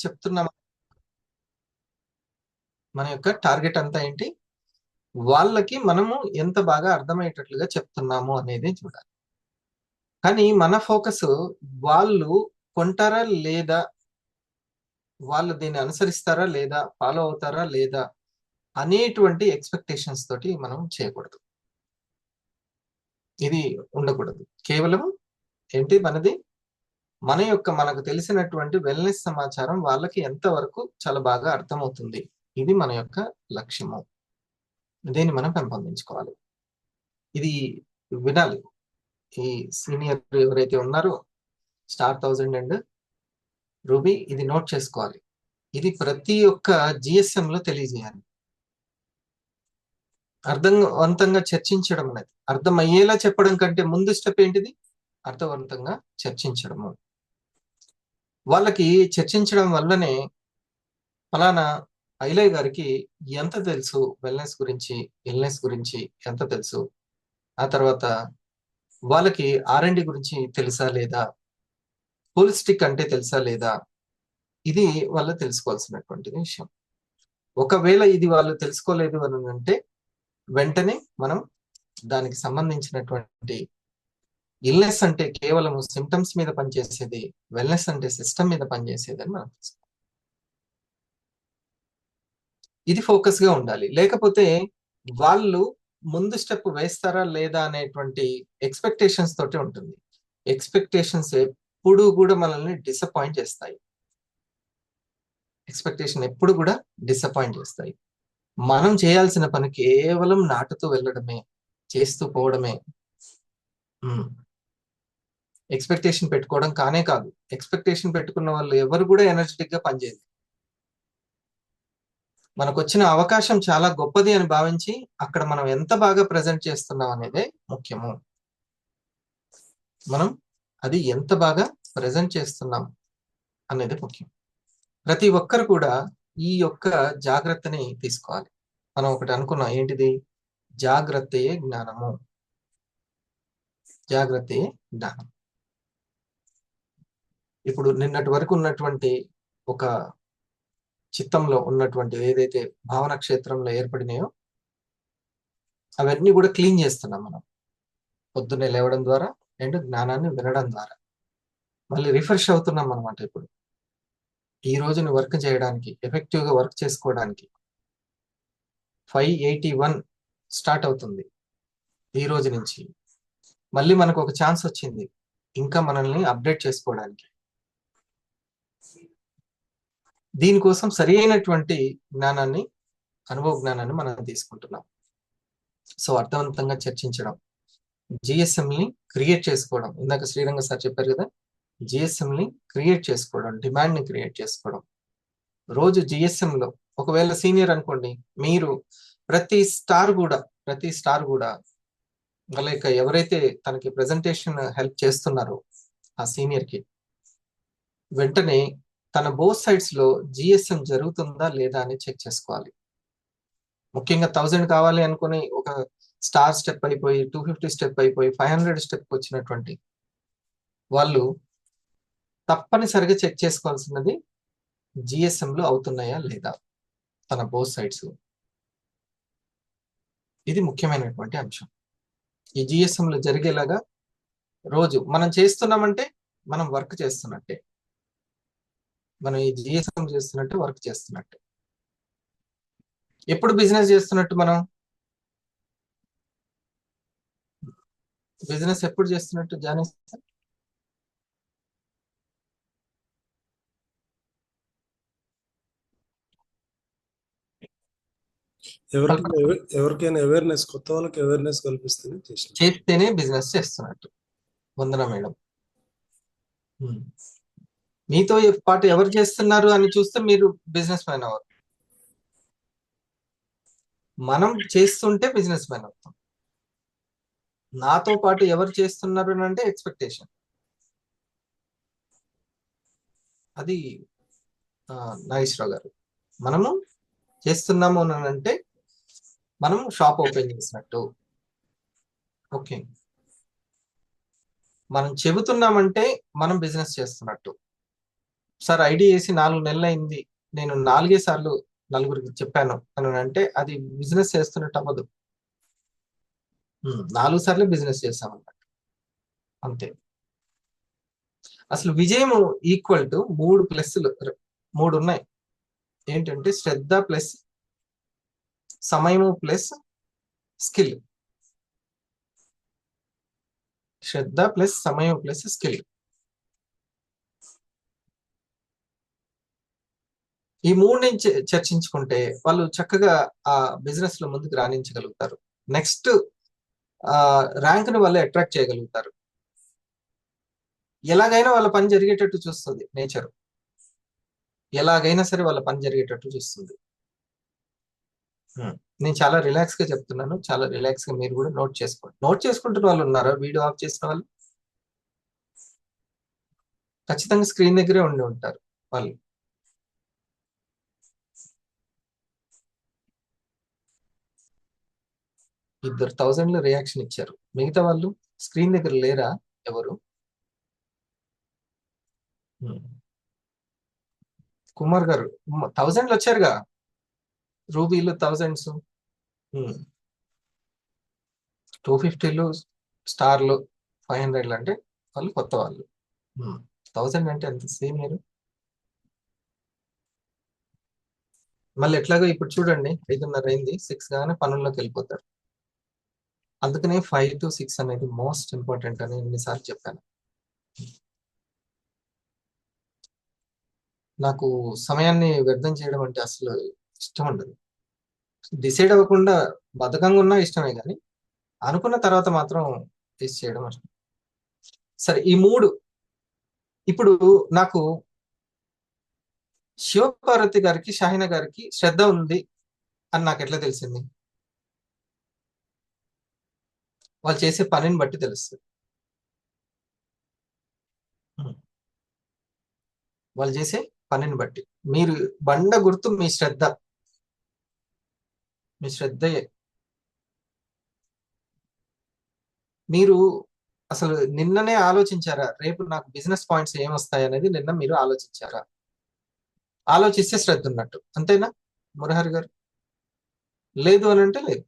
చెప్తున్నాం, మన యొక్క టార్గెట్ అంతా ఏంటి, వాళ్ళకి మనము ఎంత బాగా అర్థమయ్యేటట్లుగా చెప్తున్నాము అనేది చూడాలి. కానీ మన ఫోకస్ వాళ్ళు కొంటారా లేదా, వాళ్ళు దీన్ని అనుసరిస్తారా లేదా, ఫాలో అవుతారా లేదా అనేటువంటి ఎక్స్పెక్టేషన్స్ తోటి మనం చేయకూడదు. ఇది ఉండకూడదు. కేవలం ఏంటి మనది, మనకు తెలిసినటువంటి వెల్నెస్ సమాచారం వాళ్ళకి ఎంతవరకు చాలా బాగా అర్థమవుతుంది, ఇది మన యొక్క లక్ష్యము. దీన్ని మనం పెంపొందించుకోవాలి. ఇది వినాలి. ఈ సీనియర్ ఎవరైతే ఉన్నారో స్టార్ 1000 అండ్ రూబీ, ఇది నోట్ చేసుకోవాలి. ఇది ప్రతి ఒక్క GSM లో తెలియజేయాలి. అర్థవంతంగా చర్చించడం అనేది, అర్థమయ్యేలా చెప్పడం కంటే ముందు స్టెప్ ఏంటిది, అర్థవంతంగా చర్చించడము. వాళ్ళకి చర్చించడం వల్లనే ఫలానా ఐలయ్య గారికి ఎంత తెలుసు వెల్నెస్ గురించి, ఇల్నెస్ గురించి ఎంత తెలుసు, ఆ తర్వాత వాళ్ళకి R&D గురించి తెలుసా లేదా, హోలిస్టిక్ అంటే తెలుసా లేదా, ఇది వాళ్ళు తెలుసుకోవాల్సినటువంటి విషయం. ఒకవేళ ఇది వాళ్ళు తెలుసుకోలేదు అని అంటే వెంటనే మనం దానికి సంబంధించినటువంటి, ఇల్నెస్ అంటే కేవలం సిమ్టమ్స్ మీద పనిచేసేది, వెల్నెస్ అంటే సిస్టమ్ మీద పనిచేసేది అని మనం తెలుసుకోవాలి. ఇది ఫోకస్ గా ఉండాలి. లేకపోతే వాళ్ళు ముందు స్టెప్ వేస్తారా లేదా అనేటువంటి ఎక్స్పెక్టేషన్స్ తోటి ఉంటుంది. ఎక్స్పెక్టేషన్స్ ఎప్పుడు కూడా మనల్ని డిసప్పాయింట్ చేస్తాయి. ఎక్స్పెక్టేషన్ ఎప్పుడు కూడా డిసప్పాయింట్ చేస్తాయి. మనం చేయాల్సిన పని కేవలం నాటుతూ వెళ్ళడమే, చేస్తూ పోవడమే. ఎక్స్పెక్టేషన్ పెట్టుకోవడం కానే కాదు. ఎక్స్పెక్టేషన్ పెట్టుకున్న వాళ్ళు ఎవరు కూడా ఎనర్జెటిక్ గా పనిచేయరు. మనకు వచ్చిన అవకాశం చాలా గొప్పది అని భావించి అక్కడ మనం ఎంత బాగా ప్రజెంట్ చేస్తున్నాం అనేదే ముఖ్యము. మనం అది ఎంత బాగా ప్రజెంట్ చేస్తున్నాం అనేది ముఖ్యం. ప్రతి ఒక్కరు కూడా ఈ యొక్క జాగ్రత్తని తీసుకోవాలి. మనం ఒకటి అనుకున్నాం, ఏంటిది, జాగ్రత్తయే జ్ఞానము. జాగ్రత్తయే జ్ఞానం. ఇప్పుడు నిన్నటి వరకు ఉన్నటువంటి ఒక చిత్తంలో ఉన్నటువంటి ఏదైతే భావన క్షేత్రంలో ఏర్పడినాయో అవన్నీ కూడా క్లీన్ చేస్తున్నాం మనం పొద్దున్నే లేవడం ద్వారా అండ్ జ్ఞానాన్ని వినడం ద్వారా. మళ్ళీ రిఫ్రెష్ అవుతున్నాం అనమాట. ఇప్పుడు ఈ రోజుని వర్క్ చేయడానికి, ఎఫెక్టివ్ గా వర్క్ చేసుకోవడానికి 581 స్టార్ట్ అవుతుంది ఈ రోజు నుంచి. మళ్ళీ మనకు ఒక ఛాన్స్ వచ్చింది ఇంకా మనల్ని అప్డేట్ చేసుకోవడానికి. దీనికోసం సరి అయినటువంటి జ్ఞానాన్ని, అనుభవ జ్ఞానాన్ని మనం తీసుకుంటున్నాం. సో అర్థవంతంగా చర్చించడం, GSM ని క్రియేట్ చేసుకోవడం. ఇందాక శ్రీరంగ సార్ చెప్పారు కదా, GSM ని క్రియేట్ చేసుకోవడం, డిమాండ్ ని క్రియేట్ చేసుకోవడం. రోజు GSM లో ఒకవేళ సీనియర్ అనుకోండి, మీరు ప్రతి స్టార్ కూడా లైక్ ఎవరైతే తనకి ప్రెజెంటేషన్ హెల్ప్ చేస్తున్నారో ఆ సీనియర్ కి వెంటనే తన బోత్ సైడ్స్ లో GSM జరుగుతుందా లేదా అని చెక్ చేసుకోవాలి. ముఖ్యంగా 1000 కావాలి అనుకుని ఒక స్టార్ స్టెప్ అయిపోయి 250 స్టెప్ అయిపోయి 500 స్టెప్ వచ్చినటువంటి వాళ్ళు తప్పనిసరిగా చెక్ చేసుకోవాల్సినది GSM లో అవుతున్నాయా లేదా తన బోత్ సైడ్స్. ఇది ముఖ్యమైనటువంటి అంశం. ఈ GSM లో జరిగేలాగా రోజు మనం చేస్తున్నామంటే మనం వర్క్ చేస్తున్నట్టే, మనం ఈ GSM చేస్తున్నట్టే వర్క్ చేస్తున్నట్టే. ఎప్పుడు బిజినెస్ చేస్తున్నట్టు, మనం బిజినెస్ ఎప్పుడు చేస్తున్నట్టు జానీ? ఎవరికైనా అవేర్నెస్, కొత్త వాళ్ళకి అవేర్నెస్ చేస్తేనే బిజినెస్ చేస్తున్నట్టు. వందన మేడం. మీతో పాటు ఎవరు చేస్తున్నారు అని చూస్తే మీరు బిజినెస్ మ్యాన్ అవ్వరు. మనం చేస్తుంటే బిజినెస్ మ్యాన్ అవుతాం. నాతో పాటు ఎవరు చేస్తున్నారు అంటే ఎక్స్పెక్టేషన్. అది నాగేశ్వరరావు గారు, మనము చేస్తున్నాము అని అంటే మనం షాప్ ఓపెన్ చేసినట్టు. ఓకే, మనం చెబుతున్నామంటే మనం బిజినెస్ చేస్తున్నట్టు. సార్ ఐడి వేసి 4 నెలలు అయింది, నేను 4 సార్లు నలుగురికి చెప్పాను అని అంటే అది బిజినెస్ చేస్తున్నట్టు అవ్వదు. 4 సార్లు బిజినెస్ చేశామన్నమాట, అంతే. అసలు విజయం ఈక్వల్ టు 3 ప్లస్లు, 3 ఉన్నాయి. ఏంటంటే శ్రద్ధ ప్లస్ సమయము ప్లస్ స్కిల్. శ్రద్ధ ప్లస్ సమయం ప్లస్ స్కిల్. ఈ 3 చర్చించుకుంటే వాళ్ళు చక్కగా ఆ బిజినెస్ లో ముందుకు రాణించగలుగుతారు. నెక్స్ట్ ర్యాంక్ ని వాళ్ళు అట్రాక్ట్ చేయగలుగుతారు. ఎలాగైనా వాళ్ళ పని జరిగేటట్టు చూస్తుంది నేచర్. ఎలాగైనా సరే వాళ్ళ పని జరిగేటట్టు చూస్తుంది. నేను చాలా రిలాక్స్ గా చెప్తున్నాను, చాలా రిలాక్స్ గా మీరు కూడా నోట్ చేసుకోండి. నోట్ చేసుకుంటున్న వాళ్ళు ఉన్నారా? వీడియో ఆఫ్ చేసిన వాళ్ళు ఖచ్చితంగా స్క్రీన్ దగ్గరే ఉండి ఉంటారు వాళ్ళు. ఇద్దరు 1000లో రియాక్షన్ ఇచ్చారు, మిగతా వాళ్ళు స్క్రీన్ దగ్గర లేరా ఎవరు? కుమార్ గారు 1000లో వచ్చారుగా, రూబీలు 1000s, 250లు, స్టార్లు, 500లు అంటే వాళ్ళు కొత్త వాళ్ళు. 1000 అంటే ఎంత సీనియర్. మళ్ళీ ఎట్లాగో ఇప్పుడు చూడండి 5:30 అయింది, 6 గానే పనుల్లోకి వెళ్ళిపోతారు. అందుకనే 5 to 6 అనేది మోస్ట్ ఇంపార్టెంట్ అని ఎన్నిసార్లు చెప్పాను. నాకు సమయాన్ని వ్యర్థం చేయడం అంటే అసలు ఇష్టం ఉండదు. డిసైడ్ అవ్వకుండా బద్ధకంగా ఉన్నా ఇష్టమే, కానీ అనుకున్న తర్వాత మాత్రం ఫేస్ చేయడం ఇష్టం. సరే, ఈ 3 ఇప్పుడు నాకు శివపార్వతి గారికి, షాహినా గారికి శ్రద్ధ ఉంది అని నాకు ఎట్లా తెలిసింది? వాళ్ళు చేసే పనిని బట్టి తెలుస్తుంది. వాళ్ళు చేసే పనిని బట్టి. మీరు బండ గుర్తు మీ శ్రద్ధ, మీ శ్రద్ధయే. మీరు అసలు నిన్ననే ఆలోచించారా రేపు నాకు బిజినెస్ పాయింట్స్ ఏమొస్తాయి అనేది? నిన్న మీరు ఆలోచించారా? ఆలోచిస్తే శ్రద్ధ ఉన్నట్టు, అంతేనా మురహరి గారు? లేదు అని అంటే లేదు.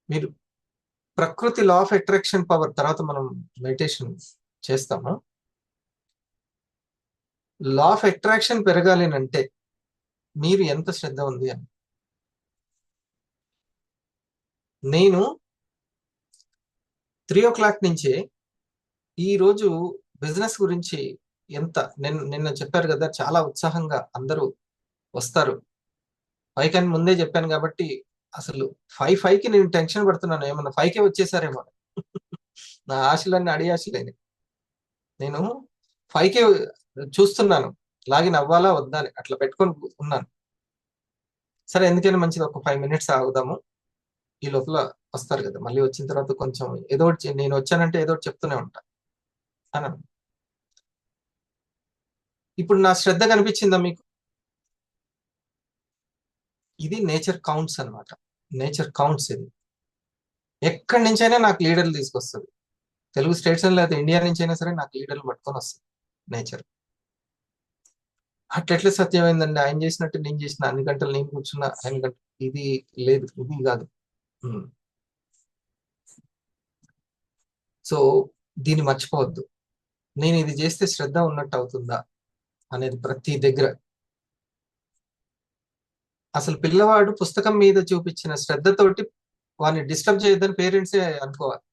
మీరు ప్రకృతి లా ఆఫ్ అట్రాక్షన్ పవర్ తర్వాత మనం మెడిటేషన్ చేస్తాము. లా ఆఫ్ అట్రాక్షన్ పెరగాలి అంటే మీరు ఎంత శ్రద్ధ ఉంది అని. నేను 3 o'clock నుంచే ఈ రోజు బిజినెస్ గురించి ఎంత నిన్న చెప్పారు కదా, చాలా ఉత్సాహంగా అందరూ వస్తారు. 5 అని ముందే చెప్పాను కాబట్టి అసలు 5కి నేను టెన్షన్ పడుతున్నాను, ఏమన్నా 5కే వచ్చేసారేమో. నా ఆశలన్నీ అడి ఆశలేని. నేను 5కే చూస్తున్నాను, లాగిన్ అవ్వాలా వద్దా అని అట్లా పెట్టుకొని ఉన్నాను. సరే, ఎందుకైనా మంచిది, ఒక 5 minutes ఆగుదాము, ఈ లోపల వస్తారు కదా. మళ్ళీ వచ్చిన తర్వాత కొంచెం ఏదో ఒకటి నేను వచ్చానంటే ఏదో ఒకటి చెప్తూనే ఉంటా అని. ఇప్పుడు నా శ్రద్ధ కనిపించిందా మీకు? ఇది నేచర్ కౌంట్స్ అన్నమాట. Nature counts. ఇది ఎక్కడి నుంచైనా నాకు లీడర్లు తీసుకొస్తుంది. తెలుగు స్టేట్స్ లేదా ఇండియా నుంచి అయినా సరే నాకు లీడర్లు పట్టుకొని వస్తుంది నేచర్. అట్లెట్లా సత్యమైందండి? ఆయన చేసినట్టు నేను చేసిన, అన్ని గంటలు నేను కూర్చున్నా, ఆయన గంటలు ఇది లేదు, ఇది కాదు. సో దీన్ని మర్చిపోవద్దు. నేను ఇది చేస్తే శ్రద్ధ ఉన్నట్టు అవుతుందా అనేది ప్రతి దగ్గర. అసలు పిల్లవాడు పుస్తకం మీద చూపించిన శ్రద్ధతోటి వాడిని డిస్టర్బ్ చేయొద్దని పేరెంట్సే అనుకోవాలి.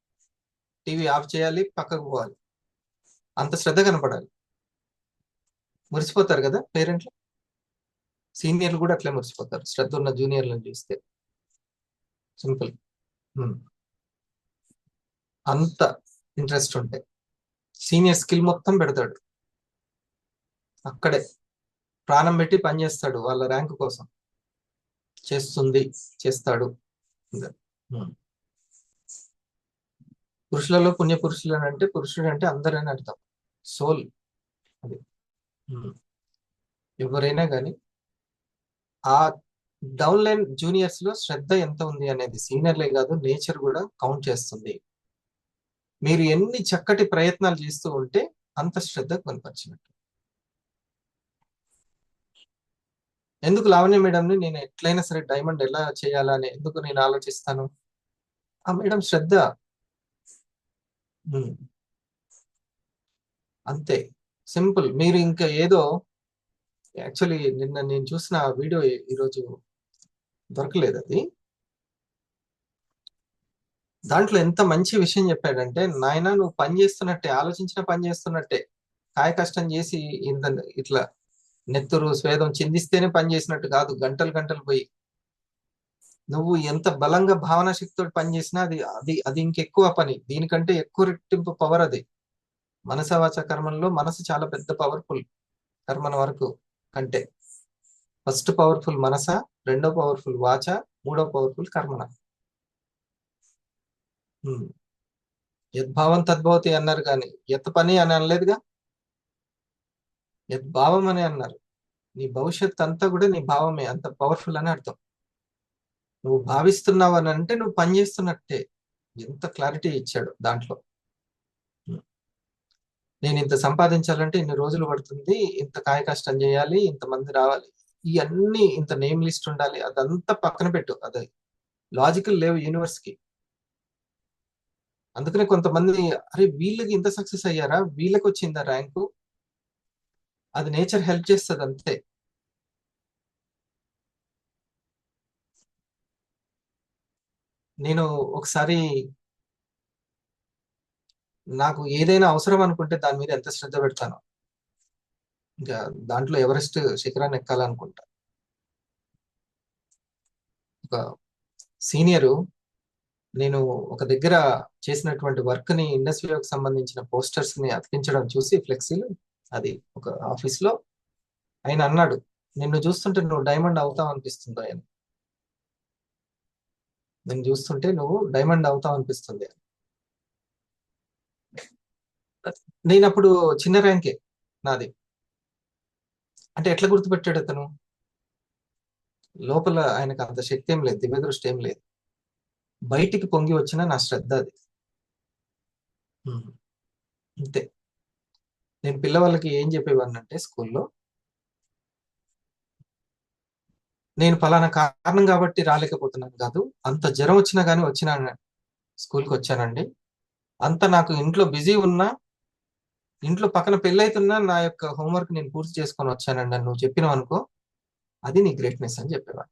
టీవీ ఆఫ్ చేయాలి, పక్కకు పోవాలి, అంత శ్రద్ధ కనపడాలి. మురిసిపోతారు కదా పేరెంట్లు, సీనియర్లు కూడా అట్లే మురిసిపోతారు శ్రద్ధ ఉన్న జూనియర్లను చూస్తే. సింపుల్. అంత ఇంట్రెస్ట్ ఉంటే సీనియర్ స్కిల్ మొత్తం పెడతాడు, అక్కడే ప్రాణం పెట్టి పనిచేస్తాడు వాళ్ళ ర్యాంక్ కోసం. చేస్తుంది, చేస్తాడు. పురుషులలో పుణ్య పురుషులు అని అంటే, పురుషుడు అంటే అందరని అర్థం, సోల్ అది. ఎవరైనా కానీ ఆ డౌన్ లైన్ జూనియర్స్ లో శ్రద్ధ ఎంత ఉంది అనేది సీనియర్లే కాదు, నేచర్ కూడా కౌంట్ చేస్తుంది. మీరు ఎన్ని చక్కటి ప్రయత్నాలు చేస్తూ ఉంటే అంత శ్రద్ధ కనపరిచినట్టు. ఎందుకు లావణ్య మేడంని నేను ఎట్లయినా సరే డైమండ్ ఎలా చేయాలా అని ఎందుకు నేను ఆలోచిస్తాను? ఆ మేడం శ్రద్ధ. ఉమ్, అంతే సింపుల్. మీరు ఇంకా ఏదో యాక్చువల్లీ నిన్న నేను చూసిన వీడియో ఈరోజు దొరకలేదు అది. దాంట్లో ఎంత మంచి విషయం చెప్పాడంటే, నాయన నువ్వు పని చేస్తున్నట్టే, ఆలోచించిన పని చేస్తున్నట్టే, కాయ కష్టం చేసి ఇంత ఇట్లా నెత్తురు స్వేదం చిందిస్తేనే పని చేసినట్టు కాదు. గంటలు గంటలు పోయి నువ్వు ఎంత బలంగా భావన శక్తితో పని చేసినా అది అది అది ఇంకెక్కువ పని. దీనికంటే ఎక్కువ రెట్టింపు పవర్ అది. మనస వాచ కర్మల్లో మనసు చాలా పెద్ద పవర్ఫుల్ కర్మల వరకు కంటే. ఫస్ట్ పవర్ఫుల్ మనస, రెండో పవర్ఫుల్ వాచ, మూడో పవర్ఫుల్ కర్మన. ఉమ్. యద్భావం తద్భవతి అన్నారు కానీ యత్ పని అని అనలేదుగా. యద్భావం అని అన్నారు. నీ భవిష్యత్ అంతా కూడా నీ భావమే, అంత పవర్ఫుల్ అని అర్థం. నువ్వు భావిస్తున్నావు అని అంటే నువ్వు పని చేస్తున్నట్టే. ఎంత క్లారిటీ ఇచ్చాడు దాంట్లో. నేను ఇంత సంపాదించాలంటే ఇన్ని రోజులు పడుతుంది, ఇంత కాయ కష్టం చేయాలి, ఇంతమంది రావాలి, ఇవన్నీ ఇంత నేమ్ లిస్ట్ ఉండాలి, అదంతా పక్కన పెట్టు. అది లాజికల్ లేవు యూనివర్స్ కి. అందుకనే కొంతమంది అరే వీళ్ళకి ఇంత సక్సెస్ అయ్యారా, వీళ్ళకి వచ్చిందా ర్యాంకు, అది నేచర్ హెల్ప్ చేస్తుంది అంతే. నేను ఒకసారి నాకు ఏదైనా అవసరం అనుకుంటే దాని మీద ఎంత శ్రద్ధ పెడతాను. ఇంకా దాంట్లో ఎవరెస్ట్ శిఖరాన్ని ఎక్కాలనుకుంటా. ఒక సీనియరు నేను ఒక దగ్గర చేసినటువంటి వర్క్ ని, ఇండస్ట్రీకి సంబంధించిన పోస్టర్స్ ని అతికించడం చూసి ఫ్లెక్సీలు, అది ఒక ఆఫీస్ లో, ఆయన అన్నాడు, నిన్ను చూస్తుంటే నువ్వు డైమండ్ అవుతావు అనిపిస్తుంది ఆయన. నిన్ను చూస్తుంటే నువ్వు డైమండ్ అవుతావు అనిపిస్తుంది. నేను అప్పుడు చిన్న ర్యాంకే నాది. అంటే ఎట్లా గుర్తుపెట్టాడు అతను? లోపల ఆయనకు అంత శక్తి ఏం లేదు, దివ్య దృష్టి ఏం లేదు, బయటికి పొంగి వచ్చిన నా శ్రద్ధ అది. ఉమ్, అంతే. నేను పిల్లవాళ్ళకి ఏం చెప్పేవాడిని అంటే స్కూల్లో, నేను ఫలానా కారణం కాబట్టి రాలేకపోతున్నాను కాదు, అంత జ్వరం వచ్చినా కానీ వచ్చినా స్కూల్కి వచ్చానండి, అంత నాకు ఇంట్లో బిజీ ఉన్నా, ఇంట్లో పక్కన పెళ్ళి అవుతున్నా నా యొక్క హోంవర్క్ నేను పూర్తి చేసుకొని వచ్చానండి అని నువ్వు చెప్పినావు అనుకో, అది నీ గ్రేట్నెస్ అని చెప్పేవాడు.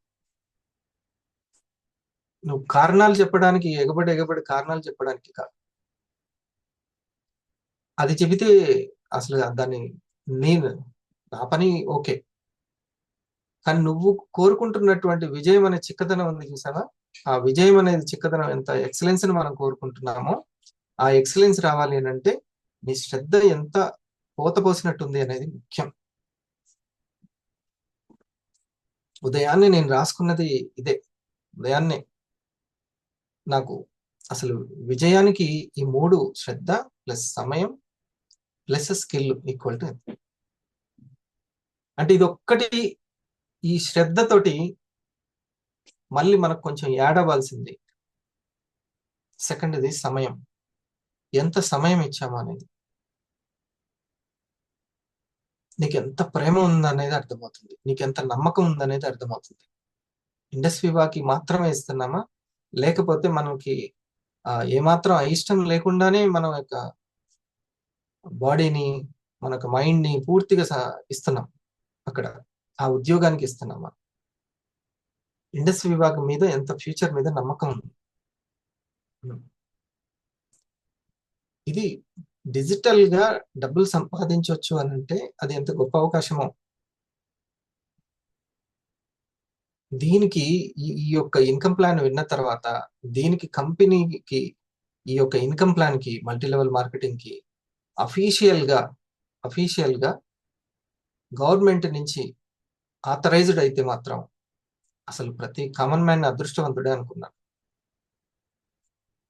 నువ్వు కారణాలు చెప్పడానికి ఎగబడి ఎగబడి కారణాలు చెప్పడానికి కాదు. అది చెబితే అసలు దాన్ని నేను నా పని ఓకే, కానీ నువ్వు కోరుకుంటున్నటువంటి విజయం అనే చిక్కదనం ఉంది చూసావా, ఆ విజయం అనేది చిక్కదనం, ఎంత ఎక్సలెన్స్ ని మనం కోరుకుంటున్నామో ఆ ఎక్సలెన్స్ రావాలి అని అంటే నీ శ్రద్ధ ఎంత పోత పోసినట్టుంది అనేది ముఖ్యం. ఉదయాన్నే నేను రాసుకున్నది ఇదే. ఉదయాన్నే నాకు అసలు విజయానికి ఈ మూడు, శ్రద్ధ ప్లస్ సమయం ప్లస్ స్కిల్ ఈక్వల్ టు, అంటే ఇది ఒక్కటి. ఈ శ్రద్ధతోటి మళ్ళీ మనకు కొంచెం యాడ్ అవ్వాల్సింది. సెకండ్ ఇది సమయం, ఎంత సమయం ఇచ్చాము అనేది, నీకు ఎంత ప్రేమ ఉందనేది అర్థమవుతుంది, నీకు ఎంత నమ్మకం ఉందనేది అర్థమవుతుంది. ఇండస్ట్రీ వాకి మాత్రమే ఇస్తున్నామా, లేకపోతే మనకి ఏమాత్రం అయిష్టం లేకుండానే మన యొక్క బాడీని, మన యొక్క మైండ్ ని పూర్తిగా ఇస్తున్నాం అక్కడ, ఆ ఉద్యోగానికి ఇస్తున్నామా? ఇండస్ట్రీ విభాగం మీద ఎంత ఫ్యూచర్ మీద నమ్మకం ఉంది. ఇది డిజిటల్ గా డబ్బులు సంపాదించవచ్చు అని అంటే అది ఎంత గొప్ప అవకాశమో. దీనికి ఈ యొక్క ఇన్కమ్ ప్లాన్ విన్న తర్వాత, దీనికి కంపెనీకి ఈ యొక్క ఇన్కమ్ ప్లాన్ కి, మల్టీ లెవెల్ మార్కెటింగ్ కి అఫీషియల్ గా గవర్నమెంట్ నుంచి ఆథరైజ్డ్ అయితే మాత్రం అసలు ప్రతి కామన్ మ్యాన్ అదృష్టవంతుడే అనుకున్నాను.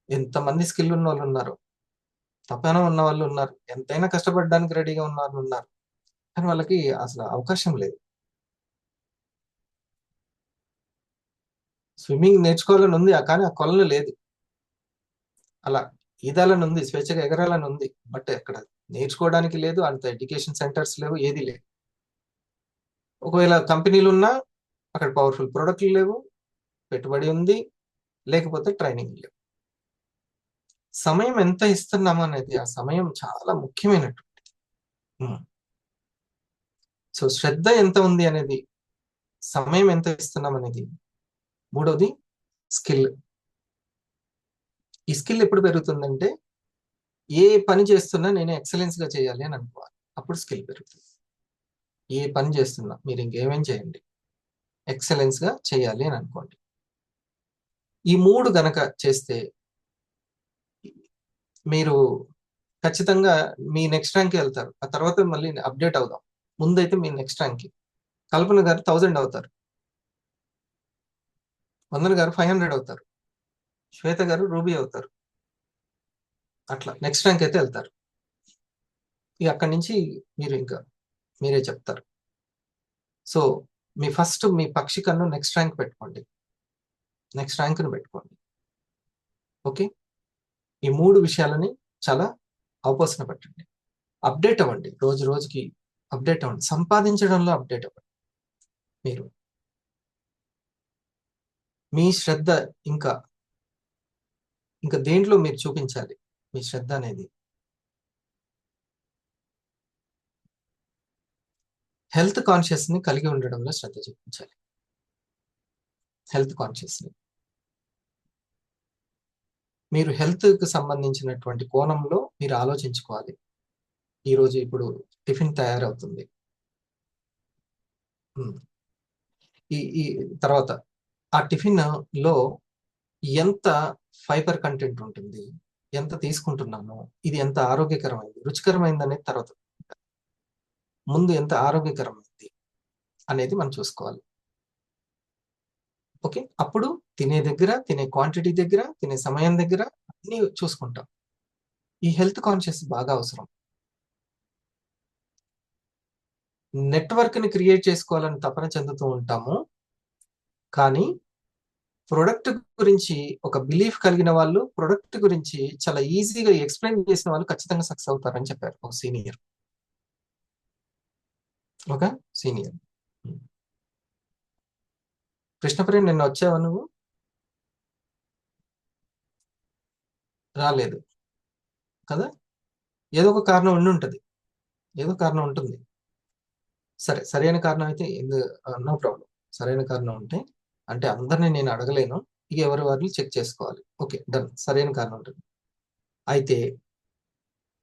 ఎంతమంది స్కిల్ ఉన్న వాళ్ళు ఉన్నారు, తపన ఉన్న వాళ్ళు ఉన్నారు, ఎంతైనా కష్టపడడానికి రెడీగా ఉన్న వాళ్ళు ఉన్నారు, కానీ వాళ్ళకి అసలు అవకాశం లేదు. స్విమ్మింగ్ నేర్చుకోవాలని ఉంది కానీ ఆ కొలను లేదు, అలా ఈదాలని ఉంది, స్వేచ్ఛగా ఎగరాలని ఉంది, బట్ అక్కడ నేర్చుకోవడానికి లేదు, అంత ఎడ్యుకేషన్ సెంటర్స్ లేవు, ఏది లేదు. ఒకవేళ కంపెనీలు ఉన్నా అక్కడ పవర్ఫుల్ ప్రొడక్ట్లు లేవు, పెట్టుబడి ఉంది, లేకపోతే ట్రైనింగ్ లేవు. సమయం ఎంత ఇస్తున్నాము అనేది, ఆ సమయం చాలా ముఖ్యమైనటువంటిది. సో శ్రద్ధ ఎంత ఉంది అనేది, సమయం ఎంత ఇస్తున్నాం అనేది. మూడవది స్కిల్. ఈ స్కిల్ ఎప్పుడు పెరుగుతుందంటే, ఏ పని చేస్తున్నా నేను ఎక్సలెన్స్ గా చేయాలి అని అనుకోవాలి, అప్పుడు స్కిల్ పెరుగుతుంది. ఏ పని చేస్తున్నా మీరు ఇంకేమేం చేయండి, ఎక్సలెన్స్ గా చేయాలి అని అనుకోండి. ఈ మూడు గనక చేస్తే మీరు ఖచ్చితంగా మీ నెక్స్ట్ ర్యాంక్కి వెళ్తారు. ఆ తర్వాత మళ్ళీ అప్డేట్ అవుదాం. ముందైతే మీ నెక్స్ట్ ర్యాంక్కి. కల్పన గారు 1000 అవుతారు, వందన గారు 500 అవుతారు, శ్వేత గారు రూబీ అవుతారు. అట్లా నెక్స్ట్ ర్యాంక్ అయితే వెళ్తారు. ఇక అక్కడి నుంచి మీరు ఇంకా మీరే చెప్తారు. సో మీ పక్షి కన్ను నెక్స్ట్ ర్యాంక్ పెట్టుకోండి, నెక్స్ట్ ర్యాంక్ను పెట్టుకోండి. ఓకే, ఈ మూడు విషయాలని చాలా అవపోసన పెట్టండి. అప్డేట్ అవ్వండి, రోజు రోజుకి అప్డేట్ అవ్వండి, సంపాదించడంలో అప్డేట్ అవ్వండి. మీరు మీ శ్రద్ధ ఇంకా ఇంకా దేంట్లో మీరు చూపించాలి మీ శ్రద్ధ అనేది. హెల్త్ కాన్షియస్ ని కలిగి ఉండడంలో శ్రద్ధ చూపించాలి. హెల్త్ కాన్షియస్ ని మీరు హెల్త్ కి సంబంధించినటువంటి కోణంలో మీరు ఆలోచించుకోవాలి. ఈరోజు ఇప్పుడు టిఫిన్ తయారవుతుంది, ఈ తర్వాత ఆ టిఫిన్ లో ఎంత ఫైబర్ కంటెంట్ ఉంటుంది, ఎంత తీసుకుంటున్నాను, ఇది ఎంత ఆరోగ్యకరమైంది, రుచికరమైంది అనేది తర్వాత. ముందు ఎంత ఆరోగ్యకరమైంది అనేది మనం చూసుకోవాలి. ఓకే, అప్పుడు తినే దగ్గర, తినే క్వాంటిటీ దగ్గర, తినే సమయం దగ్గర అన్ని చూసుకుంటాం. ఈ హెల్త్ కాన్షియస్ బాగా అవసరం. నెట్వర్క్ ని క్రియేట్ చేసుకోవాలని తపన చెందుతూ ఉంటాము, కానీ ప్రొడక్ట్ గురించి ఒక బిలీఫ్ కలిగిన వాళ్ళు, ప్రొడక్ట్ గురించి చాలా ఈజీగా ఎక్స్ప్లెయిన్ చేసిన వాళ్ళు ఖచ్చితంగా సక్సెస్ అవుతారని చెప్పారు ఒక సీనియర్. కృష్ణప్రియ, నిన్న వచ్చావా నువ్వు? రాలేదు కదా, ఏదో ఒక కారణం ఉండి ఉంటుంది, ఏదో కారణం ఉంటుంది. సరే, సరైన కారణం అయితే నో ప్రాబ్లం. సరైన కారణం ఉంటే, అంటే అందరినీ నేను అడగలేను, ఇక ఎవరి వారిని చెక్ చేసుకోవాలి. ఓకే, డన్, సరైన కారణం ఉంటుంది. అయితే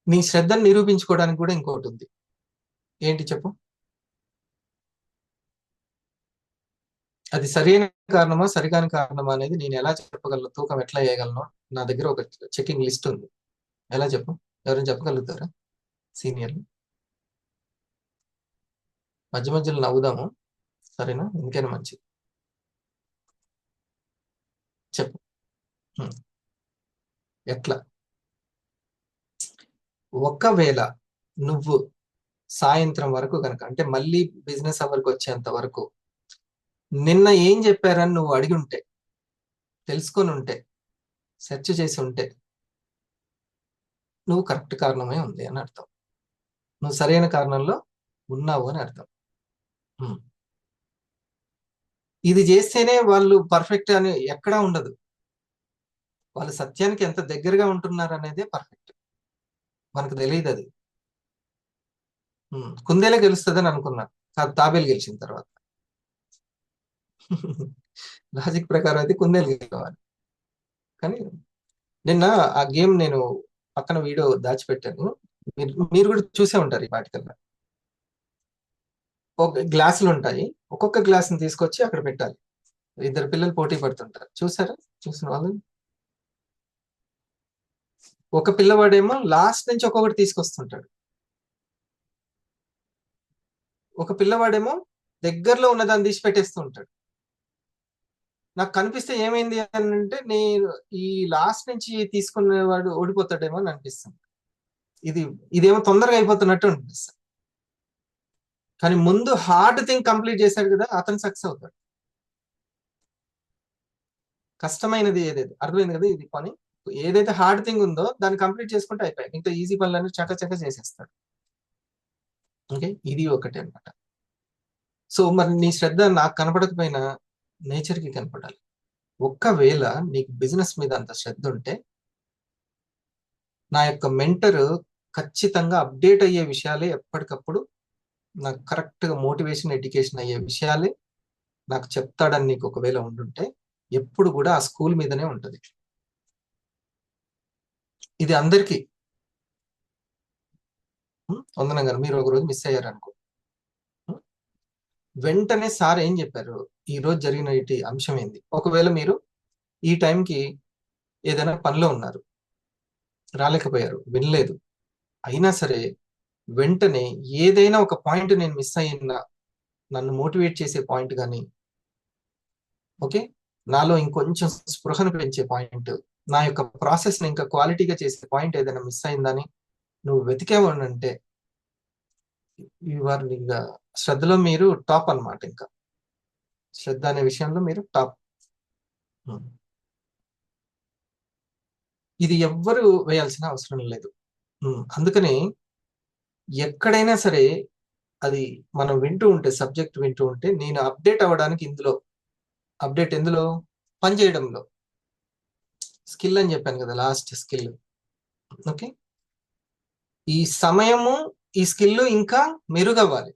నీ శ్రద్ధను నిరూపించుకోవడానికి కూడా ఇంకోటి ఉంది. ఏంటి చెప్పు? అది సరైన కారణమా సరికాని కారణమా అనేది నేను ఎలా చెప్పగలను, తూకం ఎట్లా వేయగలను? నా దగ్గర ఒక చెకింగ్ లిస్ట్ ఉంది. ఎలా చెప్పు? ఎవరైనా చెప్పగలుగుతారా సీనియర్లు? మధ్య మధ్యలో నవ్వుదాము, సరేనా? ఇంకేనా మంచిది, చెప్పు. ఎట్లా? ఒకవేళ నువ్వు సాయంత్రం వరకు కనుక, అంటే మళ్ళీ బిజినెస్ అవర్కి వచ్చేంత వరకు నిన్న ఏం చెప్పారని నువ్వు అడిగి ఉంటే, తెలుసుకొని ఉంటే, సెర్చ్ చేసి ఉంటే, నువ్వు కరెక్ట్ కారణమే ఉంది అని అర్థం. నువ్వు సరైన కారణంలో ఉన్నావు అని అర్థం. ఇది చేస్తేనే వాళ్ళు పర్ఫెక్ట్ అని ఎక్కడా ఉండదు. వాళ్ళు సత్యానికి ఎంత దగ్గరగా ఉంటున్నారు అనేదే పర్ఫెక్ట్. మనకు తెలియదు అది. కుందేలే గెలుస్తుందని అనుకున్నా, కాదు, తాబేలు గెలిచిన తర్వాత. లాజిక్ ప్రకారం అయితే కుందేలు గెలవాలి. కానీ నిన్న ఆ గేమ్ నేను పక్కన వీడియో దాచిపెట్టాను, మీరు కూడా చూసే ఉంటారు ఈ పాటికల్లా. ఒక గ్లాసులు ఉంటాయి, ఒక్కొక్క గ్లాసుని తీసుకొచ్చి అక్కడ పెట్టాలి. ఇద్దరు పిల్లలు పోటీ పడుతుంటారు, చూసారా? చూసిన వాళ్ళు, ఒక పిల్లవాడేమో లాస్ట్ నుంచి ఒక్కొక్కటి తీసుకొస్తుంటాడు, ఒక పిల్లవాడేమో దగ్గరలో ఉన్న దాన్ని తీసి పెట్టేస్తూ ఉంటాడు. నాకు కనిపిస్తే ఏమైంది అని అంటే, నేను ఈ లాస్ట్ నుంచి తీసుకునేవాడు ఓడిపోతాడేమో అని అనిపిస్తుంది. ఇదేమో తొందరగా అయిపోతున్నట్టు అనిపిస్తుంది. కానీ ముందు హార్డ్ థింగ్ కంప్లీట్ చేశాడు కదా, అతను సక్సెస్ అవుతాడు. కష్టమైనది ఏదైతే అర్థమైంది కదా, ఇది పని ఏదైతే హార్డ్ థింగ్ ఉందో దాన్ని కంప్లీట్ చేసుకుంటే అయిపోయాయి, ఇంకా ఈజీ పనులన్నీ చక్క చక్క చేసేస్తాడు. ఓకే, ఇది ఒకటి అనమాట. సో మరి నీ శ్రద్ధ నాకు కనపడకపోయినా నేచర్కి కనపడాలి. ఒక్కవేళ నీకు బిజినెస్ మీద అంత శ్రద్ధ ఉంటే నా యొక్క మెంటర్ ఖచ్చితంగా అప్డేట్ అయ్యే విషయాలే ఎప్పటికప్పుడు నాకు కరెక్ట్గా మోటివేషన్ ఎడ్యుకేషన్ అయ్యే విషయాలే నాకు చెప్తాడని నీకు ఒకవేళ ఉండుంటే ఎప్పుడు కూడా ఆ స్కూల్ మీదనే ఉంటుంది. ఇది అందరికీ. వందనం గారు మీరు ఒక రోజు మిస్ అయ్యారు అనుకో, వెంటనే సార్ ఏం చెప్పారు, ఈ రోజు జరిగిన ఇటు అంశం ఏంది. ఒకవేళ మీరు ఈ టైంకి ఏదైనా పనిలో ఉన్నారు, రాలేకపోయారు, వినలేదు, అయినా సరే వెంటనే ఏదైనా ఒక పాయింట్ నేను మిస్ అయినా నన్ను మోటివేట్ చేసే పాయింట్ కానీ, ఓకే, నాలో ఇంకొంచెం స్పృహను పెంచే పాయింట్, నా యొక్క ప్రాసెస్ని ఇంకా క్వాలిటీగా చేసే పాయింట్ ఏదైనా మిస్ అయిందని నువ్వు వెతికావు అని అంటే వారు ఇంకా శ్రద్ధలో మీరు టాప్ అన్నమాట. ఇంకా శ్రద్ధ అనే విషయంలో మీరు టాప్. ఇది ఎవ్వరు వేయాల్సిన అవసరం లేదు. అందుకని ఎక్కడైనా సరే అది మనం వింటూ ఉంటే, సబ్జెక్ట్ వింటూ ఉంటే, నేను అప్డేట్ అవ్వడానికి ఇందులో అప్డేట్ ఎందులో, పని చేయడంలో స్కిల్ అని చెప్పాను కదా, లాస్ట్ స్కిల్. ఓకే, ఈ సమయము ఈ స్కిల్ ఇంకా మెరుగవ్వాలి.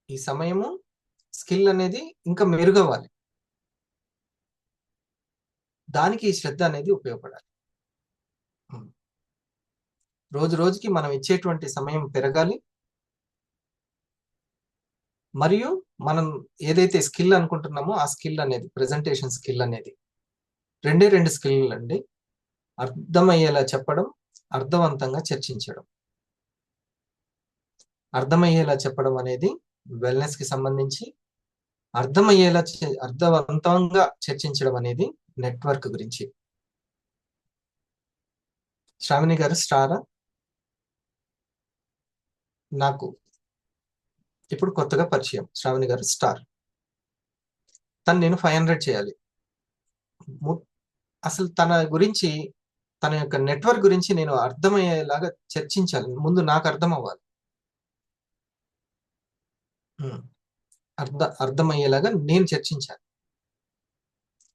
ఈ సమయము స్కిల్ అనేది ఇంకా మెరుగవ్వాలి. దానికి ఈ శ్రద్ధ అనేది ఉపయోగపడాలి. రోజు రోజుకి మనం ఇచ్చేటువంటి సమయం పెరగాలి. మరియు మనం ఏదైతే స్కిల్ అనుకుంటున్నామో ఆ స్కిల్ అనేది, ప్రెజెంటేషన్ స్కిల్ అనేది రెండు స్కిల్ అండి. అర్థమయ్యేలా చెప్పడం, అర్థవంతంగా చర్చించడం. అర్థమయ్యేలా చెప్పడం అనేది వెల్నెస్ కి సంబంధించి, అర్థవంతంగా చర్చించడం అనేది నెట్వర్క్ గురించి. శ్రావణి గారు స్టారా? నాకు ఇప్పుడు కొత్తగా పరిచయం శ్రావణి గారు స్టార్. తను నేను 500 చేయాలి. అసలు తన గురించి, తన యొక్క నెట్వర్క్ గురించి నేను అర్థమయ్యేలాగా చర్చించాలి. ముందు నాకు అర్థం అవ్వాలి. అర్థమయ్యేలాగా నేను చర్చించాలి.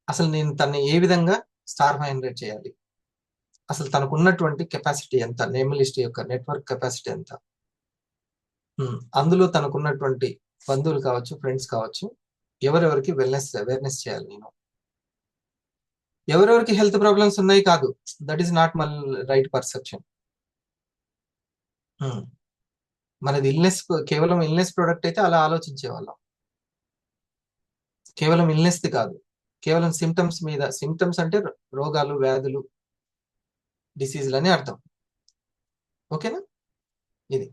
అసలు నేను తనని ఏ విధంగా స్టార్ 500 చేయాలి, అసలు తనకు ఉన్నటువంటి కెపాసిటీ ఎంత, నేమలిస్ట్ యొక్క నెట్వర్క్ కెపాసిటీ ఎంత, అందులో తనకున్నటువంటి బంధువులు కావచ్చు, ఫ్రెండ్స్ కావచ్చు, ఎవరెవరికి అవేర్నెస్ చేయాలి నేను, ఎవరెవరికి హెల్త్ ప్రాబ్లమ్స్ ఉన్నాయి కాదు, that is not my right perception. మనది ఇల్నెస్, కేవలం ఇల్నెస్ ప్రోడక్ట్ అయితే అలా ఆలోచించేవాళ్ళం. కేవలం ఇల్నెస్ది కాదు, కేవలం సిమ్టమ్స్ మీద, సిమ్టమ్స్ అంటే రోగాలు, వ్యాధులు, డిసీజులు అని అర్థం. ఓకేనా? ఇది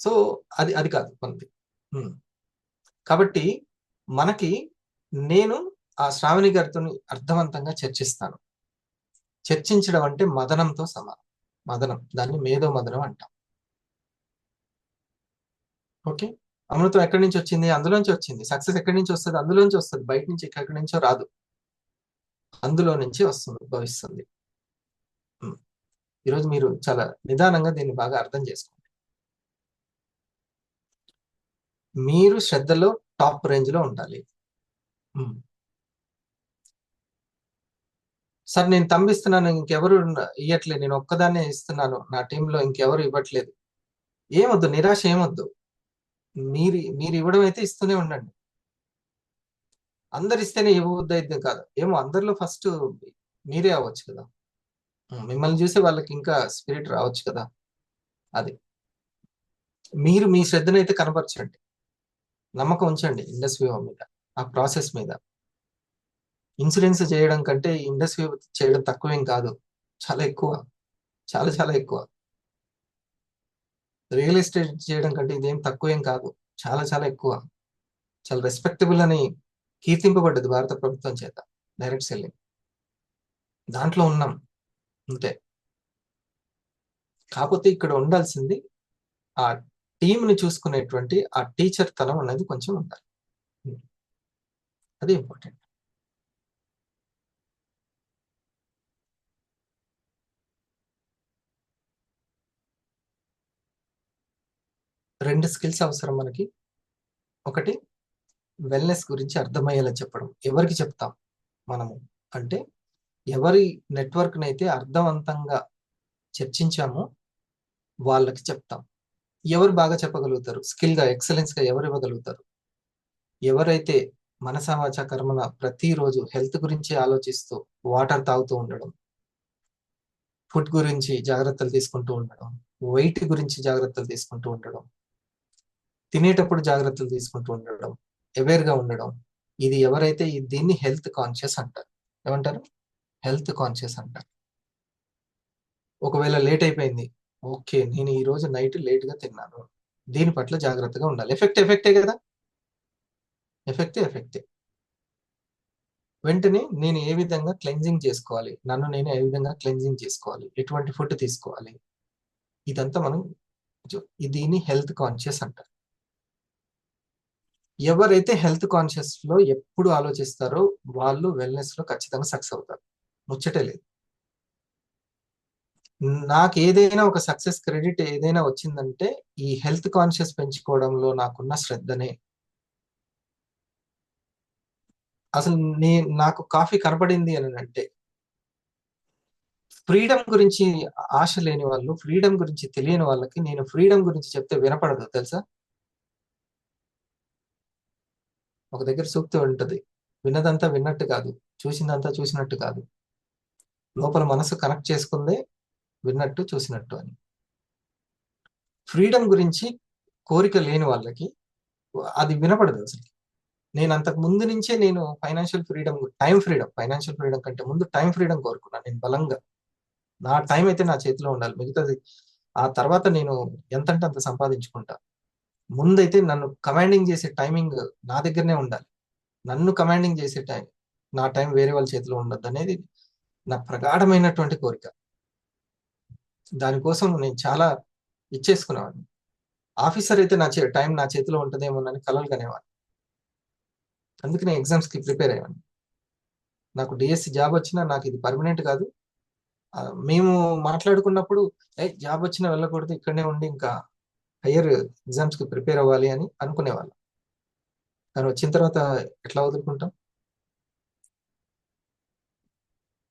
సో అది అది కాదు మనది. కాబట్టి మనకి, నేను ఆ శ్రావణి గారితో అర్థవంతంగా చర్చిస్తాను. చర్చించడం అంటే మదనంతో సమానం. మదనం, దాన్ని మేధో మదనం అంటాం. ఓకే, అమృతం ఎక్కడి నుంచి వచ్చింది? అందులోంచి వచ్చింది. సక్సెస్ ఎక్కడి నుంచి వస్తుంది? అందులోంచి వస్తుంది. బయట నుంచి ఎక్కడి నుంచో రాదు, అందులో నుంచి వస్తుంది, ఉద్భవిస్తుంది. ఈరోజు మీరు చాలా నిదానంగా దీన్ని బాగా అర్థం చేసుకోండి. మీరు శ్రద్ధలో టాప్ రేంజ్ లో ఉండాలి. సార్ నేను తంబిస్తున్నాను, ఇంకెవరు ఇవ్వట్లేదు, నేను ఒక్కదాన్నే ఇస్తున్నాను, నా టీంలో ఇంకెవరు ఇవ్వట్లేదు, ఏమొద్దు, నిరాశ ఏమొద్దు. మీరు ఇవ్వడం అయితే ఇస్తూనే ఉండండి. అందరు ఇస్తేనే ఇవ్వవద్దు అయితే కాదు, ఏమో అందరిలో ఫస్ట్ మీరే అవ్వచ్చు కదా. మిమ్మల్ని చూసే వాళ్ళకి ఇంకా స్పిరిట్ రావచ్చు కదా. అది మీరు మీ శ్రద్ధనైతే కనపరచండి, నమ్మకం ఉంచండి ఇండస్ట్రీ మీద, ఆ ప్రాసెస్ మీద. ఇన్సూరెన్స్ చేయడం కంటే ఇండస్ట్రీ చేయడం తక్కువేం కాదు, చాలా ఎక్కువ, చాలా చాలా ఎక్కువ. రియల్ ఎస్టేట్ చేయడం కంటే ఇదేం తక్కువేం కాదు, చాలా చాలా ఎక్కువ. చాలా రెస్పెక్టబుల్ అని కీర్తింపబడ్డది భారత ప్రభుత్వం చేత డైరెక్ట్ సెల్లింగ్. దాంట్లో ఉన్నాం అంతే. కాకపోతే ఇక్కడ ఉండాల్సింది ఆ టీంని చూసుకునేటువంటి ఆ టీచర్ తనం అనేది కొంచెం ఉండాలి. అది ఇంపార్టెంట్. 2 స్కిల్స్ అవసరం మనకి. ఒకటి వెల్నెస్ గురించి అర్థమయ్యేలా చెప్పడం. ఎవరికి చెప్తాం మనము అంటే, ఎవరి నెట్వర్క్‌నైతే అర్థవంతంగా చర్చించామో వాళ్ళకి చెప్తాం. ఎవరు బాగా చెప్పగలుగుతారు? స్కిల్‌గా, ఎక్సలెన్స్‌గా ఎవరు ఇవ్వగలుగుతారు? ఎవరైతే మనస వాచ కర్మన ప్రతిరోజు హెల్త్ గురించి ఆలోచిస్తూ వాటర్ తాగుతూ ఉండడం, ఫుడ్ గురించి జాగ్రత్తలు తీసుకుంటూ ఉండడం, వెయిట్ గురించి జాగ్రత్తలు తీసుకుంటూ ఉండడం, తినేటప్పుడు జాగ్రత్తలు తీసుకుంటూ ఉండడం, అవేర్‌గా ఉండడం. ఇది ఎవరైతే దీన్ని హెల్త్ కాన్షియస్ అంటారు. ఏమంటారు? హెల్త్ కాన్షియస్ అంటారు. ఒకవేళ లేట్ అయిపోయింది. ఓకే. నేను ఈరోజు నైట్ లేట్‌గా తిన్నాను. దీని పట్ల జాగ్రత్తగా ఉండాలి. ఎఫెక్టే కదా! ఎఫెక్టే. వెంటనే నేను ఏ విధంగా క్లెన్జింగ్ చేసుకోవాలి? నన్ను నేను ఏ విధంగా క్లెన్జింగ్ చేసుకోవాలి? ఎటువంటి ఫుడ్ తీసుకోవాలి? ఇదంతా మనం దీన్ని హెల్త్ కాన్షియస్ అంటారు. ఎవరైతే హెల్త్ కాన్షియస్‌లో ఎప్పుడు ఆలోచిస్తారో వాళ్ళు వెల్‌నెస్‌లో ఖచ్చితంగా సక్సెస్ అవుతారు. ముచ్చటే లేదు. నాకేదైనా ఒక సక్సెస్ క్రెడిట్ ఏదైనా వచ్చిందంటే ఈ హెల్త్ కాన్షియస్ పెంచుకోవడంలో నాకున్న శ్రద్ధనే. అసలు నాకు కాఫీ కనపడింది అనంటే ఫ్రీడమ్ గురించి ఆశ లేని వాళ్ళు, ఫ్రీడమ్ గురించి తెలియని వాళ్ళకి నేను ఫ్రీడమ్ గురించి చెప్తే వినపడదు తెలుసా? ఒక దగ్గర సూక్తి ఉంటది. విన్నదంతా విన్నట్టు కాదు. చూసిందంతా చూసినట్టు కాదు. లోపల మనసు కనెక్ట్ చేసుకుందే విన్నట్టు, చూసినట్టు అని. ఫ్రీడమ్ గురించి కోరిక లేని వాళ్ళకి అది వినపడదు అసలు. నేను అంతకు ముందు నుంచే నేను ఫైనాన్షియల్ ఫ్రీడమ్ కంటే ముందు టైం ఫ్రీడమ్ కోరుకున్నాను నేను బలంగా. నా టైం అయితే నా చేతిలో ఉండాలి. మిగతాది ఆ తర్వాత నేను ఎంతంటే అంత సంపాదించుకుంటా. ముందైతే నన్ను కమాండింగ్ చేసే టైమింగ్ నా దగ్గరనే ఉండాలి. నన్ను కమాండింగ్ చేసే నా టైం వేరే వాళ్ళ చేతిలో ఉండొద్దనేది నా ప్రగాఢమైనటువంటి కోరిక. దానికోసం నేను చాలా ఇచ్చేసుకునేవాడిని. ఆఫీసర్ అయితే టైం నా చేతిలో ఉంటదేమోనని కలలు కనేవాడిని. అందుకే నేను ఎగ్జామ్స్‌కి ప్రిపేర్ అయ్యేవాడిని. నాకు డీఎస్సీ జాబ్ వచ్చినా నాకు ఇది పర్మనెంట్ కాదు. మేము మాట్లాడుకున్నప్పుడు జాబ్ వచ్చినా వెళ్ళకూడదు. ఇక్కడనే ఉండి ఇంకా హైయర్ ఎగ్జామ్స్‌కి ప్రిపేర్ అవ్వాలి అని అనుకునేవాళ్ళం. కానీ వచ్చిన తర్వాత ఎట్లా వదులుకుంటాం?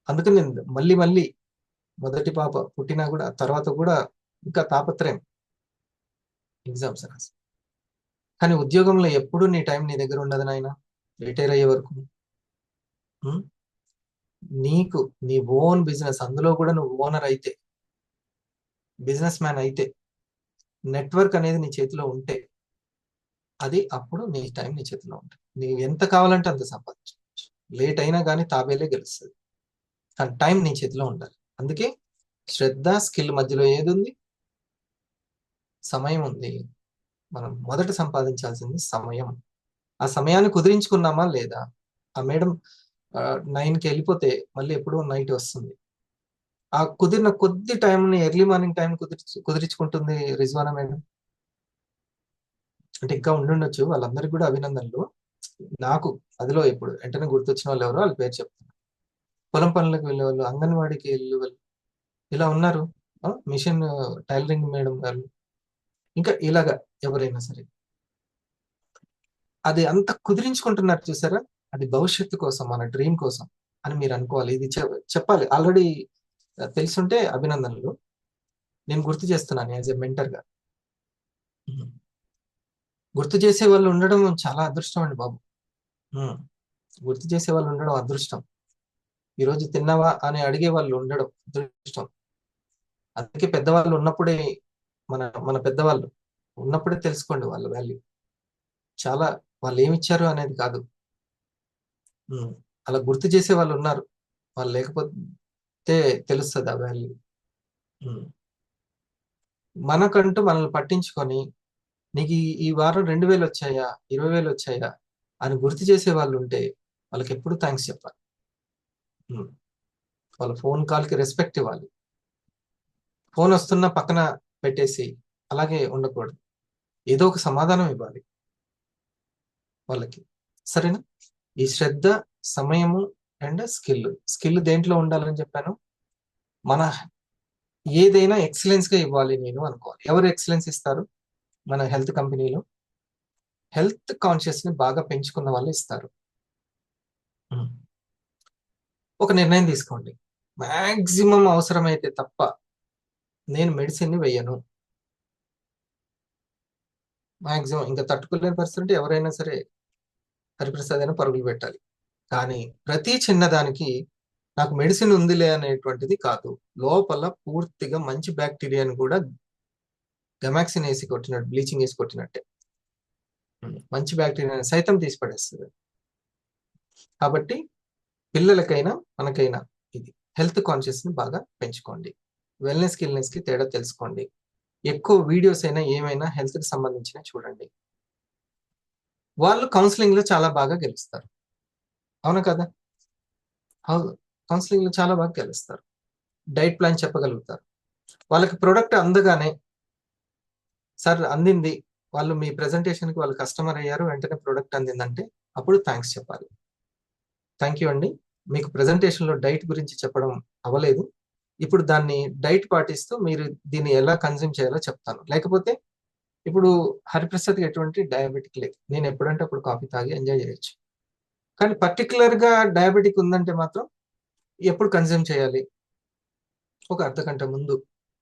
అందుకని నేను మళ్ళీ మొదటి పాప పుట్టినా కూడా తర్వాత కూడా ఇంకా తాపత్రయం ఎగ్జామ్స్ రాసి. కానీ ఉద్యోగంలో ఎప్పుడు నీ టైం నీ దగ్గర ఉండదు నాయన. రిటైర్ అయ్యే వరకు. ఉమ్, నీకు నీ ఓన్ బిజినెస్ అందులో కూడా నువ్వు ఓనర్ అయితే, బిజినెస్ మ్యాన్ అయితే, నెట్వర్క్ అనేది నీ చేతిలో ఉంటే అది అప్పుడు నీ టైం నీ చేతిలో ఉంటుంది. నీవు ఎంత కావాలంటే అంత సంపాదించుకోవచ్చు. లేట్ అయినా కానీ తాబేలే గెలుస్తుంది. కానీ టైం నీ చేతిలో ఉండాలి. అందుకే శ్రద్ధ, స్కిల్ మధ్యలో ఏది ఉంది? సమయం ఉంది. మనం మొదట సంపాదించాల్సింది సమయం. ఆ సమయాన్ని కుదిరించుకున్నామా లేదా? ఆ మేడం 9కి వెళ్ళిపోతే మళ్ళీ ఎప్పుడో నైట్ వస్తుంది. ఆ కుదిరిన కొద్ది టైంని ఎర్లీ మార్నింగ్ టైం కుదిరించుకుంటుంది రిజ్వానా మేడం. అంటే ఇంకా ఉండుండొచ్చు. వాళ్ళందరికీ కూడా అభినందనలు. నాకు అదిలో ఇప్పుడు వెంటనే గుర్తొచ్చిన వాళ్ళు ఎవరో వాళ్ళ పేరు చెప్తాను. పొలం పనులకు వెళ్ళేవాళ్ళు, అంగన్వాడీకి వెళ్ళే వాళ్ళు ఇలా ఉన్నారు. మిషన్ టైలరింగ్ మేడం గారు, ఇంకా ఇలాగా ఎవరైనా సరే అది అంత కుదిరించుకుంటున్నారు చూసారా? అది భవిష్యత్తు కోసం, మన డ్రీమ్ కోసం అని మీరు అనుకోవాలి. ఇది చెప్పాలి. ఆల్రెడీ తెలుసుంటే అభినందనలు. నేను గుర్తు చేస్తున్నాను యాజ్ ఎ మెంటర్ గా. ఉమ్. గుర్తు చేసే వాళ్ళు ఉండడం చాలా అదృష్టం అండి బాబు. ఉమ్. గుర్తు చేసే వాళ్ళు ఉండడం అదృష్టం. ఈ రోజు తిన్నావా అని అడిగే వాళ్ళు ఉండడం అదృష్టం. అందుకే పెద్దవాళ్ళు ఉన్నప్పుడే, మన మన పెద్దవాళ్ళు ఉన్నప్పుడే తెలుసుకోండి వాళ్ళ వాల్యూ. చాలా వాళ్ళు ఏమిచ్చారు అనేది కాదు. ఉమ్. అలా గుర్తు చేసే వాళ్ళు ఉన్నారు. వాళ్ళు లేకపోతే తెలుస్తుంది ఆ వాల్యూ. ఉమ్. మనకంటూ మనల్ని పట్టించుకొని నీకు ఈ వారం 2000 వచ్చాయా, 20,000 వచ్చాయా అని గుర్తు చేసే వాళ్ళు ఉంటే వాళ్ళకి ఎప్పుడు థ్యాంక్స్ చెప్పాలి. ఉమ్. వాళ్ళ ఫోన్ కాల్ కి రెస్పెక్ట్ ఇవ్వాలి. ఫోన్ వస్తున్నా పక్కన పెట్టేసి అలాగే ఉండకూడదు. ఏదో ఒక సమాధానం ఇవ్వాలి వాళ్ళకి. సరేనా? ఈ శ్రద్ధ, సమయము అండ్ స్కిల్ దేంట్లో ఉండాలని చెప్పాను? మన ఏదైనా ఎక్సలెన్స్ గా ఇవ్వాలి నేను అనుకోవాలి. ఎవరు ఎక్సలెన్స్ ఇస్తారు? మన హెల్త్ కంపెనీలో హెల్త్ కాన్షియస్ ని బాగా పెంచుకున్న వాళ్ళు ఇస్తారు. ఉమ్. ఒక నిర్ణయం తీసుకోండి, మాక్సిమం అవసరమైతే తప్ప నేను మెడిసిన్ ని వెయ్యను. మాక్సిమం ఇంకా తట్టుకోలేని పరిస్థితి ఉంటే ఎవరైనా సరే హరిప్రసాద్ అయినా పరుగులు పెట్టాలి. కానీ ప్రతి చిన్నదానికి నాకు మెడిసిన్ ఉందిలే అనేటువంటిది కాదు. లోపల పూర్తిగా మంచి బ్యాక్టీరియాని కూడా గమాక్సిన్ వేసి కొట్టినట్టు, బ్లీచింగ్ వేసి కొట్టినట్టే మంచి బ్యాక్టీరియాని సైతం తీసి పడేస్తుంది. కాబట్టి పిల్లలకైనా మనకైనా ఇది హెల్త్ కాన్షియస్ ని బాగా పెంచుకోండి. వెల్నెస్ కి ఇల్నెస్ కి తేడా తెలుసుకోండి. ఎక్కువ వీడియోస్ అయినా ఏమైనా హెల్త్ కి సంబంధించిన చూడండి. వాళ్ళు కౌన్సిలింగ్ లో చాలా బాగా గెలుస్తారు. అవునా కదా? కౌన్సిలింగ్ లో చాలా బాగా గెలుస్తారు. డైట్ ప్లాన్ చెప్పగలుగుతారు. వాళ్ళకి ప్రొడక్ట్ అందగానే సార్ అందింది, వాళ్ళు మీ ప్రెజెంటేషన్ కి వాళ్ళు కస్టమర్ అయ్యారు, వెంటనే ప్రొడక్ట్ అందిందంటే అప్పుడు థ్యాంక్స్ చెప్పాలి. థ్యాంక్ యూ అండి, మీకు ప్రెజెంటేషన్ లో డైట్ గురించి చెప్పడం అవ్వలేదు, ఇప్పుడు దాన్ని డైట్ పాటిస్తూ మీరు దీన్ని ఎలా కన్జ్యూమ్ చేయాలో చెప్తాను. లేకపోతే ఇప్పుడు హరిప్రసాద్ ఎటువంటి డయాబెటిక్ లేదు, నేను ఎప్పుడంటే అప్పుడు కాఫీ తాగి ఎంజాయ్ చేయొచ్చు. కానీ పర్టికులర్ గా డయాబెటిక్ ఉందంటే మాత్రం ఎప్పుడు కన్జ్యూమ్ చేయాలి? ఒక అర్ధ గంట ముందు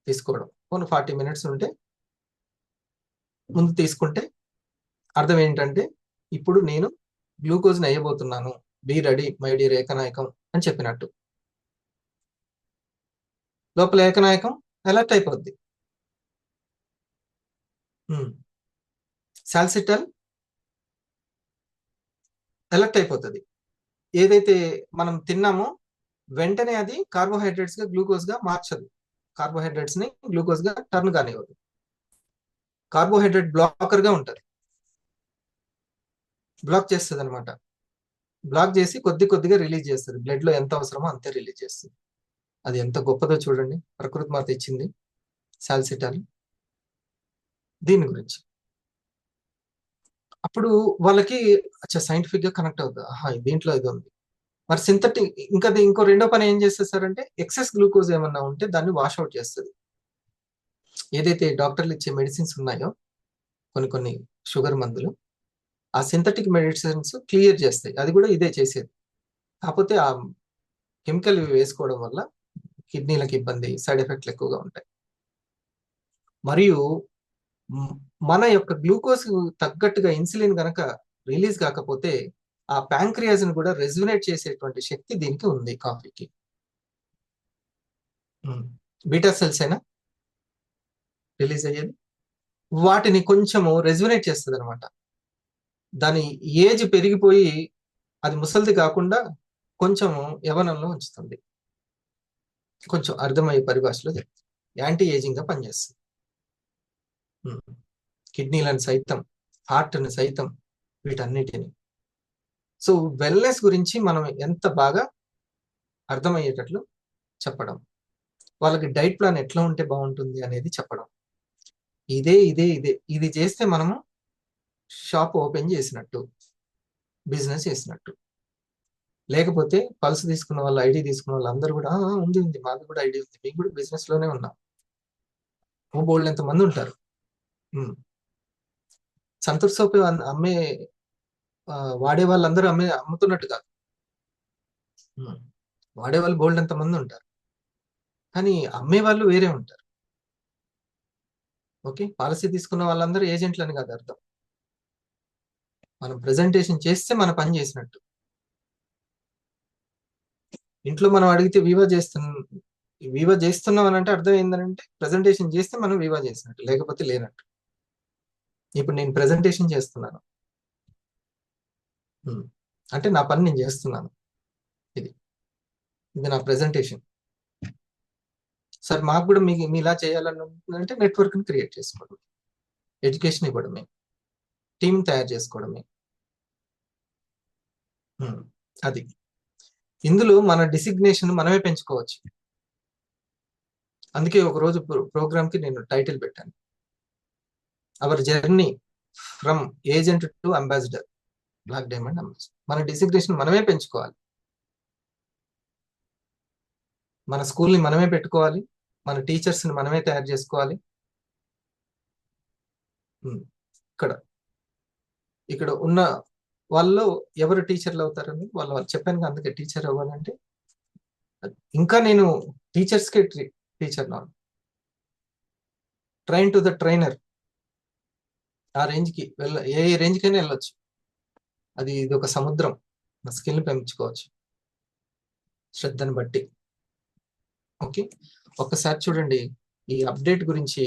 తీసుకోవడం. 40 మినిట్స్ ఉంటే ముందు తీసుకుంటే అర్థం ఏంటంటే ఇప్పుడు నేను గ్లూకోజ్ వేయబోతున్నాను, బీ రెడీ మై డియర్ ఏకనాయకం అని చెప్పినట్టు. లోపల ఏకనాయకం అలర్ట్ అయిపోద్ది. సాల్సిటల్ అలర్ట్ అయిపోతుంది. ఏదైతే మనం తిన్నామో వెంటనే అది కార్బోహైడ్రేట్స్ గా గ్లూకోజ్ గా మార్చదు. కార్బోహైడ్రేట్స్ ని గ్లూకోజ్ గా టర్న్ కానివ్వదు. కార్బోహైడ్రేట్ బ్లాకర్ గా ఉంటుంది, బ్లాక్ చేస్తుంది అనమాట. బ్లాక్ చేసి కొద్ది కొద్దిగా రిలీజ్ చేస్తుంది. బ్లడ్ లో ఎంత అవసరమో అంతే రిలీజ్ చేస్తుంది. అది ఎంత గొప్పదో చూడండి, ప్రకృతి మాత ఇచ్చింది సాల్సిటాల్. దీని గురించి అప్పుడు వాళ్ళకి సైంటిఫిక్ గా కనెక్ట్ అవుతుంది. ఆహా, దీంట్లో ఇది ఉంది. మరి సింథటిక్ ఇంకా ఇంకో రెండో పని ఏం చేసేస్తారంటే ఎక్సెస్ గ్లూకోజ్ ఏమన్నా ఉంటే దాన్ని వాష్ అవుట్ చేస్తుంది. ఏదైతే డాక్టర్లు ఇచ్చే మెడిసిన్స్ ఉన్నాయో కొన్ని కొన్ని షుగర్ మందులు, ఆ సింథటిక్ మెడిసిన్స్ క్లియర్ చేస్తాయి. అది కూడా ఇదే చేసేది. కాకపోతే ఆ కెమికల్ వేసుకోవడం వల్ల కిడ్నీలకు ఇబ్బంది, సైడ్ ఎఫెక్ట్లు ఎక్కువగా ఉంటాయి. మరియు మన యొక్క గ్లూకోజ్ తగ్గట్టుగా ఇన్సులిన్ గనక రిలీజ్ కాకపోతే ఆ ప్యాంక్రియాస్ ని కూడా రెజ్యునేట్ చేసేటువంటి శక్తి దీనికి ఉంది కాఫీకి. బీటా సెల్స్ అయినా రిలీజ్ అయ్యేది, వాటిని కొంచెము రెజ్యునేట్ చేస్తుంది అనమాట. దాని ఏజ్ పెరిగిపోయి అది ముసలిది కాకుండా కొంచెం యవనంలో ఉంచుతుంది. కొంచెం అర్థమయ్యే పరిభాషలో చెప్తుంది. యాంటీ ఏజింగ్ గా పనిచేస్తుంది. కిడ్నీలను సైతం, హార్ట్ని సైతం, వీటన్నిటిని. సో వెల్నెస్ గురించి మనం ఎంత బాగా అర్థమయ్యేటట్లు చెప్పడం, వాళ్ళకి డైట్ ప్లాన్ ఎట్లా ఉంటే బాగుంటుంది అనేది చెప్పడం. ఇదే ఇదే ఇదే ఇది చేస్తే మనము షాప్ ఓపెన్ చేసినట్టు, బిజినెస్ చేసినట్టు. లేకపోతే పల్స్ తీసుకున్న వాళ్ళు, ఐడి తీసుకున్న వాళ్ళు అందరూ కూడా ఉంది ఉంది, మాకు కూడా ఐడి ఉంది, మీకు కూడా బిజినెస్ లోనే ఉన్నాం, బోల్డ్ ఎంత మంది ఉంటారు. సంతూర్ సోప్ అమ్మే వాడే వాళ్ళందరూ అమ్ముతున్నట్టు కాదు, వాడే వాళ్ళు బోల్డ్ ఎంత మంది ఉంటారు, కానీ అమ్మే వాళ్ళు వేరే ఉంటారు. ఓకే, పాలసీ తీసుకున్న వాళ్ళందరూ ఏజెంట్లు అని కాదు అర్థం. మనం ప్రెజెంటేషన్ చేస్తే మన పని చేసినట్టు. ఇంట్లో మనం అడిగితే వివా చేస్తున్నాం అని అంటే అర్థం ఏంటంటే ప్రెజెంటేషన్ చేస్తే మనం వివా చేసినట్టు, లేకపోతే లేనట్టు. ఇప్పుడు నేను ప్రెజెంటేషన్ చేస్తున్నాను అంటే నా పని నేను చేస్తున్నాను. ఇది నా ప్రెజెంటేషన్. సార్ మాకు కూడా మీలా చేయాలనుకుంటే నెట్వర్క్ని క్రియేట్ చేసుకోవడమే, ఎడ్యుకేషన్ ఇవ్వడమే, టీం తయారు చేసుకోవడమే. అది ఇందులో మన డిసిగ్నేషన్ మనమే పెంచుకోవచ్చు. అందుకే ఒకరోజు ప్రోగ్రామ్ కి నేను టైటిల్ పెట్టాను, our journey from agent to ambassador, black diamond ambassador. మన డిసిగ్నేషన్ మనమే పెంచుకోవాలి. మన స్కూల్ని మనమే పెట్టుకోవాలి, మన టీచర్స్ని మనమే తయారు చేసుకోవాలి. ఉమ్, ఇక్కడ ఇక్కడ ఉన్న వాళ్ళు ఎవరు టీచర్లు అవుతారని వాళ్ళు చెప్పాను కదా, అందుకే టీచర్ అవ్వాలంటే ఇంకా నేను టీచర్స్కే టీచర్ నా ట్రైన్ టు ద ట్రైనర్, ఆ రేంజ్కి ఏ రేంజ్కైనా వెళ్ళొచ్చు. ఇది ఒక సముద్రం. స్కిల్ని పెంచుకోవచ్చు శ్రద్ధను బట్టి. ఓకే, ఒక్కసారి చూడండి ఈ అప్డేట్ గురించి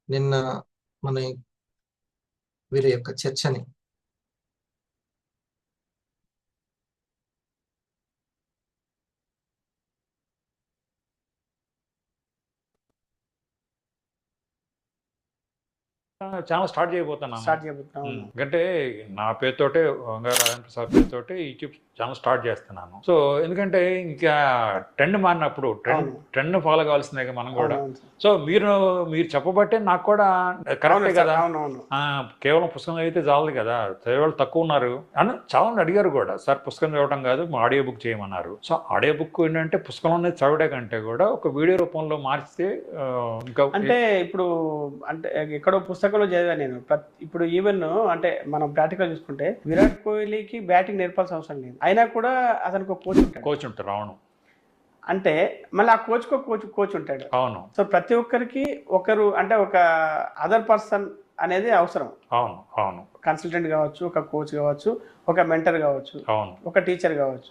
నిన్న మన వీరి యొక్క చర్చని. ఛానల్ స్టార్ట్ చేయబోతున్నాను. ఎందుకంటే నా పేరుతోటే రాజేంద్ర ప్రసాద్ పేరుతోటే యూట్యూబ్ ఛానల్ స్టార్ట్ చేస్తున్నాను. సో ఎందుకంటే ఇంకా ట్రెండ్ మారినప్పుడు ట్రెండ్ ఫాలో కావాల్సిందే మనం కూడా. సో మీరు చెప్పబట్టే నాకు కూడా కరెక్టే కదా, కేవలం పుస్తకం అయితే చాలదు కదా, చదివేవాళ్ళు తక్కువ ఉన్నారు అని చాలా మంది అడిగారు కూడా. సార్ పుస్తకం చదవడం కాదు, ఆడియో బుక్ చేయమన్నారు. సో ఆడియో బుక్ ఏంటంటే పుస్తకంలోనే చదవడే కంటే కూడా ఒక వీడియో రూపంలో మార్చితే ఇంకా అంటే ఇప్పుడు అంటే ఎక్కడో పుస్తకంలో చదివా నేను. ఇప్పుడు ఈవెన్ అంటే మనం ప్రాక్టికల్ చూసుకుంటే విరాట్ కోహ్లీకి బ్యాటింగ్ నేర్పాల్సిన అవసరం లేదు, అయినా కూడా అతనికి కోచ్ ఉంటాడు. అవును, అంటే మళ్ళీ ఆ కోచ్ ఉంటాడు. అవును. సో ప్రతి ఒక్కరికి ఒకరు అంటే ఒక అదర్ పర్సన్ అనేది అవసరం. అవును అవును. కన్సల్టెంట్ కావచ్చు, ఒక కోచ్ కావచ్చు, ఒక మెంటర్ కావచ్చు, అవును, ఒక టీచర్ కావచ్చు.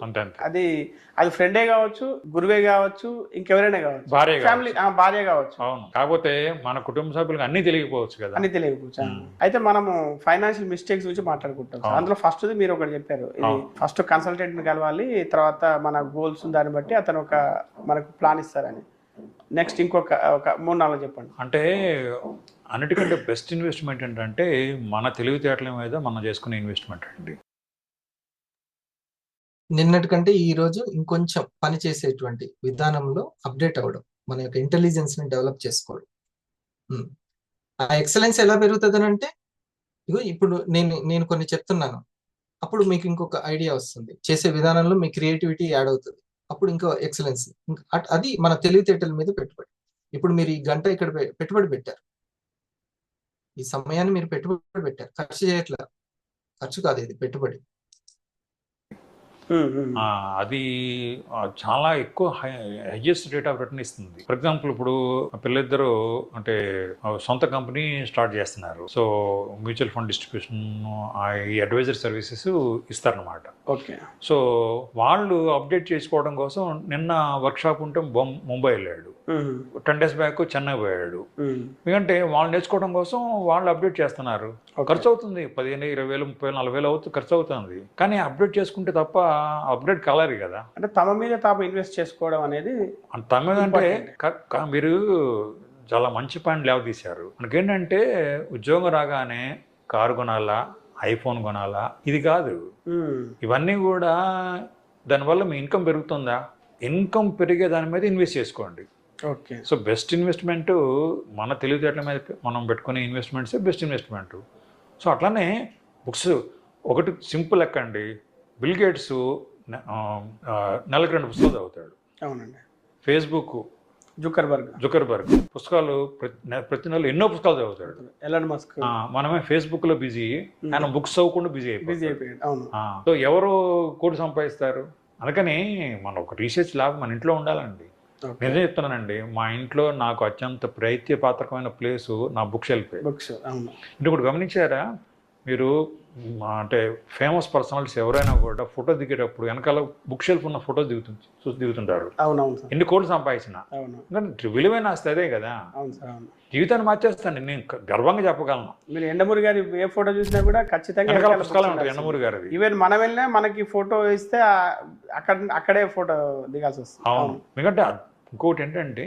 అది ఫ్రెండే కావచ్చు, గురువే కావచ్చు, ఇంకెవరైనా కావచ్చు, ఫ్యామిలీ భార్య కావచ్చు. అవును. కాకపోతే మన కుటుంబ సభ్యులకు అన్ని తెలియకపోవచ్చు కదా, అన్ని తెలియకపోవచ్చు. అయితే మనము ఫైనాన్షియల్ మిస్టేక్స్ గురించి మాట్లాడుకుంటాం. అందులో ఫస్ట్ మీరు ఒకటి చెప్పారు, ఇది ఫస్ట్ కన్సల్టెంట్ ని కలవాలి, తర్వాత మన గోల్స్ దాన్ని బట్టి అతను మనకు ప్లాన్ ఇస్తారని. నెక్స్ట్ ఇంకొక 3-4 చెప్పండి. అంటే అన్నిటికంటే బెస్ట్ ఇన్వెస్ట్మెంట్ ఏంటంటే మన తెలివితేటల మీద మనం చేసుకునే ఇన్వెస్ట్మెంట్ అండి. నిన్నటికంటే ఈ రోజు ఇంకొంచెం పని చేసేటువంటి విధానంలో అప్డేట్ అవ్వడం, మన యొక్క ఇంటెలిజెన్స్ ని డెవలప్ చేసుకోవడం. ఆ ఎక్సలెన్స్ ఎలా పెరుగుతుంది అంటే, ఇప్పుడు నేను కొన్ని చెప్తున్నాను, అప్పుడు మీకు ఇంకొక ఐడియా వస్తుంది, చేసే విధానంలో మీ క్రియేటివిటీ యాడ్ అవుతుంది, అప్పుడు ఇంకో ఎక్సలెన్స్. అది మన తెలివితేటల మీద పెట్టుబడి. ఇప్పుడు మీరు ఈ గంట ఇక్కడ పెట్టుబడి పెట్టారు, ఈ సమయాన్ని మీరు పెట్టుబడి పెట్టారు, ఖర్చు చేయట్లా. ఖర్చు కాదు, ఇది పెట్టుబడి. అది చాలా ఎక్కువ హైయెస్ట్ రేట్ ఆఫ్ రిటర్న్ ఇస్తుంది. ఫర్ ఎగ్జాంపుల్ ఇప్పుడు పిల్లలిద్దరూ అంటే సొంత కంపెనీ స్టార్ట్ చేస్తున్నారు. సో మ్యూచువల్ ఫండ్ డిస్ట్రిబ్యూషన్, ఈ అడ్వైజర్ సర్వీసెస్ ఇస్తారనమాట. ఓకే. సో వాళ్ళు అప్డేట్ చేసుకోవడం కోసం నిన్న వర్క్షాప్ ఉంటే ముంబై వెళ్ళాడు, 10 days బ్యాక్ చెన్నై పోయాడు. ఎందుకంటే వాళ్ళు నేర్చుకోవడం కోసం వాళ్ళు అప్డేట్ చేస్తున్నారు. ఖర్చు అవుతుంది 15,000, 20,000, 30,000, 40,000 అవుతుంది, ఖర్చు అవుతుంది. కానీ అప్డేట్ చేసుకుంటే తప్ప అప్డేట్ కాలేరు కదా. అంటే తమ మీద తాము ఇన్వెస్ట్ చేసుకోవడం అనేది తమ మీద అంటే మీరు చాలా మంచి పాయింట్ లేవదీశారు. మనకేంటంటే ఉద్యోగం రాగానే కారు కొనాలా, ఐఫోన్ కొనాలా, ఇది కాదు. ఇవన్నీ కూడా దానివల్ల మీ ఇన్కమ్ పెరుగుతుందా? ఇన్కమ్ పెరిగే దాని మీద ఇన్వెస్ట్ చేసుకోండి. ఓకే. సో బెస్ట్ ఇన్వెస్ట్మెంట్ మన తెలివితేటల మీద మనం పెట్టుకునే ఇన్వెస్ట్మెంట్సే బెస్ట్ ఇన్వెస్ట్మెంట్. సో అట్లానే బుక్స్ ఒకటి సింపుల్ ఎక్కండి. బిల్ గేట్స్ నెలకు 2 పుస్తకాలు చదువుతాడు. అవునండి. ఫేస్బుక్ జుకర్బర్గ్ పుస్తకాలు ప్రతి నెల ఎన్నో పుస్తకాలు చదువుతాడు. Elon Musk. మనమే ఫేస్బుక్ లో బిజీ, ఆయన బుక్స్ చదవకుండా బిజీ అయిపోయాడు. సో ఎవరు కోటి సంపాదిస్తారు? అందుకని మన ఒక రీసెర్చ్ ల్యాబ్ మన ఇంట్లో ఉండాలండి. నిజం చెప్తున్నానండి, మా ఇంట్లో నాకు అత్యంత ప్రైత్యపాత్రకమైన ప్లేసు నా బుక్ షెల్ఫ్. ఇప్పుడు గమనించారా మీరు, అంటే ఫేమస్ పర్సనాలిటీస్ ఎవరైనా కూడా ఫోటో దిగేటప్పుడు వెనకాల బుక్ షెల్ఫ్ ఉన్న ఫోటో దిగుతుంటారు. ఎన్ని కోట్లు సంపాదించిన విలువైన ఆస్తి అదే కదా. జీవితాన్ని మార్చేస్తాను, నేను గర్వంగా చెప్పగలను. మీరు ఎండమూరి గారి ఏ ఫోటో చూసినా కూడా ఖచ్చితంగా పుస్తకాలు ఉంటాయి ఎండమూరి గారిది. ఈవెన్ మనం వెళ్ళినా మనకి ఫోటో ఇస్తే అక్కడే ఫోటో దిగాల్సి వస్తుంది. అవును. ఎందుకంటే ఇంకోటి ఏంటంటే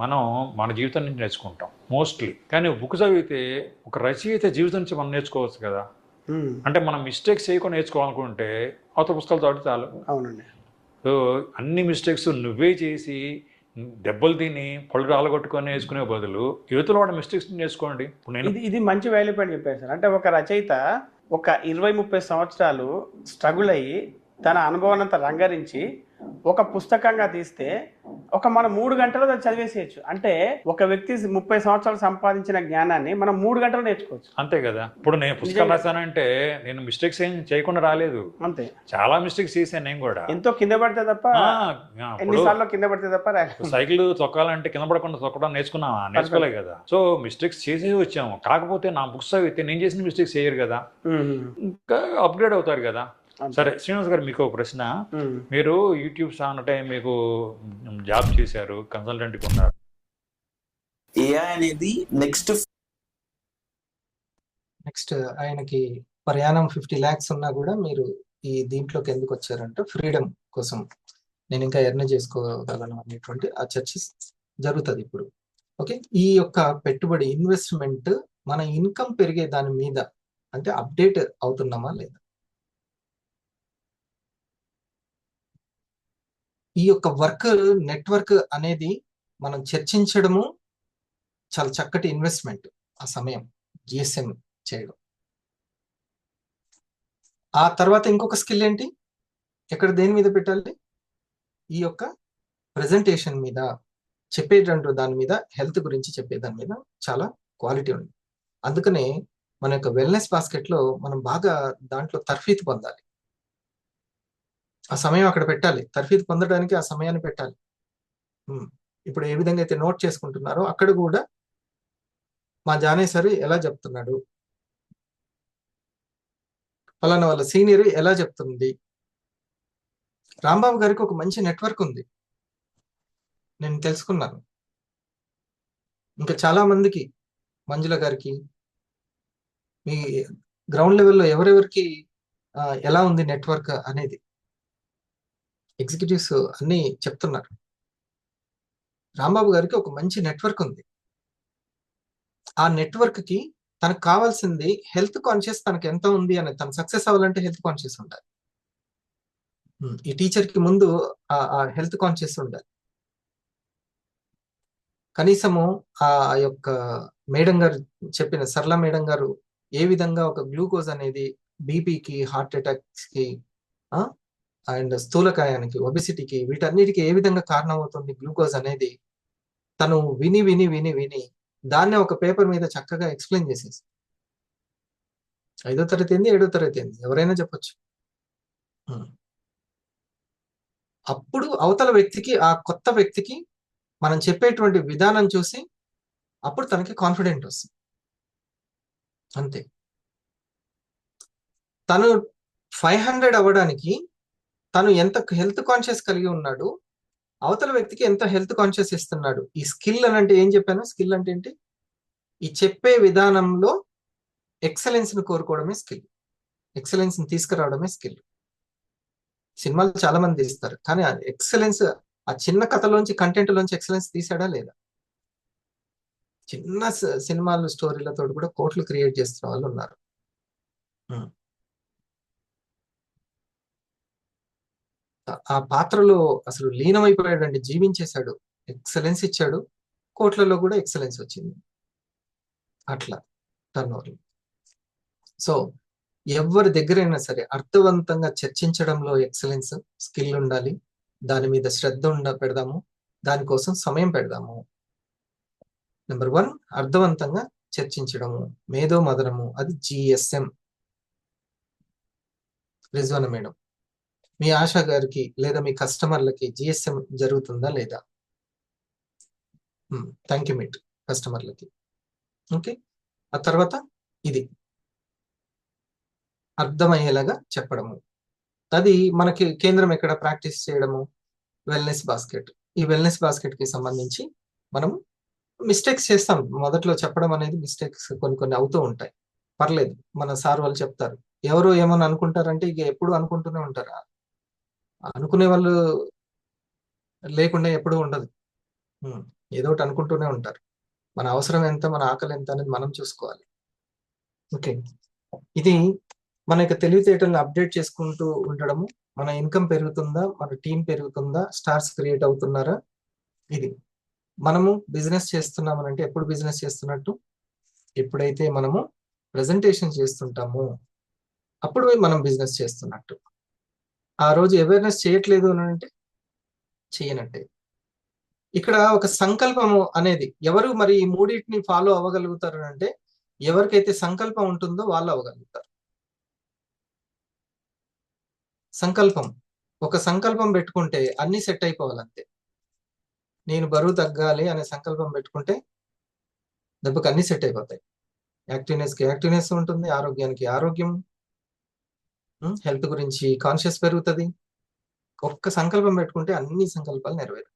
మనం మన జీవితం నుంచి నేర్చుకుంటాం మోస్ట్లీ, కానీ బుక్ చదివితే ఒక రచయిత జీవితం నుంచి మనం నేర్చుకోవచ్చు కదా. అంటే మనం మిస్టేక్స్ చేయకుండా నేర్చుకోవాలనుకుంటే అవతల పుస్తకాలు చదివితే చాలు. అవునండి. సో అన్ని మిస్టేక్స్ నువ్వే చేసి దెబ్బలు తిని పళ్ళు రాలగొట్టుకొని నేర్చుకునే బదులు యువతలో వాడు మిస్టేక్స్ నేర్చుకోండి. ఇది మంచి వాల్యూ పాయింట్ చెప్పారు సార్. అంటే ఒక రచయిత ఒక 20-30 సంవత్సరాలు స్ట్రగుల్ అయ్యి తన అనుభవాన్ని అంతా రంగరించి ఒక పుస్తకంగా తీస్తే మనం 3 గంటల్లో చదివేసేయచ్చు. అంటే ఒక వ్యక్తి 30 సంవత్సరాలు సంపాదించిన జ్ఞానాన్ని మనం 3 గంటలు నేర్చుకోవచ్చు. అంతే కదా. ఇప్పుడు నేను పుస్తకం రాశానంటే నేను మిస్టేక్స్ ఏం చేయకుండా రాలేదు, అంతే. చాలా మిస్టేక్స్ చేశాను నేను కూడా. ఎంతో కింద పడితే తప్ప, ఎన్నిసార్లు కింద పడితే తప్ప. సైకిల్ తొక్కాలంటే కింద పడకుండా తొక్కడం నేర్చుకోలే కదా. సో మిస్టేక్స్ చేసే వచ్చాము. కాకపోతే నా బుక్స్ అయితే నేను చేసిన మిస్టేక్స్ చేయరు కదా, ఇంకా అప్గ్రేడ్ అవుతారు కదా. సరే శ్రీనివాస్ గారు, మీకు ఒక ప్రశ్న. మీరు యూట్యూబ్ అంటే మీకు జాబ్ చేశారు, కన్సల్టెంట్ ఉన్నారు. ఏఐ అనేది నెక్స్ట్ ఆయనకి ప్రయాణం 50 lakhs ఉన్నా కూడా మీరు ఈ దీంట్లోకి ఎందుకు వచ్చారంటే ఫ్రీడమ్ కోసం, నేను ఇంకా ఎర్న్ చేసుకోగలను అనేటువంటి ఆ చర్చ జరుగుతుంది ఇప్పుడు. ఓకే, ఈ యొక్క పెట్టుబడి ఇన్వెస్ట్మెంట్ మన ఇన్కమ్ పెరిగే దాని మీద అంటే అప్డేట్ అవుతున్నామా లేదా? ఈ యొక్క నెట్వర్క్ అనేది మనం చర్చించడము చాలా చక్కటి ఇన్వెస్ట్మెంట్. ఆ సమయం జిఎస్ఎం చేయడం. ఆ తర్వాత ఇంకొక స్కిల్ ఏంటి, ఎక్కడ దేని మీద పెట్టాలి? ఈ యొక్క ప్రెజెంటేషన్ మీద చెప్పేటంటూ దాని మీద, హెల్త్ గురించి చెప్పే దాని మీద చాలా క్వాలిటీ ఉంది. అందుకనే మన యొక్క వెల్నెస్ బాస్కెట్ లో మనం బాగా దాంట్లో తర్ఫీదు పొందాలి. ఆ సమయం అక్కడ పెట్టాలి. తర్ఫీదు పొందడానికి ఆ సమయాన్ని పెట్టాలి. ఇప్పుడు ఏ విధంగా అయితే నోట్ చేసుకుంటున్నారో అక్కడ కూడా మా జానేసరి ఎలా చెప్తున్నాడు, ఫలానా వాళ్ళ సీనియర్ ఎలా చెప్తుంది. రాంబాబు గారికి ఒక మంచి నెట్వర్క్ ఉంది, నేను తెలుసుకున్నాను. ఇంకా చాలా మందికి, మంజుల గారికి, మీ గ్రౌండ్ లెవెల్లో ఎవరెవరికి ఎలా ఉంది నెట్వర్క్ అనేది ఎగ్జిక్యూటివ్స్ అన్ని చెప్తున్నారు. రాంబాబు గారికి ఒక మంచి నెట్వర్క్ ఉంది. ఆ నెట్వర్క్ కి తనకు కావాల్సింది హెల్త్ కాన్షియస్ తనకు ఎంత ఉంది అని, తను సక్సెస్ అవ్వాలంటే హెల్త్ కాన్షియస్ ఉండాలి. ఈ టీచర్ కి ముందు ఆ హెల్త్ కాన్షియస్ ఉండాలి. కనీసము ఆ యొక్క మేడం గారు చెప్పిన సరళ మేడం గారు ఏ విధంగా ఒక గ్లూకోజ్ అనేది బీపీకి, హార్ట్ అటాక్స్ కి, అండ్ స్థూలకాయానికి, ఒబెసిటీకి, వీటన్నిటికీ ఏ విధంగా కారణం అవుతుంది గ్లూకోజ్ అనేది తను విని విని విని విని దాన్నే ఒక పేపర్ మీద చక్కగా ఎక్స్ప్లెయిన్ చేసేసి, 5వ తరగతి ఏంది 7వ తరగతి ఏంది ఎవరైనా చెప్పొచ్చు. అప్పుడు అవతల వ్యక్తికి, ఆ కొత్త వ్యక్తికి మనం చెప్పేటువంటి విధానం చూసి అప్పుడు తనకి కాన్ఫిడెంట్ వస్తుంది. అంతే. తను 500 అవ్వడానికి తను ఎంత హెల్త్ కాన్షియస్ కలిగి ఉన్నాడు, అవతల వ్యక్తికి ఎంత హెల్త్ కాన్షియస్ ఇస్తున్నాడు. ఈ స్కిల్ అని అంటే ఏం చెప్పాను? స్కిల్ అంటే ఏంటి? ఈ చెప్పే విధానంలో ఎక్సలెన్స్ ని కోరుకోవడమే స్కిల్, ఎక్సలెన్స్ ని తీసుకురావడమే స్కిల్. సినిమాలు చాలా మంది తీస్తారు, కానీ ఎక్సలెన్స్ ఆ చిన్న కథలోంచి, కంటెంట్ లోంచి ఎక్సలెన్స్ తీసాడా లేదా? చిన్న సినిమాలు స్టోరీలతో కూడా కోట్లు క్రియేట్ చేస్తున్న వాళ్ళు ఉన్నారు. ఆ పాత్రలో అసలు లీనమైపోయాడండి, జీవించేశాడు, ఎక్సలెన్స్ ఇచ్చాడు, కోట్లలో కూడా ఎక్సలెన్స్ వచ్చింది. అట్లా టర్నోవర్. సో ఎవరి దగ్గరైనా సరే అర్థవంతంగా చర్చించడంలో ఎక్సలెన్స్ స్కిల్ ఉండాలి. దాని మీద శ్రద్ధ పెడదాము, దానికోసం సమయం పెడదాము. నెంబర్ 1 అర్థవంతంగా చర్చించడము, మేధో మదనము, అది జిఎస్ఎం. రిజ్వానా మేడం, మీ ఆశా గారికి లేదా మీ కస్టమర్లకి జిఎస్ఎం జరుగుతుందా లేదా? థ్యాంక్ యూ మీట్ కస్టమర్లకి. ఓకే, ఆ తర్వాత ఇది అర్థమయ్యేలాగా చెప్పడము. అది మనకి కేంద్రం ఎక్కడ ప్రాక్టీస్ చేయడము? Wellness basket. ఈ వెల్నెస్ బాస్కెట్ కి సంబంధించి మనం మిస్టేక్స్ చేస్తాం. మొదట్లో చెప్పడం అనేది మిస్టేక్స్ కొన్ని అవుతూ ఉంటాయి, పర్లేదు. మన సార్ వాళ్ళు చెప్తారు, ఎవరు ఏమని అనుకుంటారంటే ఇక ఎప్పుడు అనుకుంటూనే ఉంటారు. అనుకునే వాళ్ళు లేకుండా ఎప్పుడూ ఉండదు, ఏదో ఒకటి అనుకుంటూనే ఉంటారు. మన అవసరం ఎంత, మన ఆకలి ఎంత అనేది మనం చూసుకోవాలి. ఓకే, ఇది మన యొక్క తెలివితేటలను అప్డేట్ చేసుకుంటూ ఉండడము. మన ఇన్కమ్ పెరుగుతుందా, మన టీం పెరుగుతుందా, స్టార్స్ క్రియేట్ అవుతున్నారా? ఇది మనము బిజినెస్ చేస్తున్నామనంటే ఎప్పుడు బిజినెస్ చేస్తున్నట్టు? ఎప్పుడైతే మనము ప్రెజెంటేషన్ చేస్తుంటామో అప్పుడు మనం బిజినెస్ చేస్తున్నట్టు. ఆ రోజు అవేర్నెస్ చేయట్లేదు అని అంటే చేయనట్టే. ఇక్కడ ఒక సంకల్పము అనేది ఎవరు మరి ఈ మూడింటిని ఫాలో అవ్వగలుగుతారు అంటే ఎవరికైతే సంకల్పం ఉంటుందో వాళ్ళు అవ్వగలుగుతారు. సంకల్పం, ఒక సంకల్పం పెట్టుకుంటే అన్ని సెట్ అయిపోవాలంతే. నేను బరువు తగ్గాలి అనే సంకల్పం పెట్టుకుంటే దెబ్బకి అన్ని సెట్ అయిపోతాయి. యాక్టివ్నెస్కి యాక్టివ్నెస్ ఉంటుంది, ఆరోగ్యానికి ఆరోగ్యం, హెల్త్ గురించి కాన్షియస్ పెరుగుతుంది. ఒక్క సంకల్పం పెట్టుకుంటే అన్ని సంకల్పాలు నెరవేరుతాయి.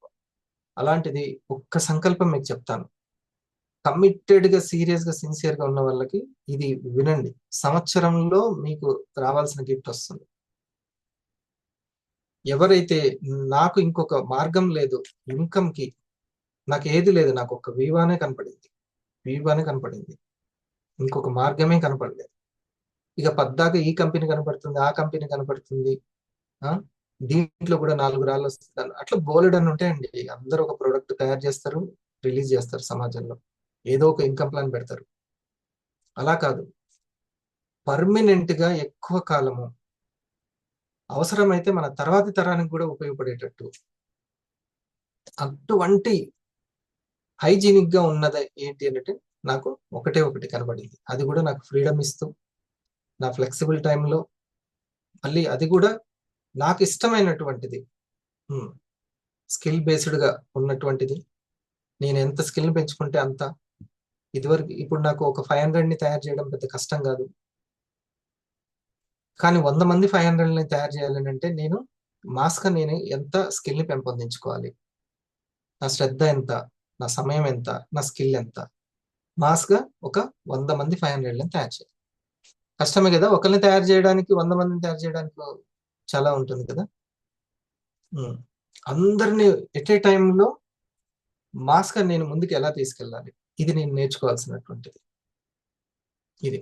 అలాంటిది ఒక్క సంకల్పం మీకు చెప్తాను. కమిటెడ్గా, సీరియస్గా, సిన్సియర్గా ఉన్న వాళ్ళకి ఇది వినండి. సంవత్సరంలో మీకు రావాల్సిన గిఫ్ట్ వస్తుంది. ఎవరైతే నాకు ఇంకొక మార్గం లేదు, ఇన్కమ్కి నాకు ఏది లేదు, నాకు ఒక వీవానే కనపడింది, ఇంకొక మార్గమే కనపడలేదు, ఇక పద్దాక ఈ కంపెనీ కనపడుతుంది, ఆ కంపెనీ కనపడుతుంది, దీంట్లో కూడా 4 రాళ్ళు వస్తుంది, అట్లా బోలెడని ఉంటాయండి. అందరూ ఒక ప్రోడక్ట్ తయారు చేస్తారు, రిలీజ్ చేస్తారు, సమాజంలో ఏదో ఒక ఇన్కమ్ ప్లాన్ పెడతారు. అలా కాదు, పర్మనెంట్ గా ఎక్కువ కాలము, అవసరమైతే మన తర్వాతి తరానికి కూడా ఉపయోగపడేటట్టు అటువంటి హైజీనిక్ గా ఉన్నది ఏంటి అంటే నాకు ఒకటి కనబడింది. అది కూడా నాకు ఫ్రీడమ్ ఇస్తూ, నా ఫ్లెక్సిబుల్ టైంలో, మళ్ళీ అది కూడా నాకు ఇష్టమైనటువంటిది, స్కిల్ బేస్డ్గా ఉన్నటువంటిది. నేను ఎంత స్కిల్ని పెంచుకుంటే అంత. ఇదివరకు ఇప్పుడు నాకు ఒక 500ని తయారు చేయడం పెద్ద కష్టం కాదు, కానీ 100 మంది 500ని తయారు చేయాలని అంటే నేను మాస్గా నేను ఎంత స్కిల్ని పెంపొందించుకోవాలి, నా శ్రద్ధ ఎంత, నా సమయం ఎంత, నా స్కిల్ ఎంత, మాస్గా ఒక 100 మంది 500ని తయారు చేయాలి. కష్టమే కదా, ఒకరిని తయారు చేయడానికి 100 మందిని తయారు చేయడానికి చాలా ఉంటుంది కదా. అందరినీ ఎట్ ఏ టైంలో మాస్గా నేను ముందుకు ఎలా తీసుకెళ్ళాలి, ఇది నేను నేర్చుకోవాల్సినటువంటిది ఇది.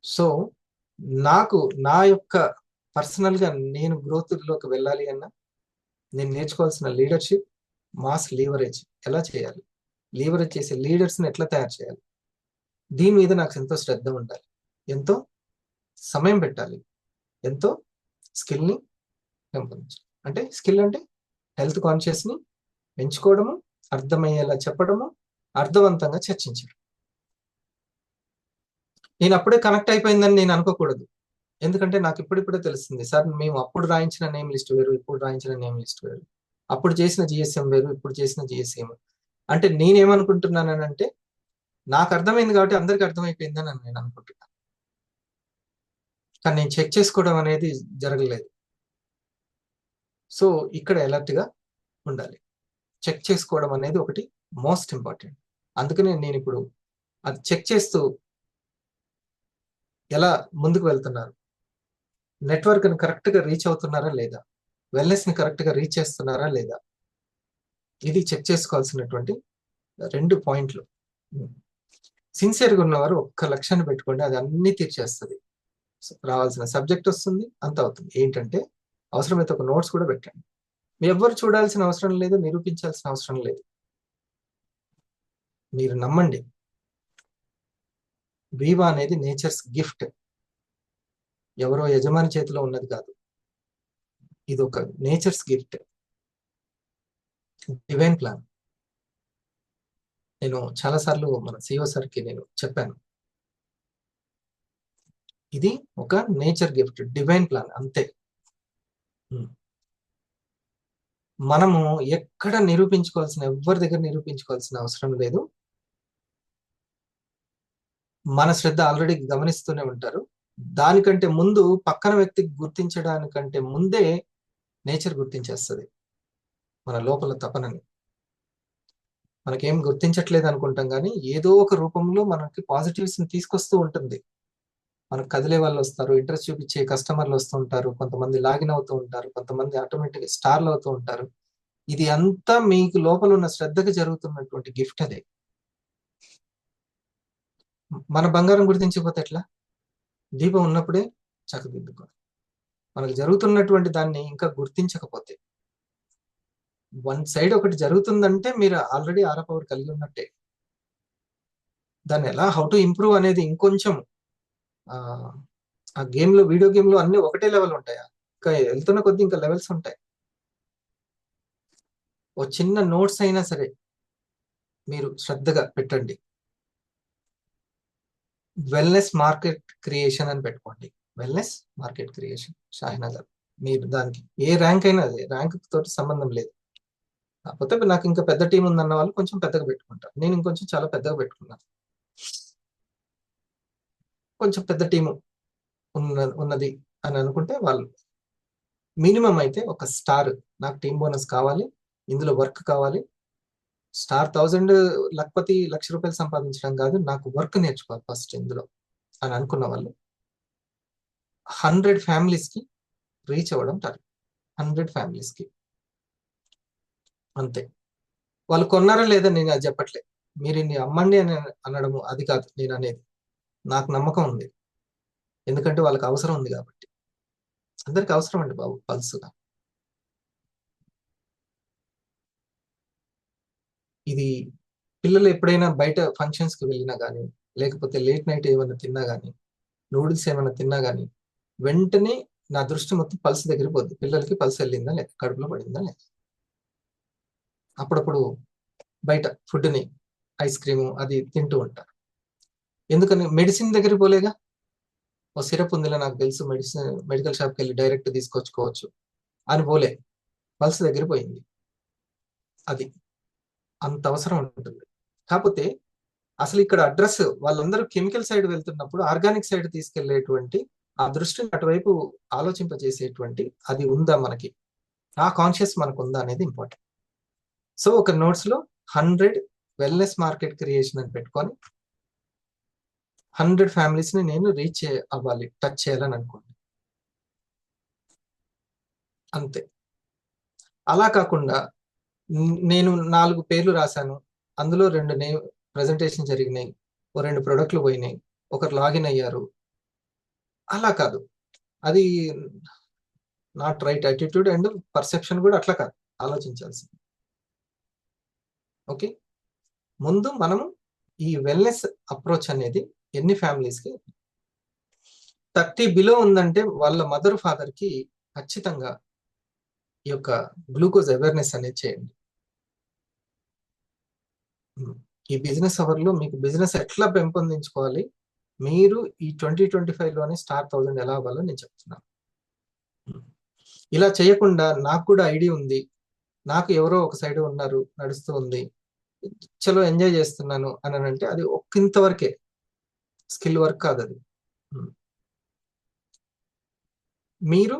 సో నాకు నా యొక్క పర్సనల్గా నేను గ్రోత్లోకి వెళ్ళాలి అన్నా నేను నేర్చుకోవాల్సిన లీడర్షిప్, మాస్ లీవరేజ్ ఎలా చేయాలి, లీవరేజ్ చేసే లీడర్స్ని ఎట్లా తయారు చేయాలి, దీని మీద నాకు ఎంతో శ్రద్ధ ఉండాలి, ఎంతో సమయం పెట్టాలి, ఎంతో స్కిల్ని పెంపొందించాలి. అంటే స్కిల్ అంటే హెల్త్ కాన్షియస్ని పెంచుకోవడము, అర్థమయ్యేలా చెప్పడము, అర్థవంతంగా చర్చించడం. నేను అప్పుడే కనెక్ట్ అయిపోయిందని నేను అనుకోకూడదు. ఎందుకంటే నాకు ఇప్పుడిప్పుడే తెలుస్తుంది, సార్ మేము అప్పుడు రాయించిన నేమ్ లిస్ట్ వేరు, ఇప్పుడు రాయించిన నేమ్ లిస్ట్ వేరు, అప్పుడు చేసిన జిఎస్ఎం వేరు, ఇప్పుడు చేసిన జిఎస్ఎం. అంటే నేనేమనుకుంటున్నానంటే నాకు అర్థమైంది కాబట్టి అందరికి అర్థమైపోయిందని నేను అనుకుంటున్నాను, కానీ నేను చెక్ చేసుకోవడం అనేది జరగలేదు. సో ఇక్కడ అలర్ట్గా ఉండాలి, చెక్ చేసుకోవడం అనేది ఒకటి మోస్ట్ ఇంపార్టెంట్. అందుకనే నేను ఇప్పుడు అది చెక్ చేస్తూ ఎలా ముందుకు వెళ్తున్నారు, నెట్వర్క్ని కరెక్ట్గా రీచ్ అవుతున్నారా లేదా, వెల్నెస్ని కరెక్ట్గా రీచ్ చేస్తున్నారా లేదా, ఇది చెక్ చేసుకోవాల్సినటువంటి 2 పాయింట్లు. సిన్సియర్గా ఉన్నవారు ఒక్క లక్ష్యాన్ని పెట్టుకోండి, అది అన్ని తీర్చేస్తుంది. రావాల్సిన సబ్జెక్ట్ వస్తుంది, అంత అవుతుంది. ఏంటంటే అవసరమైతే ఒక నోట్స్ కూడా పెట్టండి. మీ ఎవ్వరు చూడాల్సిన అవసరం లేదు, నిరూపించాల్సిన అవసరం లేదు. మీరు నమ్మండి, వీవా అనేది నేచర్స్ గిఫ్ట్, ఎవరో యజమాని చేతిలో ఉన్నది కాదు. ఇది ఒక నేచర్స్ గిఫ్ట్, డివైన్ ప్లాన్. నేను చాలాసార్లు మన సిఓ సార్కి నేను చెప్పాను, ఇది ఒక నేచర్ గిఫ్ట్, డివైన్ ప్లాన్, అంతే. మనము ఎక్కడ నిరూపించుకోవాల్సిన, ఎవరి దగ్గర నిరూపించుకోవాల్సిన అవసరం లేదు. మన శ్రద్ధ ఆల్రెడీ గమనిస్తూనే ఉంటారు. దానికంటే ముందు పక్కన వ్యక్తికి గుర్తించడానికంటే ముందే నేచర్ గుర్తించేస్తుంది మన లోపల తపనని. మనకేం గుర్తించట్లేదు అనుకుంటాం, కానీ ఏదో ఒక రూపంలో మనకి పాజిటివ్స్ని తీసుకొస్తూ ఉంటుంది. మనకు కదిలే వాళ్ళు వస్తారు, ఇంట్రెస్ట్ చూపించే కస్టమర్లు వస్తూ ఉంటారు, కొంతమంది లాగిన్ అవుతూ ఉంటారు, కొంతమంది ఆటోమేటిక్గా స్టార్లు అవుతూ ఉంటారు. ఇది అంతా మీకు లోపల ఉన్న శ్రద్ధకి జరుగుతున్నటువంటి గిఫ్ట్. అదే మన బంగారం గుర్తించకపోతే ఎట్లా? దీపం ఉన్నప్పుడే చక్కదిద్దుకోవాలి. మనకు జరుగుతున్నటువంటి దాన్ని ఇంకా గుర్తించకపోతే, వన్ సైడ్ ఒకటి జరుగుతుందంటే మీరు ఆల్రెడీ ఆరా పవర్ కలిగి ఉన్నట్టే. దాన్ని ఎలా హౌ టు ఇంప్రూవ్ అనేది ఇంకొంచెం ఆ గేమ్లో, వీడియో గేమ్లో అన్ని ఒకటే లెవెల్ ఉంటాయా? ఇంకా వెళ్తున్న కొద్దీ ఇంకా లెవెల్స్ ఉంటాయి. ఓ చిన్న నోట్స్ అయినా సరే మీరు శ్రద్ధగా పెట్టండి. వెల్నెస్ మార్కెట్ క్రియేషన్ అని పెట్టుకోండి. Wellness market creation Shahinagar. మీరు దానికి ఏ ర్యాంక్ అయినా అదే, ర్యాంక్ తోటి సంబంధం లేదు. కాకపోతే నాకు ఇంకా పెద్ద టీం ఉందన్న వాళ్ళు కొంచెం పెద్దగా పెట్టుకుంటారు. నేను ఇంకొంచెం చాలా పెద్దగా పెట్టుకున్నాను. కొంచెం పెద్ద టీము ఉన్నది అని అనుకుంటే వాళ్ళు మినిమం అయితే ఒక స్టార్, నాకు టీం బోనస్ కావాలి, ఇందులో వర్క్ కావాలి, స్టార్ 1000 లక్షపతి ₹1,00,000 సంపాదించడం కాదు, నాకు వర్క్ నేర్చుకోవాలి ఫస్ట్ ఇందులో అని అనుకున్న వాళ్ళు 100 ఫ్యామిలీస్కి రీచ్ అవ్వడం టార్గెట్. 100 ఫ్యామిలీస్కి అంతే. వాళ్ళు కొన్నారా లేదా నేను అది చెప్పట్లే, మీరు ఇన్ని అమ్మండి అని అనడము అది కాదు నేను అనేది. నాకు నమ్మకం ఉంది, ఎందుకంటే వాళ్ళకి అవసరం ఉంది కాబట్టి. అందరికి అవసరం అండి బాబు పల్స్గా. ఇది పిల్లలు ఎప్పుడైనా బయట ఫంక్షన్స్కి వెళ్ళినా కానీ, లేకపోతే లేట్ నైట్ ఏమైనా తిన్నా కానీ, నూడిల్స్ ఏమైనా తిన్నా కానీ, వెంటనే నా దృష్టి మొత్తం పల్స్ దగ్గరికి పోద్ది. పిల్లలకి పల్స్ వెళ్ళిందా లేదా, కడుపులో పడిందా లేదా. అప్పుడప్పుడు బయట ఫుడ్ని, ఐస్ క్రీము అది తింటూ ఉంటారు. ఎందుకని? మెడిసిన్ దగ్గరికి పోలేగా. ఓ సిరప్ ఉందిలే నాకు తెలుసు, మెడికల్ షాప్కి వెళ్ళి డైరెక్ట్ తీసుకొచ్చుకోవచ్చు అని పోలే, పల్స్ దగ్గర పోయింది. అది అంత అవసరం ఉంటుంది. కాకపోతే అసలు ఇక్కడ అడ్రస్ వాళ్ళందరూ కెమికల్ సైడ్ వెళ్తున్నప్పుడు ఆర్గానిక్ సైడ్ తీసుకెళ్లేటువంటి ఆ దృష్టిని అటువైపు ఆలోచింపజేసేటువంటి అది ఉందా మనకి, ఆ కాన్షియస్ మనకు ఉందా అనేది ఇంపార్టెంట్. సో ఒక నోట్స్ లో 100 వెల్నెస్ మార్కెట్ క్రియేషన్ అని పెట్టుకొని 100 ఫ్యామిలీస్ ని నేను రీచ్ అవ్వాలి, టచ్ చేయాలని అనుకోండి. అంతే. అలా కాకుండా నేను 4 పేర్లు రాశాను, అందులో 2 ప్రెజెంటేషన్ జరిగినాయి, ఓ 2 ప్రొడక్ట్లు పోయినాయి, ఒకరు లాగిన్ అయ్యారు, అలా కాదు. అది not right attitude and perception కూడా అట్లా కాదు ఆలోచించాల్సింది. ఓకే, ముందు మనము ఈ వెల్నెస్ అప్రోచ్ అనేది ఎన్ని ఫ్యామిలీస్కి 30 బిలో ఉందంటే వాళ్ళ మదర్ ఫాదర్కి ఖచ్చితంగా ఈ యొక్క గ్లూకోజ్ అవేర్నెస్ అనేది చేయండి. ఈ బిజినెస్ అవర్లో మీకు బిజినెస్ ఎట్లా పెంపొందించుకోవాలి, మీరు ఈ 2025లోనే స్టార్ 1000 ఎలా అవ్వాలో నేను చెప్తున్నాను. ఇలా చేయకుండా నాకు కూడా ఐడియా ఉంది, నాకు ఎవరో ఒక సైడ్ ఉన్నారు, నడుస్తూ ఉంది, చలో ఎంజాయ్ చేస్తున్నాను అని అంటే అది ఇంతవరకే, స్కిల్ వర్క్ కాదు అది. మీరు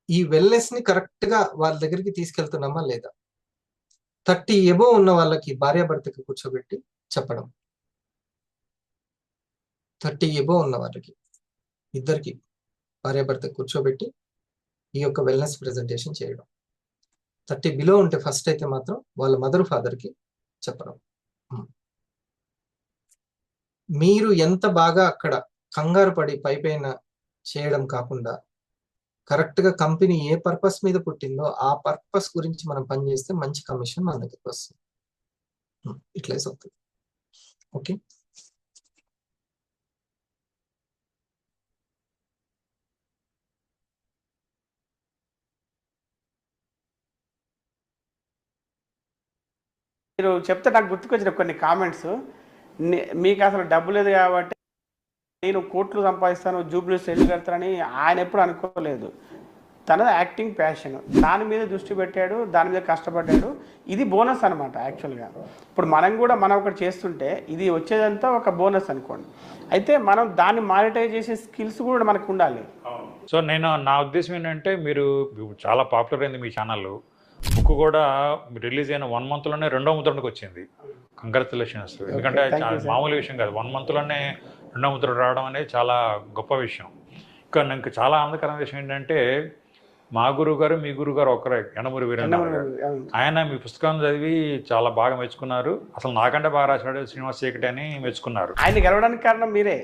ఈ వెల్నెస్ ని కరెక్ట్ గా వాళ్ళ దగ్గరికి తీసుకెళ్తున్నామా లేదా, 30 ఎబో ఉన్న వాళ్ళకి భార్యాభర్తకి కూర్చోబెట్టి చెప్పడం, 30 ఎబో ఉన్న వాళ్ళకి ఇద్దరికి భార్యాభర్తకి కూర్చోబెట్టి ఈ యొక్క వెల్నెస్ ప్రెజెంటేషన్ చేయడం. 30 బిలో ఉంటే ఫస్ట్ అయితే మాత్రం వాళ్ళ మదర్ ఫాదర్కి చెప్పడం. మీరు ఎంత బాగా అక్కడ కంగారు పడి పైపైన చేయడం కాకుండా కరెక్ట్ గా కంపెనీ ఏ పర్పస్ మీద పుట్టిందో ఆ పర్పస్ గురించి మనం పనిచేస్తే మంచి కమిషన్ మన దగ్గరికి వస్తుంది. ఇట్లా అవుతుంది. ఓకే, మీరు చెప్తే నాకు గుర్తుకొచ్చిన కొన్ని కామెంట్స్. మీకు అసలు డబ్బు లేదు కాబట్టి నేను కోట్లు సంపాదిస్తాను, జూబ్లీస్ ఎందుకు కడతానని ఆయన ఎప్పుడు అనుకోలేదు. తన యాక్టింగ్ ప్యాషన్, దాని మీద దృష్టి పెట్టాడు, దాని మీద కష్టపడ్డాడు. ఇది బోనస్ అనమాట యాక్చువల్గా. ఇప్పుడు మనం ఒకటి చేస్తుంటే ఇది వచ్చేదంతా ఒక బోనస్ అనుకోండి. అయితే మనం దాన్ని మానిటైజ్ చేసే స్కిల్స్ కూడా మనకు ఉండాలి. సో నా ఉద్దేశం ఏంటంటే, మీరు చాలా పాపులర్ అయింది మీ ఛానల్, బుక్ కూడా రిలీజ్ అయిన 1 monthలోనే 2వ ముద్రణకు వచ్చింది. కంగ్రాచులేషన్స్. ఎందుకంటే మామూలు విషయం కాదు, 1 monthలోనే 2వ ముద్ర రావడం అనేది చాలా గొప్ప విషయం. ఇంకా నాకు చాలా ఆనందకరమైన విషయం ఏంటంటే, మా గురువు గారు మీ గురువు గారు ఒకరే, యండమూరి వీరేంద్ర గారు. ఆయన మీ పుస్తకం చదివి చాలా బాగా మెచ్చుకున్నారు. అసలు నాకంటే బాగా రాశాడు శ్రీనివాస్ చీకటి అని మెచ్చుకున్నారు. ఆయన గెలవడానికి కారణం మీరే.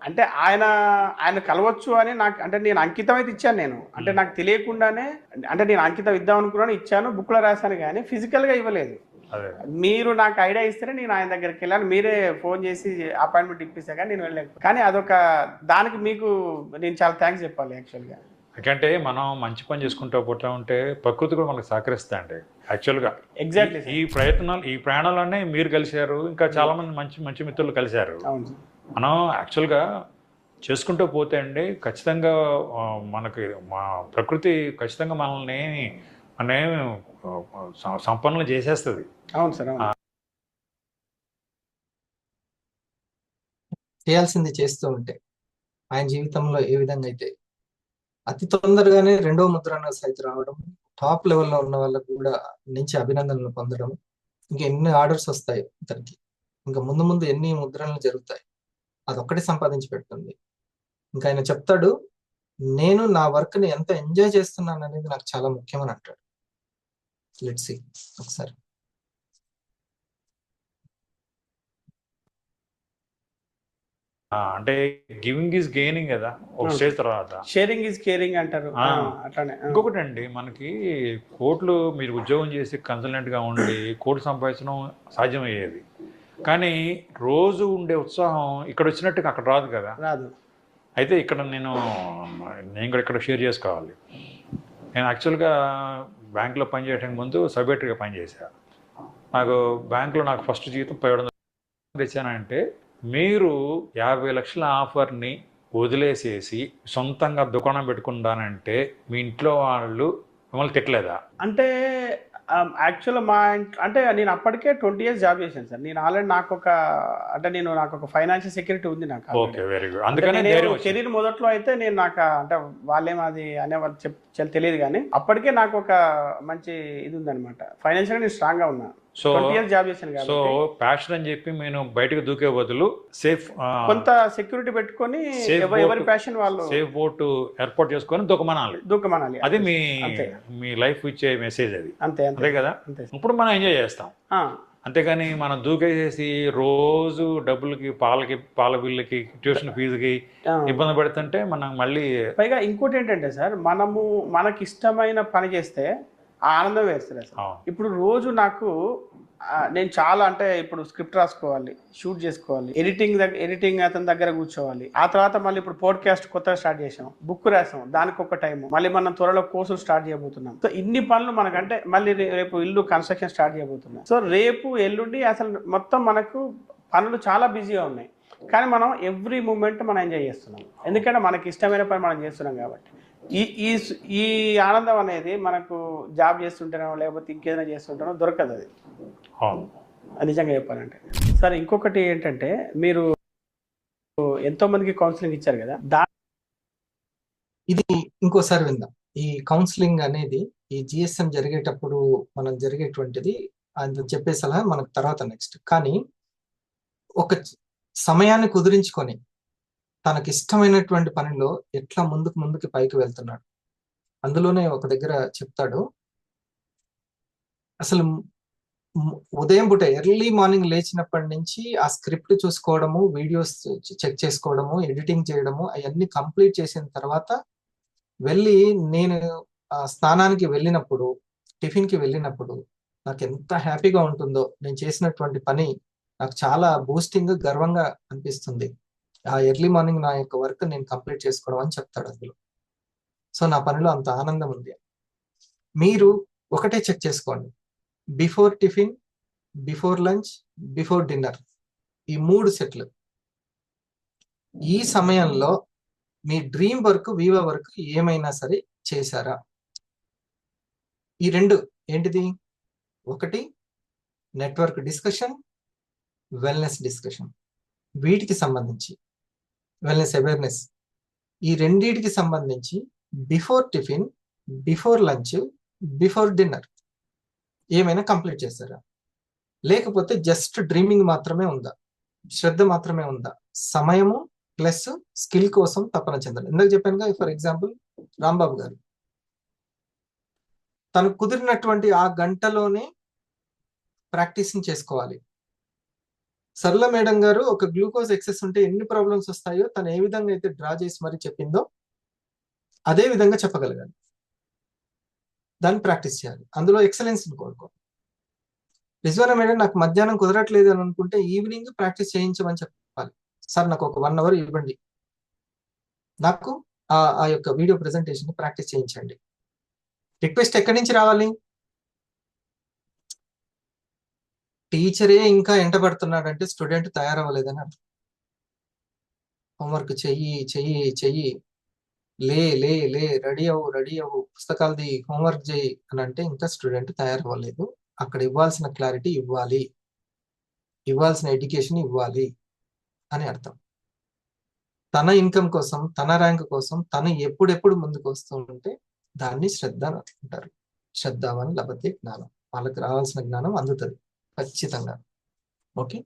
అంటే ఆయన కలవచ్చు అని నాకు, అంటే నేను అంకితం అయితే ఇచ్చాను. నేను అంటే నాకు తెలియకుండానే, అంటే నేను అంకితం ఇద్దాం అనుకున్నాను, ఇచ్చాను, బుక్లో రాశాను, కానీ ఫిజికల్గా ఇవ్వలేదు. మీరు నాకు ఐడియా ఇస్తేనే నేను ఆయన దగ్గరికి వెళ్ళాను. మీరే ఫోన్ చేసి అపాయింట్మెంట్ ఇప్పిస్తా కానీ నేను వెళ్ళలేదు. కానీ అదొక దానికి మీకు నేను చాలా థ్యాంక్స్ చెప్పాలి యాక్చువల్గా. ఎందుకంటే మనం మంచి పని చేసుకుంటూ పోతా ఉంటే ప్రకృతి కూడా మనకు సహకరిస్తా అండి. యాక్చువల్గా ఎగ్జాక్ట్లీ ఈ ప్రయాణాలనే మీరు కలిశారు, ఇంకా చాలా మంది మంచి మంచి మిత్రులు కలిశారు. అవును. మనం యాక్చువల్గా చేసుకుంటూ పోతే అండి ఖచ్చితంగా మనకి మా ప్రకృతి ఖచ్చితంగా మనల్ని సంపన్నులు చేసేస్తుంది. అవును సార్. అవును. చేయాల్సింది చేస్తూ ఉంటే ఆయన జీవితంలో ఏ విధంగా అయితే అతి తొందరగానే 2వ ముద్రణ సైతం రావడం, టాప్ లెవెల్లో ఉన్న వాళ్ళకు కూడా నుంచి అభినందనలు పొందడం, ఇంకా ఎన్ని ఆర్డర్స్ వస్తాయి ఇతనికి, ఇంకా ముందు ముందు ఎన్ని ముద్రణలు జరుగుతాయి, అదొక్కటి సంపాదించి పెడుతుంది. ఇంకా ఆయన చెప్తాడు, నేను నా వర్క్ ని ఎంత ఎంజాయ్ చేస్తున్నాను అనేది నాకు చాలా ముఖ్యమని అంటాడు. లెట్స్ సీ ఒకసారి. అంటే గివింగ్ ఈజ్ గెయినింగ్ కదా ఒక స్టేజ్ తర్వాత. షేరింగ్ ఈజ్ కేరింగ్ అంటారు. అట్లానే ఇంకొకటి అండి, మనకి కోట్లు మీరు ఉద్యోగం చేసి కన్సల్టెంట్గా ఉండి కోట్లు సంపాదించడం సాధ్యమయ్యేది, కానీ రోజు ఉండే ఉత్సాహం ఇక్కడ వచ్చినట్టుగా అక్కడ రాదు కదా. రాదు. అయితే ఇక్కడ నేను కూడా ఇక్కడ షేర్ చేసుకోవాలి. నేను యాక్చువల్గా బ్యాంకులో పనిచేయడానికి ముందు సబ్ఎడిటర్గా పనిచేశాను. నాకు ఫస్ట్ జీతం 700 తెచ్చానంటే, మీరు 50 లక్షల ఆఫర్ని వదిలేసేసి సొంతంగా దుకాణం పెట్టుకుంటానంటే మీ ఇంట్లో వాళ్ళు మిమ్మల్ని తిట్టలేదా? అంటే యాక్చువల్ మా ఇంట్లో అంటే నేను అప్పటికే 20 years జాబ్ చేశాను సార్. నేను ఆల్రెడీ నాకు ఒక ఫైనాన్షియల్ సెక్యూరిటీ ఉంది నాకు. Okay, very good. అందుకనే కెరీర్ మొదట్లో అయితే నేను నాకు అంటే వాళ్ళేం అది అనేవాళ్ళు తెలియదు, కానీ అప్పటికే నాకు ఒక మంచి ఇది ఉందన్నమాట. ఫైనాన్షియల్గా నేను స్ట్రాంగ్ గా ఉన్నాను. సో 20 years జాబ్ చేశాను. సో ప్యాషన్ అని చెప్పి నేను బయటకు దూకే బదులు సేఫ్ కొంత సెక్యూరిటీ పెట్టుకొని ఎవరి ప్యాషన్ వాళ్ళు సేఫ్ బోట్ ఏర్పాటు చేసుకొని దూకమనాలి. అది మీ లైఫ్ ఇచ్చే మెసేజ్ అది. అంతే కదా. ఇప్పుడు మనం ఎంజాయ్ చేస్తాం, అంతేగాని మనం దూకేసేసి రోజు డబ్బులకి పాల బిల్లుకి ట్యూషన్ ఫీజుకి ఇబ్బంది పడుతుంటే మనం మళ్ళీ. పైగా ఇంకోటి ఏంటంటే సార్, మనకి ఇష్టమైన పని చేస్తే ఆనందం వేస్తుంది సార్. ఇప్పుడు రోజు నేను చాలా అంటే ఇప్పుడు స్క్రిప్ట్ రాసుకోవాలి, షూట్ చేసుకోవాలి, ఎడిటింగ్ అతని దగ్గర కూర్చోవాలి. ఆ తర్వాత మళ్ళీ ఇప్పుడు పోడ్కాస్ట్ కొత్తగా స్టార్ట్ చేసాం, బుక్ రాసాం, దానికి ఒక టైం, మళ్ళీ మనం త్వరలో కోర్సులు స్టార్ట్ చేయబోతున్నాం. సో ఇన్ని పనులు మనకంటే మళ్ళీ రేపు ఇల్లు కన్స్ట్రక్షన్ స్టార్ట్ చేయబోతున్నాం. సో రేపు ఎల్లుండి అసలు మొత్తం మనకు పనులు చాలా బిజీగా ఉన్నాయి, కానీ మనం ఎవ్రీ మూమెంట్ మనం ఎంజాయ్ చేస్తున్నాం. ఎందుకంటే మనకి ఇష్టమైన పని మనం చేస్తున్నాం కాబట్టి. ఈ ఆనందం అనేది మనకు జాబ్ చేస్తుంటేనో లేకపోతే ఇంకేదైనా చేస్తుంటేనో దొరకదు. అది నిజంగా చెప్పాలంటే సార్. ఇంకొకటి ఏంటంటే, మీరు ఎంతో మందికి కౌన్సిలింగ్ ఇచ్చారు కదా, ఇది ఇంకోసారి విందాం. ఈ కౌన్సిలింగ్ అనేది ఈ జిఎస్ఎం జరిగేటప్పుడు మనం జరిగేటువంటిది, ఆయన చెప్పే సలహా మనకు తర్వాత నెక్స్ట్. కానీ ఒక సమయాన్ని కుదిరించుకొని తనకి ఇష్టమైనటువంటి పనిలో ఎట్లా ముందుకు పైకి వెళ్తున్నాడు. అందులోనే ఒక దగ్గర చెప్తాడు, అసలు ఉదయం పూట ఎర్లీ మార్నింగ్ లేచినప్పటి నుంచి ఆ స్క్రిప్ట్ చూసుకోవడము, వీడియోస్ చెక్ చేసుకోవడము, ఎడిటింగ్ చేయడము, అవన్నీ కంప్లీట్ చేసిన తర్వాత నేను స్నానానికి వెళ్ళినప్పుడు, టిఫిన్కి వెళ్ళినప్పుడు నాకు ఎంత హ్యాపీగా ఉంటుందో, నేను చేసినటువంటి పని నాకు చాలా బూస్టింగ్, గర్వంగా అనిపిస్తుంది. ఆ ఎర్లీ మార్నింగ్ నా యొక్క వర్క్ నేను కంప్లీట్ చేసుకోవడం అని చెప్తాడు అందులో. సో నా పనిలో అంత ఆనందం ఉంది. మీరు ఒకటే చెక్ చేసుకోండి, before tiffin, before lunch, before dinner, ఈ 3 సెట్లు. ఈ సమయంలో మీ డ్రీమ్ వర్క్, వివా వర్క్ ఏమైనా సరే చేశారా? ఈ 2 ఏంటిది? ఒకటి నెట్వర్క్ డిస్కషన్, వెల్నెస్ డిస్కషన్. వీటికి సంబంధించి వెల్నెస్ అవేర్నెస్, ఈ రెండింటికి సంబంధించి before tiffin, before lunch, before dinner ఏమైనా కంప్లీట్ చేశారా? లేకపోతే జస్ట్ డ్రీమింగ్ మాత్రమే ఉందా? శ్రద్ధ మాత్రమే ఉందా? సమయము ప్లస్ స్కిల్ కోసం తపన చెందాలి. ఇందాక చెప్పాను కదా, ఫర్ ఎగ్జాంపుల్ రాంబాబు గారు తనకు కుదిరినటువంటి ఆ గంటలోనే ప్రాక్టీసింగ్ చేసుకోవాలి. సరళ మేడం గారు ఒక గ్లూకోజ్ ఎక్సెస్ ఉంటే ఎన్ని ప్రాబ్లమ్స్ వస్తాయో తను ఏ విధంగా అయితే డ్రా చేసి మరి చెప్పిందో అదే విధంగా చెప్పగలగాలి. దాన్ని ప్రాక్టీస్ చేయాలి, అందులో ఎక్సలెన్స్ కోరుకో. రిజ్వానా మేడం నాకు మధ్యాహ్నం కుదరట్లేదు అని అనుకుంటే ఈవినింగ్ ప్రాక్టీస్ చేయించమని చెప్పాలి. సార్ నాకు ఒక 1 hour ఇవ్వండి, నాకు ఆ యొక్క వీడియో ప్రెజెంటేషన్ ప్రాక్టీస్ చేయించండి. రిక్వెస్ట్ ఎక్కడి నుంచి రావాలి? టీచరే ఇంకా ఎంటబడుతున్నాడంటే స్టూడెంట్ తయారవ్వలేదని అర్థం. హోంవర్క్ చెయ్యి చెయ్యి చెయ్యి, లే లే లే, రెడీ అవ్వు, పుస్తకాలది హోంవర్క్ చేయి అని అంటే ఇంకా స్టూడెంట్ తయారవ్వలేదు. అక్కడ ఇవ్వాల్సిన క్లారిటీ ఇవ్వాలి, ఇవ్వాల్సిన ఎడ్యుకేషన్ ఇవ్వాలి అని అర్థం. తన ఇన్కమ్ కోసం, తన ర్యాంక్ కోసం తను ఎప్పుడెప్పుడు ముందుకు వస్తూ ఉంటే దాన్ని శ్రద్ధ అంటారు. శ్రద్ధావని లభతే జ్ఞానం. వాళ్ళకి రావాల్సిన జ్ఞానం అందుతుంది ఖచ్చితంగా. ఓకే,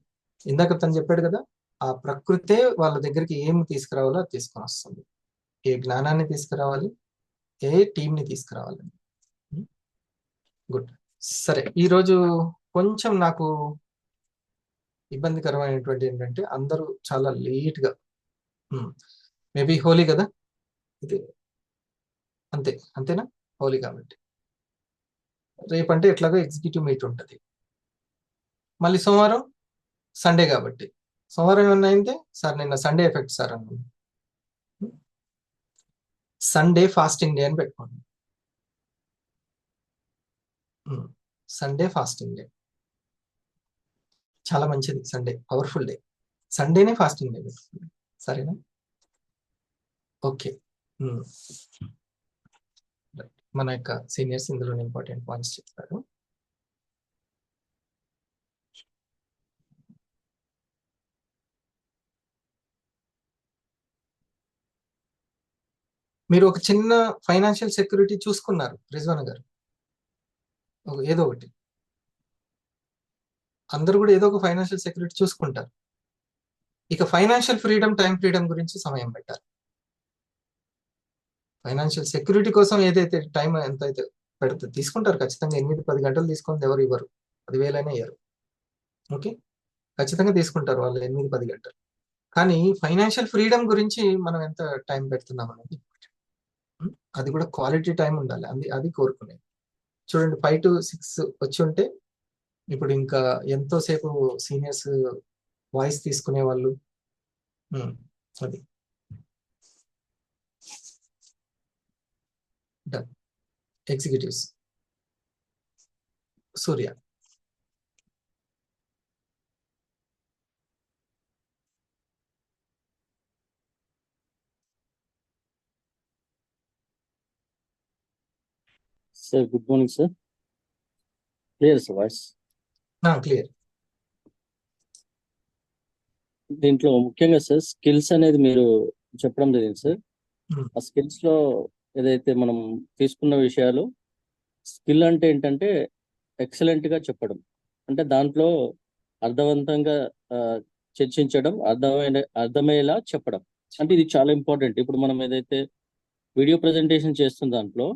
ఇందాక తను చెప్పాడు కదా, ఆ ప్రకృతే వాళ్ళ దగ్గరికి ఏమి తీసుకురావాలో అది తీసుకొని వస్తుంది. ఏ జ్ఞానాన్ని తీసుకురావాలి, ఏ టీంని తీసుకురావాలి. గుడ్. సరే, ఈరోజు కొంచెం నాకు ఇబ్బందికరమైనటువంటి ఏంటంటే అందరూ చాలా లేట్గా, మేబీ హోలీ కదా ఇది, అంతేనా? హోలీ కాబట్టి రేపంటే ఎట్లాగో ఎగ్జిక్యూటివ్ మీట్ ఉంటుంది. మళ్ళీ సోమవారం సండే కాబట్టి సోమవారం ఏమన్నా అయింటే సార్ నిన్న సండే ఎఫెక్ట్ సార్ అన్నాను. సండే ఫాస్టింగ్ డే అని పెట్టుకోండి. సండే ఫాస్టింగ్ డే చాలా మంచిది. Sunday powerful day. సండేనే ఫాస్టింగ్ డే పెట్టుకోండి, సరేనా? ఓకే, మన యొక్క సీనియర్స్ ఇందులో ఇంపార్టెంట్ పాయింట్స్ చెప్తారు. మీరు ఒక చిన్న ఫైనాన్షియల్ సెక్యూరిటీ చూసుకున్నారు రిజ్వానా గారు, ఏదో ఒకటి. అందరూ కూడా ఏదో ఒక ఫైనాన్షియల్ సెక్యూరిటీ చూసుకుంటారు. ఇక ఫైనాన్షియల్ ఫ్రీడమ్, టైం ఫ్రీడమ్ గురించి సమయం పెట్టాలి. ఫైనాన్షియల్ సెక్యూరిటీ కోసం ఏదైతే టైం ఎంత అయితే పెడుతుంది తీసుకుంటారు ఖచ్చితంగా. 8-10 గంటలు తీసుకుంది ఎవరు ఇవ్వరు, 10,000 అయినా ఇవ్వరు. ఓకే, ఖచ్చితంగా తీసుకుంటారు వాళ్ళు 8-10 గంటలు. కానీ ఫైనాన్షియల్ ఫ్రీడమ్ గురించి మనం ఎంత టైం పెడుతున్నాం అనేది, అది కూడా క్వాలిటీ టైం ఉండాలి. అది కోరుకునేది. చూడండి, 5 to 6 వచ్చి ఉంటే ఇప్పుడు ఇంకా ఎంతో సేపు సీనియర్స్ వాయిస్ తీసుకునే వాళ్ళు. అది done. Executives Surya. Sir good morning sir. Clear sir voice? Clear. దీంట్లో ముఖ్యంగా సార్ స్కిల్స్ అనేది మీరు చెప్పడం జరిగింది సార్. ఆ స్కిల్స్ లో ఏదైతే మనం తీసుకున్న విషయాలు, స్కిల్ అంటే ఏంటంటే ఎక్సలెంట్ గా చెప్పడం, అంటే దాంట్లో అర్థవంతంగా చర్చించడం, అర్థమయ్యేలా చెప్పడం, అంటే ఇది చాలా ఇంపార్టెంట్. ఇప్పుడు మనం ఏదైతే వీడియో ప్రజెంటేషన్ చేస్తున్న దాంట్లో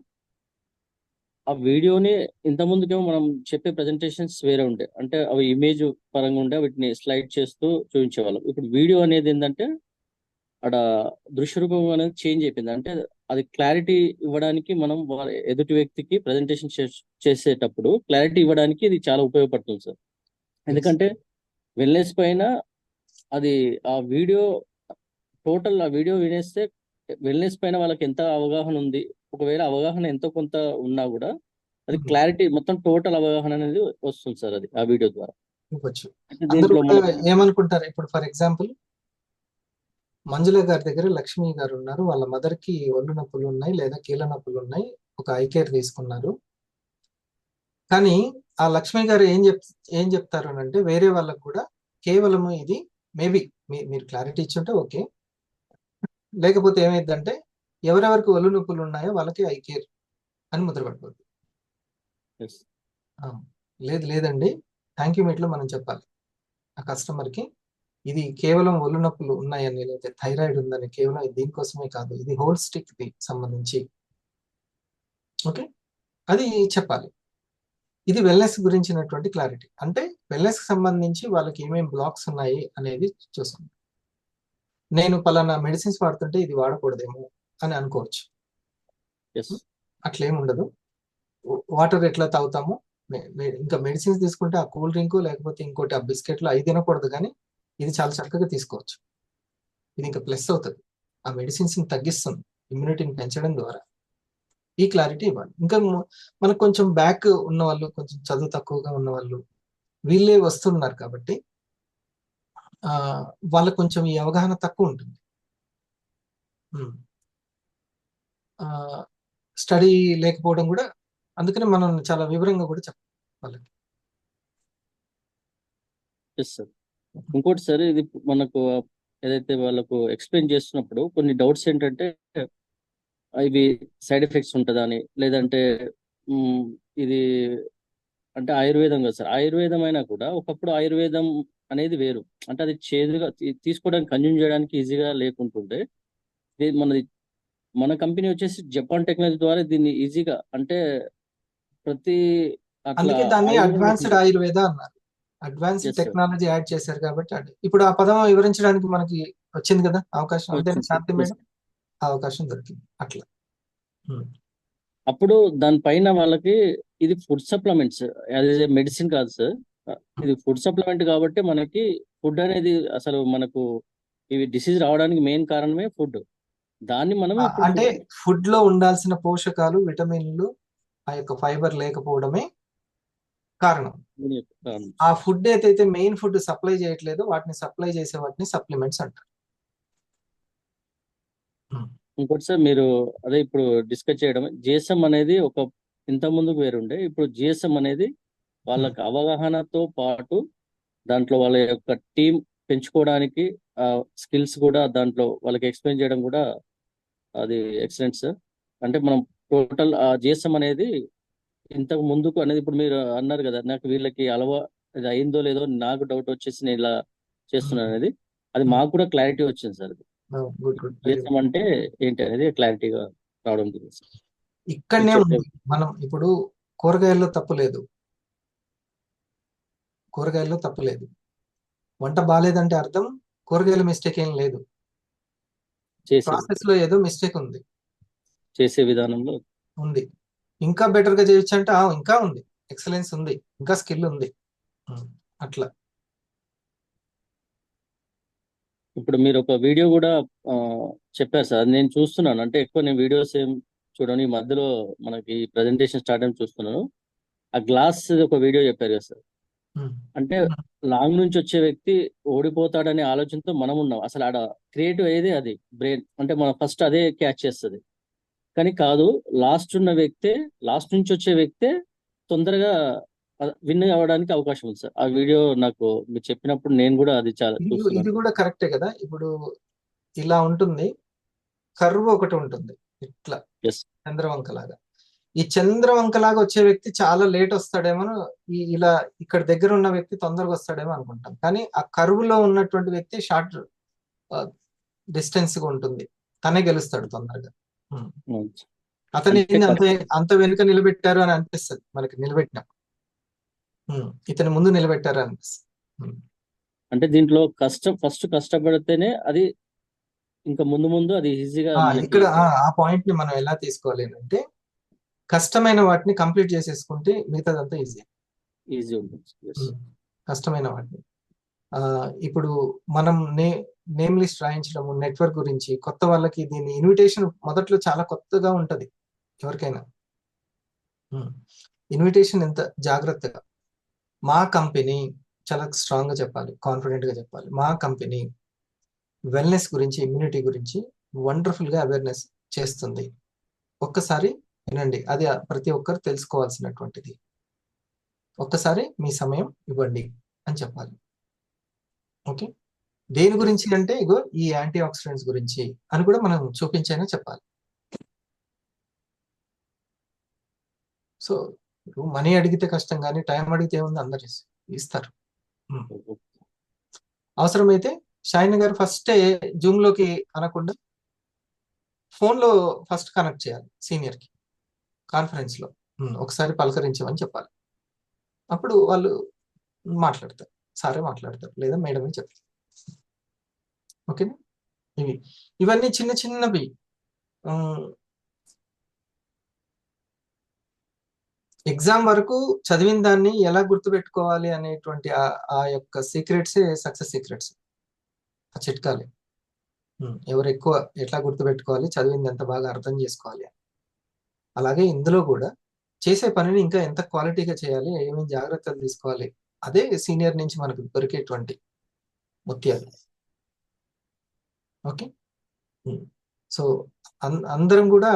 ఆ వీడియోని ఇంతకుముందుకేమో మనం చెప్పే ప్రజెంటేషన్స్ వేరే ఉండే, అంటే అవి ఇమేజ్ పరంగా ఉండే, వీటిని స్లైడ్ చేస్తూ చూపించేవాళ్ళం. ఇప్పుడు వీడియో అనేది ఏంటంటే అక్కడ దృశ్య రూపం అనేది చేంజ్ అయిపోయింది. అంటే అది క్లారిటీ ఇవ్వడానికి మనం ఎదుటి వ్యక్తికి ప్రజెంటేషన్ చేసేటప్పుడు క్లారిటీ ఇవ్వడానికి ఇది చాలా ఉపయోగపడుతుంది సార్. ఎందుకంటే వెల్నెస్ పైన అది ఆ వీడియో టోటల్ ఆ వీడియో వినేస్తే వెల్నెస్ పైన వాళ్ళకి ఎంత అవగాహన ఉంది, ఒకవేళ అవగాహన ఎంతో కొంత ఉన్నా కూడా అది క్లారిటీ మొత్తం టోటల్ అవగాహన అనేది వస్తుంది సార్, అది ఆ వీడియో ద్వారా. అందరూ ఏమనుకుంటారు, ఇప్పుడు ఫర్ ఎగ్జాంపుల్ మంజుల గారి దగ్గర లక్ష్మి గారు ఉన్నారు, వాళ్ళ మదర్ కి ఒళ్ళు నొప్పులు ఉన్నాయి లేదా కీళ్ళ నొప్పులు ఉన్నాయి, ఒక ఐ కేర్ తీసుకున్నారు. కానీ ఆ లక్ష్మి గారు ఏం చెప్తారు అని అంటే, వేరే వాళ్ళకు కూడా కేవలము ఇది మేబీ మీరు క్లారిటీ ఇచ్చుంటే ఓకే, లేకపోతే ఏమైందంటే ఎవరెవరికి ఒళ్ళు నొప్పులు ఉన్నాయో వాళ్ళకి ఐ కేర్ అని ముద్రపడిపోతుంది. లేదండి, థ్యాంక్ యూ మీట్లో మనం చెప్పాలి ఆ కస్టమర్కి, ఇది కేవలం ఒళ్ళు నొప్పులు ఉన్నాయని లేదా థైరాయిడ్ ఉందని కేవలం దీనికోసమే కాదు, ఇది హోల్ స్టిక్ కి సంబంధించి. ఓకే, అది చెప్పాలి. ఇది వెల్నెస్ గురించినటువంటి క్లారిటీ. అంటే వెల్నెస్ కి సంబంధించి వాళ్ళకి ఏమేమి బ్లాక్స్ ఉన్నాయి అనేది చూసాం. నేను పలానా మెడిసిన్స్ వాడుతుంటే ఇది వాడకూడదేమో అని అనుకోవచ్చు, అట్లేం ఉండదు. వాటర్ ఎట్లా తాగుతాము, ఇంకా మెడిసిన్స్ తీసుకుంటే ఆ కూల్ డ్రింక్ లేకపోతే ఇంకోటి ఆ బిస్కెట్లు అవి తినకూడదు, కానీ ఇది చాలా చక్కగా తీసుకోవచ్చు. ఇది ఇంకా ప్లస్ అవుతుంది, ఆ మెడిసిన్స్ ని తగ్గిస్తుంది. ఇమ్యూనిటీని పెంచడం ద్వారా ఈ క్లారిటీ ఇవ్వాలి. ఇంకా మనకు కొంచెం బ్యాక్ ఉన్న వాళ్ళు, కొంచెం చదువు తక్కువగా ఉన్న వాళ్ళు వీళ్ళే వస్తున్నారు కాబట్టి వాళ్ళకు కొంచెం ఈ అవగాహన తక్కువ ఉంటుంది. స్టడీ లేకపోవడం కూడా, అందుకనే మనం చాలా వివరంగా కూడా చెప్పాలి వాళ్ళకి. సార్ ఇంకోటి సార్, ఇది మనకు ఏదైతే వాళ్ళకు ఎక్స్ప్లెయిన్ చేస్తున్నప్పుడు కొన్ని డౌట్స్ ఏంటంటే, ఇవి సైడ్ ఎఫెక్ట్స్ ఉంటుందా అని, లేదంటే ఇది అంటే ఆయుర్వేదం కదా సార్, ఆయుర్వేదం అయినా కూడా ఒకప్పుడు ఆయుర్వేదం అనేది వేరు, అంటే అది చేదుగా తీసుకోవడానికి కన్జ్యూమ్ చేయడానికి ఈజీగా లేకుంటుంటే, మన కంపెనీ వచ్చేసి జపాన్ టెక్నాలజీ ద్వారా దీన్ని ఈజీగా, అంటే ప్రతి అందుకే దాన్ని అడ్వాన్స్డ్ ఆయుర్వేద అన్నారు. అడ్వాన్స్డ్ టెక్నాలజీ యాడ్ చేశారు కాబట్టి ఇప్పుడు ఆ పదం వివరించడానికి మనకి వచ్చింది కదా అవకాశం, అంతే శాంతి మేడం అవకాశం దొరికింది అట్లా. అప్పుడు దానిపైన వాళ్ళకి ఇది ఫుడ్ సప్లిమెంట్స్, అది మెడిసిన్ కాదు సార్, ఇది ఫుడ్ సప్లిమెంట్ కాబట్టి మనకి ఫుడ్ అనేది అసలు మనకు ఇవి డిసీజ్ రావడానికి మెయిన్ కారణమే ఫుడ్. దాన్ని మనం అంటే ఫుడ్ లో ఉండాల్సిన పోషకాలు, విటమిన్లు, ఆ యొక్క ఫైబర్ లేకపోవడమే కారణం. ఆ ఫుడ్ ఏదైతే మెయిన్ ఫుడ్ సప్లై చేయట్లేదో వాటిని సప్లై చేసే వాటిని సప్లిమెంట్స్ అంటారు. ఇంకోటి సార్, మీరు అదే ఇప్పుడు డిస్కస్ చేయడం, జిఎస్ఎం అనేది ఒక ఇంత ముందుకు వేరుండే, ఇప్పుడు జిఎస్ఎం అనేది వాళ్ళకి అవగాహనతో పాటు దాంట్లో వాళ్ళ యొక్క టీం పెంచుకోవడానికి స్కిల్స్ కూడా దాంట్లో వాళ్ళకి ఎక్స్ప్లెయిన్ చేయడం కూడా అది ఎక్సలెంట్ సార్. అంటే మనం టోటల్ జిఎస్ఎం అనేది ఇంతకు ముందుకు అనేది, ఇప్పుడు మీరు అన్నారు కదా నాకు వీళ్ళకి ఇది అయిందో లేదో నాకు డౌట్ వచ్చేసి నేను ఇలా చేస్తున్నాను అనేది, అది మాకు కూడా క్లారిటీ వచ్చింది సార్. జిఎస్ఎం అంటే ఏంటి అనేది క్లారిటీగా రావడం జరిగింది. ఇక్కడనే ఉంది మనం ఇప్పుడు కూరగాయల్లో తప్పులేదు, కూరగాయల్లో తప్పులేదు. వంట బాగాలేదంటే అర్థం కూరగాయల మిస్టేక్ ఏం లేదు, ప్రాసెస్ లో ఏదో మిస్టేక్ ఉంది, చేసే విధానంలో ఉంది. ఇంకా బెటర్ గా చేయొచ్చు అంటే ఇంకా ఉంది, ఎక్సలెన్స్ ఉంది, ఇంకా స్కిల్ ఉంది అట్లా. ఇప్పుడు మీరు ఒక వీడియో కూడా చెప్పారు సార్, నేను చూస్తున్నాను. అంటే ఎక్కువ నేను వీడియోస్ ఏం చూడను, ఈ మధ్యలో మనకి ప్రజెంటేషన్ స్టార్ట్ అని చూస్తున్నాను. ఆ గ్లాస్ ఒక వీడియో చెప్పారు కదా సార్, అంటే లాంగ్ నుంచి వచ్చే వ్యక్తి ఓడిపోతాడనే ఆలోచనతో మనం ఉన్నాం. అసలు ఆడ క్రియేటివ్ అయ్యేది అది బ్రెయిన్, అంటే మనం ఫస్ట్ అదే క్యాచ్ చేస్తుంది. కానీ కాదు, లాస్ట్ నుంచి వచ్చే వ్యక్తే తొందరగా విన్ అవ్వడానికి అవకాశం ఉంది సార్. ఆ వీడియో నాకు మీరు చెప్పినప్పుడు నేను కూడా అది చాలా ఇది కూడా కరెక్టే కదా. ఇప్పుడు ఇలా ఉంటుంది, కర్వ్ ఒకటి ఉంటుంది ఇట్లా చంద్రవంకలాగా. ఈ చంద్రవంకలాగా వచ్చే వ్యక్తి చాలా లేట్ వస్తాడేమో, ఇలా ఇక్కడ దగ్గర ఉన్న వ్యక్తి తొందరగా వస్తాడేమో అనుకుంటాం. కానీ ఆ కర్వ్ లో ఉన్నటువంటి వ్యక్తి షార్ట్ డిస్టెన్స్ గా ఉంటుంది, తనే గెలుస్తాడు తొందరగా. అతని అంత వెనుక నిలబెట్టారు అని అనిపిస్తుంది మనకి, నిలబెట్టినప్పుడు ఇతని ముందు నిలబెట్టారు అనిపిస్తుంది. అంటే దీంట్లో ఫస్ట్ కష్టపడితేనే అది ఇంకా ముందు అది ఈజీగా. ఇక్కడ ఆ పాయింట్ ని మనం ఎలా తీసుకోవాలి అంటే, కష్టమైన వాటిని కంప్లీట్ చేసేసుకుంటే మిగతాదంతా ఈజీ ఉంటుంది. కష్టమైన వాటిని ఇప్పుడు మనం నేమ్ లిస్ట్ రాయించడము, నెట్వర్క్ గురించి కొత్త వాళ్ళకి దీని ఇన్విటేషన్ మొదట్లో చాలా కొత్తగా ఉంటది ఎవరికైనా. ఇన్విటేషన్ ఎంత జాగ్రత్తగా, మా కంపెనీ చాలా స్ట్రాంగ్ గా చెప్పాలి, కాన్ఫిడెంట్ గా చెప్పాలి. మా కంపెనీ వెల్నెస్ గురించి, ఇమ్యూనిటీ గురించి వండర్ఫుల్ గా అవేర్నెస్ చేస్తుంది, ఒక్కసారి వినండి, అది ప్రతి ఒక్కరు తెలుసుకోవాల్సినటువంటిది, ఒక్కసారి మీ సమయం ఇవ్వండి అని చెప్పాలి. ఓకే, దేని గురించి అంటే ఇగో ఈ యాంటీ ఆక్సిడెంట్స్ గురించి అని కూడా మనం చూపించైనా చెప్పాలి. సో మనీ అడిగితే కష్టం, కానీ టైం అడిగితే ఏముంది, అందరు ఇస్తారు. అవసరమైతే షైన్ గారు ఫస్టే జూమ్ లోకి అనకుండా ఫోన్ లో ఫస్ట్ కనెక్ట్ చేయాలి సీనియర్ కి, కాన్ఫరెన్స్ లో ఒకసారి పలకరించమని చెప్పాలి. అప్పుడు వాళ్ళు మాట్లాడతారు, సారే మాట్లాడతారు, లేదా మేడమే చెప్తారు. ఓకేనా, ఇవన్నీ చిన్న చిన్నవి. ఎగ్జామ్ వరకు చదివిన దాన్ని ఎలా గుర్తుపెట్టుకోవాలి అనేటువంటి ఆ యొక్క సీక్రెట్సే సక్సెస్ సీక్రెట్స్, ఆ చిట్కాలే. ఎవరు ఎక్కువ ఎట్లా గుర్తుపెట్టుకోవాలి, చదివింది ఎంత బాగా అర్థం చేసుకోవాలి. అలాగే ఇందులో కూడా చేసే పనిని ఇంకా ఎంత క్వాలిటీగా చేయాలి, ఏమేమి జాగ్రత్తలు తీసుకోవాలి, అదే సీనియర్ నుంచి మనకు దొరికేటువంటి ముత్యాలు. ఓకే, సో అందరం కూడా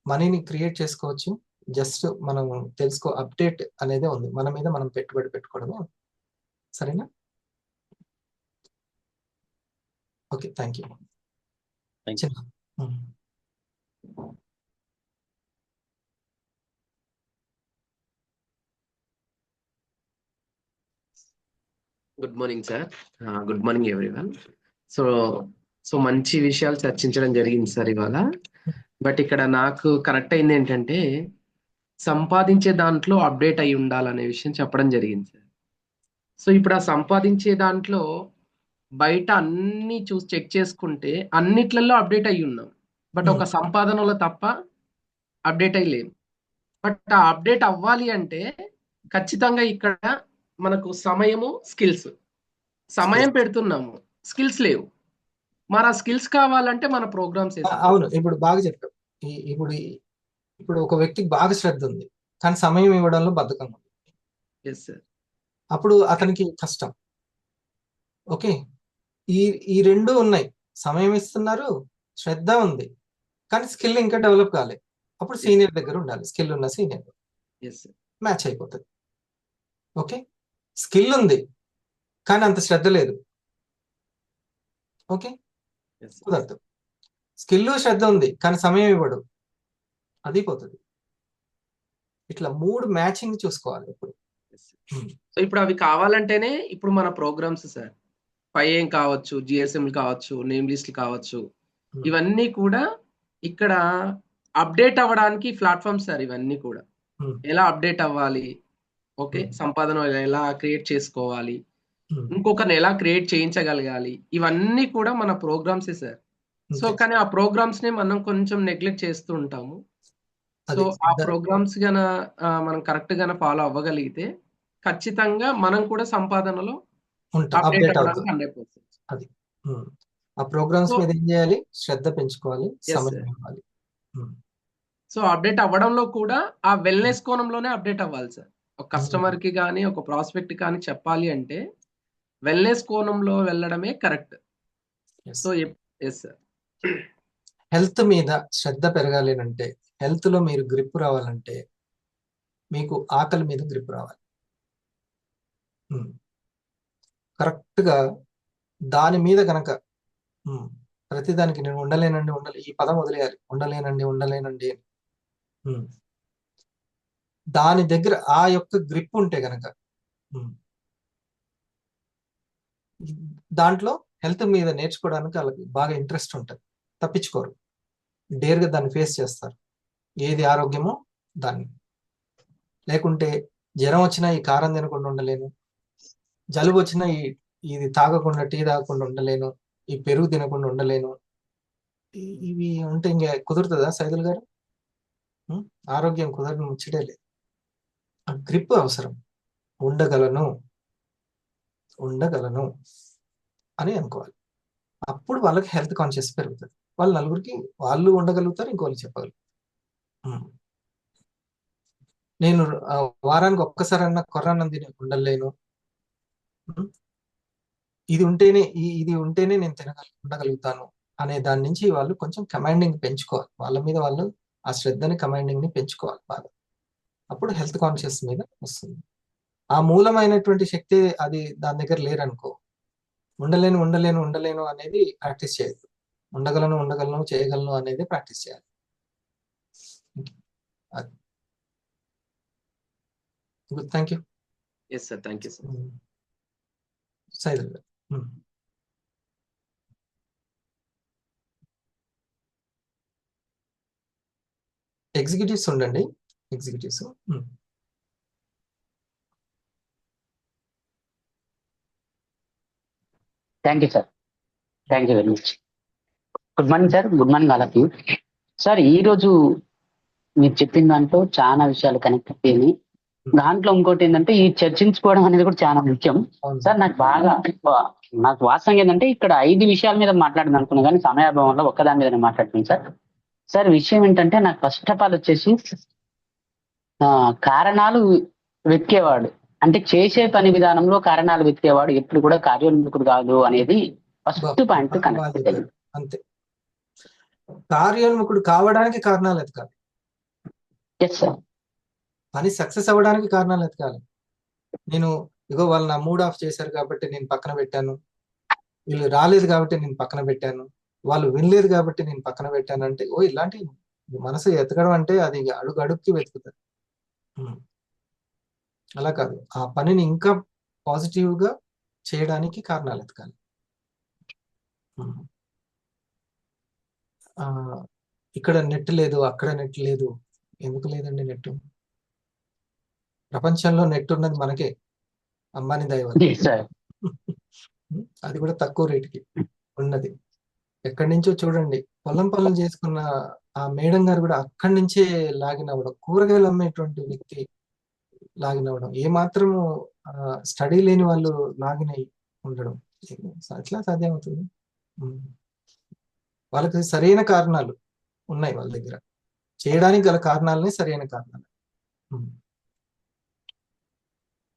మనీని క్రియేట్ చేసుకోవచ్చు. జస్ట్ మనం అప్డేట్ అనేది ఉంది, మన మీద మనం పెట్టుబడి పెట్టుకోవడమే. సరేనా? Okay, thank you. Thank you. Good morning sir. Good morning everyone. So మంచి విషయాలు చర్చించడం జరిగింది సార్ ఇవాళ. బట్ ఇక్కడ నాకు కరెక్ట్ అయింది ఏంటంటే, సంపాదించే దాంట్లో అప్డేట్ అయి ఉండాలనే విషయం చెప్పడం జరిగింది సార్. సో ఇప్పుడు ఆ సంపాదించే దాంట్లో బయట అన్ని చూసి చెక్ చేసుకుంటే అన్నిట్లలో అప్డేట్ అయి ఉన్నాం, బట్ ఒక సంపాదనలో తప్ప అప్డేట్ అయి లేము. బట్ ఆ అప్డేట్ అవ్వాలి అంటే ఖచ్చితంగా ఇక్కడ మనకు సమయము, సమయం పెడుతున్నాము, స్కిల్స్ లేవు. మరి ఆ స్కిల్స్ కావాలంటే మన ప్రోగ్రామ్స్. అవును, ఇప్పుడు బాగా చెప్పావు. ఇప్పుడు ఒక వ్యక్తికి బాగా శ్రద్ధ ఉంది, కానీ సమయం ఇవ్వడంలో బద్ధకం ఉంది. Yes sir. అప్పుడు అతనికి కష్టం. ఓకే, ఈ రెండు ఉన్నాయి, సమయం ఇస్తున్నారు, శ్రద్ధ ఉంది, కానీ స్కిల్ ఇంకా డెవలప్ కాలేదు. అప్పుడు సీనియర్ దగ్గర ఉండాలి, స్కిల్ ఉన్న సీనియర్. మ్యాచ్ అయిపోతుంది. ఓకే, స్కిల్ ఉంది కానీ అంత శ్రద్ధ లేదు. ఓకే, కుదరదు. స్కిల్ శ్రద్ధ ఉంది కానీ సమయం ఇవ్వడు, అది పోతుంది. ఇట్లా 3 మ్యాచింగ్ చూసుకోవాలి ఇప్పుడు. సో ఇప్పుడు అవి కావాలంటేనే ఇప్పుడు మన ప్రోగ్రామ్స్ సార్, 5AM కావచ్చు, GSM కావచ్చు, నేమ్ లిస్ట్ కావచ్చు, ఇవన్నీ కూడా ఇక్కడ అప్డేట్ అవ్వడానికి ప్లాట్ఫామ్ సార్. ఇవన్నీ కూడా ఎలా అప్డేట్ అవ్వాలి, ఓకే, సంపాదన ఎలా క్రియేట్ చేసుకోవాలి, ఇంకొకరిని ఎలా క్రియేట్ చేయించగలగాలి, ఇవన్నీ కూడా మన ప్రోగ్రామ్సే సార్. సో కానీ ఆ ప్రోగ్రామ్స్ ని మనం కొంచెం నెగ్లెక్ట్ చేస్తూ ఉంటాము. సో ఆ ప్రోగ్రామ్స్ గన మనం కరెక్ట్ గాన ఫాలో అవ్వగలిగితే ఖచ్చితంగా మనం కూడా సంపాదనలో అప్డేట్ అవ్వడానికి 100%. అది ఆ ప్రోగ్రామ్స్ మీద ఏం చేయాలి, శ్రద్ధ పెంచుకోవాలి, సమయం ఇవ్వాలి. సో అప్డేట్ అవ్వడంలో కూడా ఆ వెల్నెస్ కోణంలోనే అప్డేట్ అవ్వాలి సార్. ఒక కస్టమర్ కి కానీ ఒక ప్రాస్పెక్ట్ కానీ చెప్పాలి అంటే వెల్నెస్ కోణంలో వెళ్ళడమే correct. So yes sir. Health మీద శ్రద్ధ పెరగాలి అంటే, హెల్త్ లో మీరు గ్రిప్ రావాలంటే మీకు ఆకలి మీద గ్రిప్ రావాలి. కరెక్ట్ గా దాని మీద కనుక ప్రతిదానికి నేను ఉండలేనండి ఈ పదం వదిలేయాలి, ఉండలేనండి అని. దాని దగ్గర ఆ యొక్క గ్రిప్ ఉంటే గనక దాంట్లో హెల్త్ మీద నేర్చుకోవడానికి వాళ్ళకి బాగా ఇంట్రెస్ట్ ఉంటుంది, తప్పించుకోరు, డేర్గా దాన్ని ఫేస్ చేస్తారు. ఏది ఆరోగ్యమో దాన్ని. లేకుంటే జ్వరం వచ్చినా ఈ కారం తినకుండా ఉండలేను, జలుబు వచ్చినా ఇది తాగకుండా, టీ తాగకుండా ఉండలేను, ఈ పెరుగు తినకుండా ఉండలేను, ఇవి ఉంటే ఇంకా కుదురుతుందా సైదుల్ గారు? ఆరోగ్యం కుదరని ముచ్చటే లేదు. ఆ గ్రిప్ అవసరం. ఉండగలను అని అనుకోవాలి. అప్పుడు వాళ్ళకి హెల్త్ కాన్షియస్ పెరుగుతుంది. వాళ్ళు నలుగురికి వాళ్ళు ఉండగలుగుతారు, ఇంకోళ్ళు చెప్పగలుగుతారు. నేను వారానికి ఒక్కసారన్నా కొర్రన్నం తిని ఉండలేను, ఇది ఉంటేనే నేను ఉండగలుగుతాను అనే దాని నుంచి వాళ్ళు కొంచెం కమాండింగ్ పెంచుకోవాలి. వాళ్ళ మీద వాళ్ళు ఆ శ్రద్ధని, కమాండింగ్ ని పెంచుకోవాలి బాగా. అప్పుడు హెల్త్ కాన్షియస్ మీద వస్తుంది. ఆ మూలమైనటువంటి శక్తి అది దాని దగ్గర లేరనుకో, ఉండలేను అనేది ప్రాక్టీస్ చేయొద్దు. ఉండగలను చేయగలను అనేది ప్రాక్టీస్ చేయాలి. Good, thank you. Yes sir, thank you sir. Saidul గారు. ఎగ్జిక్యూటివ్స్ ఉండండి, executives. Thank you sir, thank you very much. Good morning sir, good morning all of you. Sir ఈరోజు మీరు చెప్పిన దాంట్లో చాలా విషయాలు కనెక్ట్ అయిపోయినాయి. దాంట్లో ఇంకోటి ఏంటంటే ఈ చర్చించుకోవడం అనేది కూడా చాలా ముఖ్యం అవును సార్. నాకు వాస్తవంగా ఏంటంటే ఇక్కడ 5 విషయాల మీద మాట్లాడదాం అనుకున్నా కానీ సమయాభావంలో ఒక్కదాని మీద మాట్లాడుతున్నాను సార్. సార్ విషయం ఏంటంటే నాకు ఫస్ట్ ఆఫ్ ఆల్ వచ్చేసి కారణాలు వెతికేవాడు, అంటే చేసే పని విధానంలో కారణాలు వెతికేవాడు ఎప్పుడు కూడా కార్యోన్ముఖుడు కాదు అనేది ఫస్ట్ పాయింట్ బాగా కనెక్ట్ చెప్పారు. అంతే, కార్యోన్ముఖుడు కావడానికి కారణాలు ఎతకాలి, ఎస్ సార్. పని సక్సెస్ అవ్వడానికి కారణాలు ఎతకాలి. నేను ఇగో వాళ్ళు నా మూడ్ ఆఫ్ చేశారు కాబట్టి నేను పక్కన పెట్టాను, వీళ్ళు రాలేదు కాబట్టి నేను పక్కన పెట్టాను, వాళ్ళు వినలేదు కాబట్టి నేను పక్కన పెట్టాను అంటే ఇలాంటి మనసు ఎతకడం అంటే అది అడుగు అడుగుకి వెతుకుతుంది. అలా కాదు, ఆ పనిని ఇంకా పాజిటివ్ గా చేయడానికి కారణాలు ఎతకాలి. ఇక్కడ నెట్ లేదు, అక్కడ నెట్ లేదు. ఎందుకు లేదండి నెట్? ప్రపంచంలో నెట్ ఉన్నది మనకే, అంబానీ దయ వల్ల. అది కూడా తక్కువ రేటుకి ఉన్నది. ఎక్కడి నుంచో చూడండి, పొలం పనులు చేసుకున్న ఆ మేడం గారు కూడా అక్కడి నుంచే లాగినవ్వడం, కూరగాయలు అమ్మేటువంటి వ్యక్తి లాగినవ్వడం, ఏమాత్రము స్టడీ లేని వాళ్ళు లాగినై ఉండడం ఎట్లా సాధ్యమవుతుంది? వాళ్ళకి సరైన కారణాలు ఉన్నాయి, వాళ్ళ దగ్గర చేయడానికి గల కారణాలనే సరైన కారణాలు.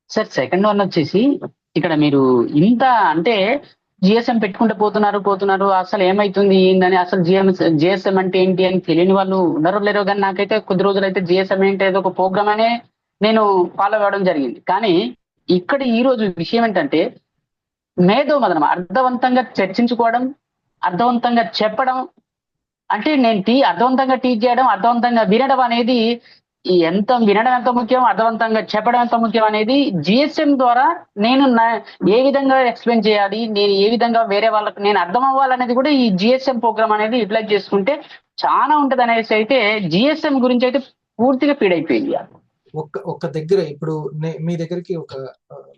సార్ సెకండ్ వన్ వచ్చేసి ఇక్కడ మీరు ఇంత అంటే జిఎస్ఎం పెట్టుకుంటూ పోతున్నారు, అసలు ఏమైతుంది ఏందని, అసలు జిఎస్ఎం అంటే ఏంటి అని తెలియని వాళ్ళు ఉన్నారో లేరో కానీ నాకైతే కొద్ది రోజులు అయితే జిఎస్ఎం ఏంటి ఏదో ఒక ప్రోగ్రామ్ అనే నేను ఫాలో అవ్వడం జరిగింది. కానీ ఇక్కడ ఈ రోజు విషయం ఏంటంటే మేధోమథనం, అర్థవంతంగా చర్చించుకోవడం, అర్థవంతంగా చెప్పడం, అంటే నేను అర్థవంతంగా టీచ్ చేయడం, అర్థవంతంగా వినడం అనేది వినడం ఎంత ముఖ్యం, అర్థవంతంగా చెప్పడం ఎంత ముఖ్యం అనేది జిఎస్ఎం ద్వారా నేను ఏ విధంగా ఎక్స్ప్లెయిన్ చేయాలి, నేను ఏ విధంగా వేరే వాళ్ళకి నేను అర్థం అవ్వాలనేది కూడా ఈ జిఎస్ఎం ప్రోగ్రామ్ అనేది యూటిలైజ్ చేసుకుంటే చాలా ఉంటది అనేసి అయితే జిఎస్ఎం గురించి అయితే పూర్తిగా ఫీడ్ అయిపోయింది. ఒక్క దగ్గర ఇప్పుడు మీ దగ్గరికి ఒక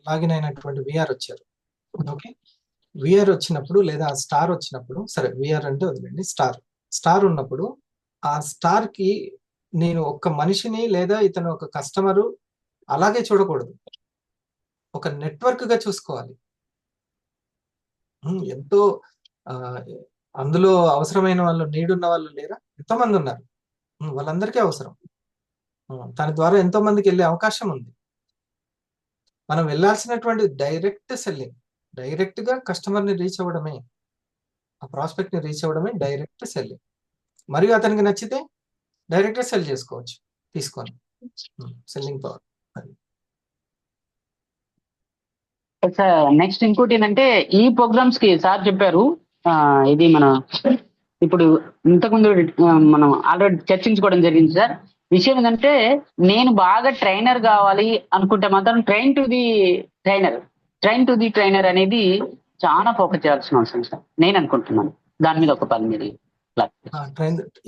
లాగిన్ అయినటువంటి విఆర్ వచ్చారు. ఓకే, విఆర్ వచ్చినప్పుడు లేదా స్టార్ వచ్చినప్పుడు, సరే విఆర్ అంటే వదిలేండి, స్టార్ ఉన్నప్పుడు ఆ స్టార్ కి నేను ఒక మనిషిని లేదా ఇతను ఒక కస్టమరు అలాగే చూడకూడదు, ఒక నెట్వర్క్ గా చూసుకోవాలి. ఎంతో అందులో అవసరమైన వాళ్ళు, నీడున్న వాళ్ళు లేరా? ఎంతో మంది ఉన్నారు, వాళ్ళందరికీ అవసరం. దాని ద్వారా ఎంతో మందికి వెళ్ళే అవకాశం ఉంది. మనం వెళ్ళాల్సినటువంటి డైరెక్ట్ సెల్లింగ్, డైరెక్ట్ గా కస్టమర్ ని రీచ్ అవ్వడమే, ఆ ప్రాస్పెక్ట్ ని రీచ్ అవ్వడమే డైరెక్ట్ సెల్లింగ్. మరియు అతనికి నచ్చితే డైరెక్ట్ గా సెల్ చేసుకోవచ్చు తీసుకొని, సెల్లింగ్ పవర్. నెక్స్ట్ ఇంకోటి ఏంటంటే ఈ ప్రోగ్రామ్స్ కి సార్ చెప్పారు, ఇది మన ఇప్పుడు ఇంతకుముందు మనం ఆల్రెడీ చర్చించుకోవడం జరిగింది సార్. విషయం ఏంటంటే నేను బాగా ట్రైనర్ కావాలి అనుకుంటే మాత్రం ట్రైన్ టు ది ట్రైనర్ అనేది చాలా ఫోకస్ చేయాల్సిన అవసరం సార్ నేను అనుకుంటున్నాను. దాని మీద ఒక 10 మీరు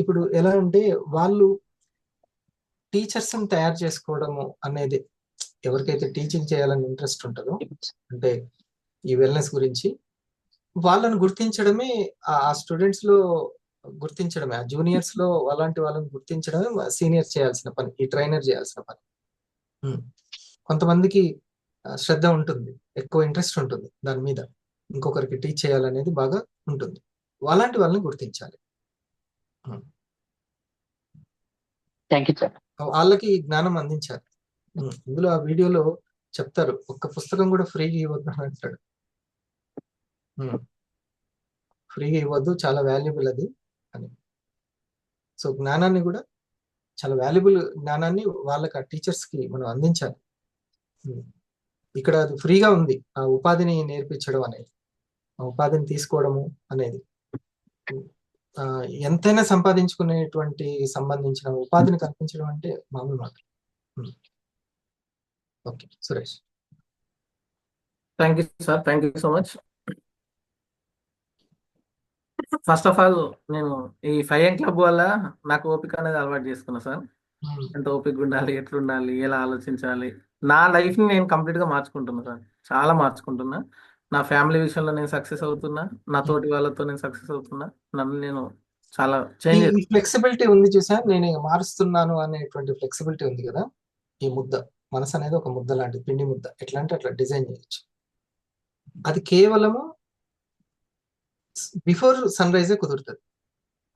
ఇప్పుడు ఎలా అంటే వాళ్ళు టీచర్స్ ని తయారు చేసుకోవడము అనేది, ఎవరికైతే టీచింగ్ చేయాలని ఇంట్రెస్ట్ ఉంటుందో, అంటే ఈ వెల్నెస్ గురించి వాళ్ళని గుర్తించడమే, ఆ స్టూడెంట్స్ లో గుర్తించడమే, ఆ జూనియర్స్ లో అలాంటి వాళ్ళని గుర్తించడమే సీనియర్స్ చేయాల్సిన పని, ఈ ట్రైనర్ చేయాల్సిన పని. కొంతమందికి శ్రద్ధ ఉంటుంది, ఎక్కువ ఇంట్రెస్ట్ ఉంటుంది దాని మీద, ఇంకొకరికి టీచ్ చేయాలనేది బాగా ఉంటుంది, అలాంటి వాళ్ళని గుర్తించాలి. వాళ్ళకి జ్ఞానం అందించాలి. ఇందులో ఆ వీడియోలో చెప్తారు, ఒక్క పుస్తకం కూడా ఫ్రీగా ఇవ్వద్దు అని అంటాడు. ఫ్రీగా ఇవ్వద్దు, చాలా వాల్యుబుల్ అది అని. సో జ్ఞానాన్ని కూడా, చాలా వాల్యుబుల్ జ్ఞానాన్ని వాళ్ళకి, ఆ టీచర్స్ కి మనం అందించాలి. ఇక్కడ అది ఫ్రీగా ఉంది, ఆ ఉపాధిని నేర్పించడం అనేది, ఆ ఉపాధిని తీసుకోవడము అనేది. ఎంతైనా సంపాదించుకునేటువంటి సంబంధించిన ఉపాధిని కల్పించడం అంటే మామూలు మాట. Okay Suresh. Thank you sir, thank you so much. First of all నేను ఈ 5am క్లబ్ వల్ల నాకు ఓపిక అనేది అలవాటు చేసుకున్నా సార్. ఎంత ఓపిక ఉండాలి, ఎట్లుండాలి, ఎలా ఆలోచించాలి, నా లైఫ్ ని నేను కంప్లీట్ గా మార్చుకుంటున్నా సార్, చాలా మార్చుకుంటున్నా. నా ఫ్యామిలీ విషయంలో నేను సక్సెస్ అవుతున్నా, నా తోటి వాళ్ళతో నేను సక్సెస్ అవుతున్నా, నన్ను నేను చాలా చేంజ్. ఫ్లెక్సిబిలిటీ ఉంది చూసా, నేను మారుస్తున్నాను అనేటువంటి ఫ్లెక్సిబిలిటీ ఉంది కదా, ఈ మనసు అనేది ఒక ముద్ద లాంటిది, పిండి ముద్ద, ఎట్లా అంటే అట్లా డిజైన్ చేయొచ్చు. అది కేవలము బిఫోర్ సన్ రైజే కుదురుతుంది.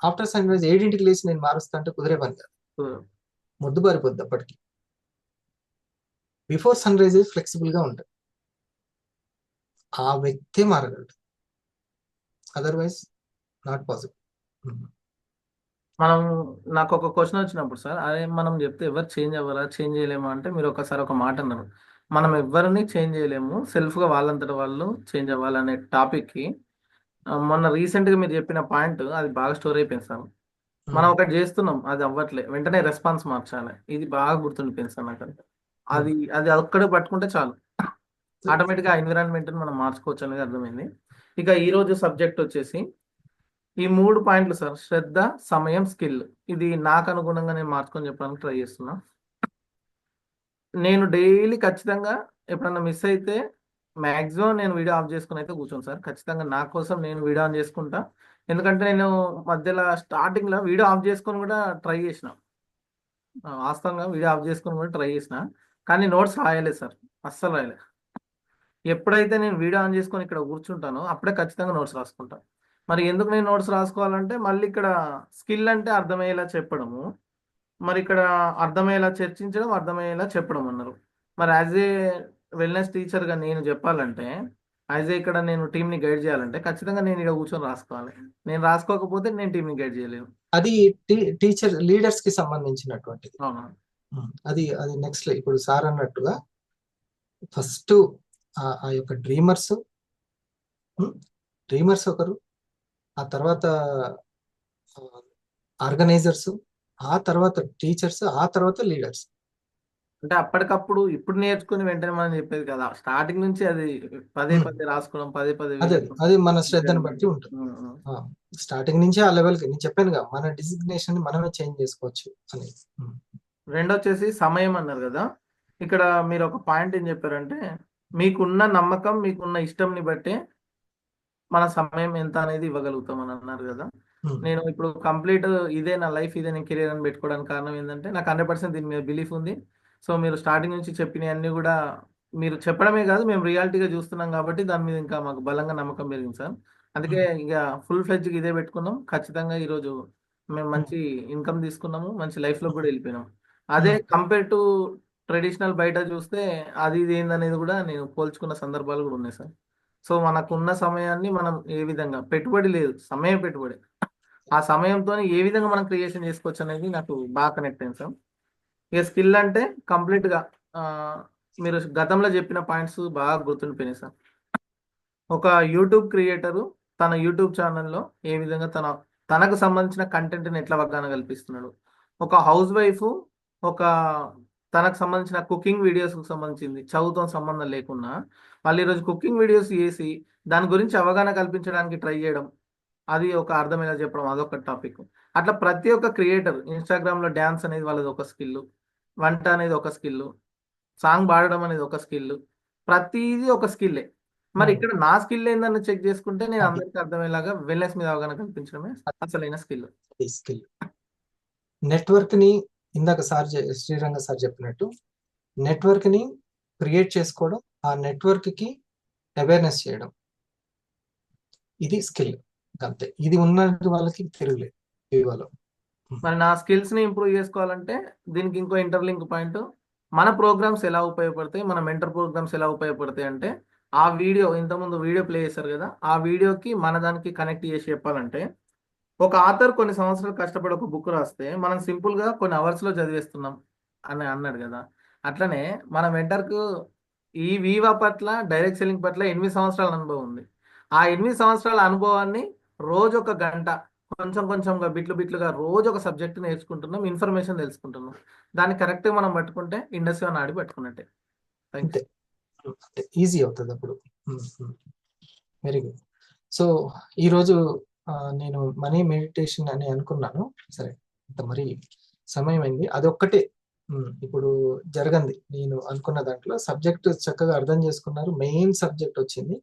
ఆఫ్టర్ సన్ రైజ్ 7ంటికి లేచి నేను మారుస్తా అంటే కుదిరే పని కాదు, మొద్దు బారిపోద్ది అప్పటికి. బిఫోర్ సన్ రైజ్ ఫ్లెక్సిబుల్ గా ఉంటుంది, ఆ వ్యక్తే మారగలడు, అదర్వైజ్ నాట్ పాసిబుల్. మనం నాకు ఒక క్వశ్చన్ వచ్చినప్పుడు సార్, అదే మనం చెప్తే ఎవరు చేంజ్ అవ్వరా, చేంజ్ చేయలేమా అంటే మీరు ఒకసారి ఒక మాట అన్నారు, మనం ఎవరిని చేంజ్ చేయలేము, సెల్ఫ్గా వాళ్ళంతట వాళ్ళు చేంజ్ అవ్వాలనే టాపిక్కి మొన్న రీసెంట్గా మీరు చెప్పిన పాయింట్ అది బాగా స్టోర్ అయిపోయింది సార్. మనం ఒకటి చేస్తున్నాం, అది అవ్వట్లే, వెంటనే రెస్పాన్స్ మార్చాలి, ఇది బాగా గుర్తుండిపోయింది సార్ నాకు. అది అది ఒక్కడే పట్టుకుంటే చాలు, ఆటోమేటిక్గా ఆ ఎన్విరాన్మెంట్ని మనం మార్చుకోవచ్చు అనేది అర్థమైంది. ఇక ఈరోజు సబ్జెక్ట్ వచ్చేసి ఈ 3 పాయింట్లు సార్, శ్రద్ధ, సమయం, స్కిల్. ఇది నాకు అనుగుణంగా నేను మార్చుకొని చెప్పడానికి ట్రై చేస్తున్నా. నేను డైలీ ఖచ్చితంగా ఎప్పుడన్నా మిస్ అయితే మ్యాక్సిమం నేను వీడియో ఆఫ్ చేసుకుని అయితే కూర్చోను సార్. ఖచ్చితంగా నా కోసం నేను వీడియో ఆన్ చేసుకుంటా. ఎందుకంటే నేను మధ్యలో స్టార్టింగ్లో వీడియో ఆఫ్ చేసుకొని కూడా ట్రై చేసిన, వాస్తవంగా వీడియో ఆఫ్ చేసుకొని కూడా ట్రై చేసిన, కానీ నోట్స్ రాయలేదు సార్, అస్సలు రాయలేదు. ఎప్పుడైతే నేను వీడియో ఆన్ చేసుకొని ఇక్కడ కూర్చుంటానో అప్పుడే ఖచ్చితంగా నోట్స్ రాసుకుంటాను. మరి ఎందుకు నేను నోట్స్ రాసుకోవాలంటే మళ్ళీ ఇక్కడ స్కిల్ అంటే అర్థమయ్యేలా చెప్పడము, మరి ఇక్కడ అర్థమయ్యేలా చర్చించడం, అర్థమయ్యేలా చెప్పడం అన్నారు. మరి యాజ్ ఏ వెల్నెస్ టీచర్గా నేను చెప్పాలంటే, యాజ్ ఏ ఇక్కడ నేను టీంని గైడ్ చేయాలంటే ఖచ్చితంగా నేను ఇక్కడ కూర్చొని రాసుకోవాలి. నేను రాసుకోకపోతే నేను టీంని గైడ్ చేయలేను. అది టీచర్ లీడర్స్ కి సంబంధించినటువంటిది. అవునా? అది అది నెక్స్ట్ ఇప్పుడు సార్ అన్నట్టుగా ఫస్ట్ ఆ యొక్క డ్రీమర్స్ ఒకరు, ఆ తర్వాత ఆర్గనైజర్స్, ఆ తర్వాత టీచర్స్, ఆ తర్వాత లీడర్స్. అంటే అప్పటికప్పుడు ఇప్పుడు నేర్చుకుని వెంటనే మనం చెప్పేది కదా, స్టార్టింగ్ నుంచి అది పదే రాసుకోవడం, పదే అది మన శ్రద్ధను బట్టి ఉంటుంది. స్టార్టింగ్ నుంచి ఆ లెవెల్కి నేను చెప్పాను కదా, మన డిజిగ్నేషన్ మనమే చేంజ్ చేసుకోవచ్చు అని. రెండొచ్చేసి సమయం అన్నారు కదా, ఇక్కడ మీరు ఒక పాయింట్ ఏం చెప్పారంటే మీకున్న నమ్మకం, మీకున్న ఇష్టంని బట్టే మన సమయం ఎంత అనేది ఇవ్వగలుగుతాం అని అన్నారు కదా. నేను ఇప్పుడు కంప్లీట్ ఇదే నా లైఫ్, ఇదే నేను కెరీర్ అని పెట్టుకోవడానికి కారణం ఏంటంటే నాకు 100% దీని మీద బిలీఫ్ ఉంది. సో మీరు స్టార్టింగ్ నుంచి చెప్పినవన్నీ కూడా మీరు చెప్పడమే కాదు, మేము రియాలిటీగా చూస్తున్నాం కాబట్టి దాని మీద ఇంకా మాకు బలంగా నమ్మకం పెరిగింది సార్. అందుకే ఇక ఫుల్ ఫ్లెడ్జ్గా ఇదే పెట్టుకున్నాం. ఖచ్చితంగా ఈరోజు మేము మంచి ఇన్కమ్ తీసుకున్నాము, మంచి లైఫ్లో కూడా వెళ్ళిపోయినాం. అదే కంపేర్ టు ట్రెడిషనల్ బయట చూస్తే అది ఇది ఏందనేది కూడా నేను పోల్చుకున్న సందర్భాలు కూడా ఉన్నాయి సార్. సో మనకున్న సమయాన్ని మనం ఏ విధంగా, పెట్టుబడి లేదు, సమయం పెట్టుబడి, ఆ సమయంతో ఏ విధంగా మనం క్రియేషన్ చేసుకోవచ్చు అనేది నాకు బాగా కనెక్ట్ అయింది సార్. ఇక స్కిల్ అంటే కంప్లీట్గా మీరు గతంలో చెప్పిన పాయింట్స్ బాగా గుర్తుండిపోయినాయి సార్. ఒక యూట్యూబ్ క్రియేటరు తన యూట్యూబ్ ఛానల్లో ఏ విధంగా తనకు సంబంధించిన కంటెంట్ని ఎట్లా అవగాహన కల్పిస్తున్నాడు, ఒక హౌస్ వైఫ్ తనకు సంబంధించిన కుకింగ్ వీడియోస్కి సంబంధించింది చదువుతో సంబంధం లేకుండా వాళ్ళు ఈరోజు కుకింగ్ వీడియోస్ చేసి దాని గురించి అవగాహన కల్పించడానికి ట్రై చేయడం, అది ఒక అర్థమయ్యేలా చెప్పడం, అదొక టాపిక్. అట్లా ప్రతి ఒక్క క్రియేటర్ ఇన్స్టాగ్రామ్లో డ్యాన్స్ అనేది వాళ్ళది ఒక స్కిల్, వంట అనేది ఒక స్కిల్, సాంగ్ పాడడం అనేది ఒక స్కిల్, ప్రతిదీ ఒక స్కిల్లే. మరి ఇక్కడ నా స్కిల్ ఏందని చెక్ చేసుకుంటే నేను అందరికీ అర్థమయ్యేలాగా వెల్నెస్ మీద అవగాహన కల్పించడమే అసలైన స్కిల్. నెట్వర్క్ ని ఇందాక శ్రీరంగ సార్ చెప్పినట్టు నెట్వర్క్ ని క్రియేట్ చేసుకోవడం, ఆ నెట్వర్క్ కి అవేర్నెస్ చేయడం, ఇది స్కిల్. అంతే, ఇది ఉన్న వాళ్ళకి తిరగలేదు వివాలో. మరి నా స్కిల్స్ ని ఇంప్రూవ్ చేసుకోవాలంటే దీనికి ఇంకో ఇంటర్లింక్ పాయింట్, మన ప్రోగ్రామ్స్ ఎలా ఉపయోగపడతాయి, మన మెంటర్ ప్రోగ్రామ్స్ ఎలా ఉపయోగపడతాయి అంటే ఆ వీడియో, ఇంతకుముందు వీడియో ప్లే చేశారు కదా, ఆ వీడియోకి మన దానికి కనెక్ట్ చేసి చెప్పాలంటే ఒక ఆథర్ కొన్ని సంవత్సరాలు కష్టపడి ఒక బుక్ రాస్తే మనం సింపుల్గా కొన్ని అవర్స్లో చదివేస్తున్నాం అని అన్నాడు కదా. అట్లనే మన మెంటర్కు ఈ వీవా పట్ల, డైరెక్ట్ సెల్లింగ్ పట్ల 8 సంవత్సరాల అనుభవం ఉంది. ఆ 8 సంవత్సరాల అనుభవాన్ని రోజు ఒక గంట కొంచెంగా బిట్లుగా రోజు ఒక సబ్జెక్ట్ నేర్చుకుంటున్నాం, ఇన్ఫర్మేషన్ తెలుసుకుంటున్నాం. దాన్ని కరెక్ట్గా మనం పట్టుకుంటే ఇండస్ట్రీ అని ఆడి పట్టుకున్నట్టే. అంతే, ఈజీ అవుతుంది అప్పుడు. Very good. సో ఈరోజు నేను మనీ మెడిటేషన్ అని అనుకున్నాను, సరే ఇంత మరి సమయం అయింది, అదొక్కటే ఇప్పుడు జరగంది. నేను అనుకున్న దాంట్లో సబ్జెక్ట్ చక్కగా అర్థం చేసుకున్నారు, మెయిన్ సబ్జెక్ట్ వచ్చింది.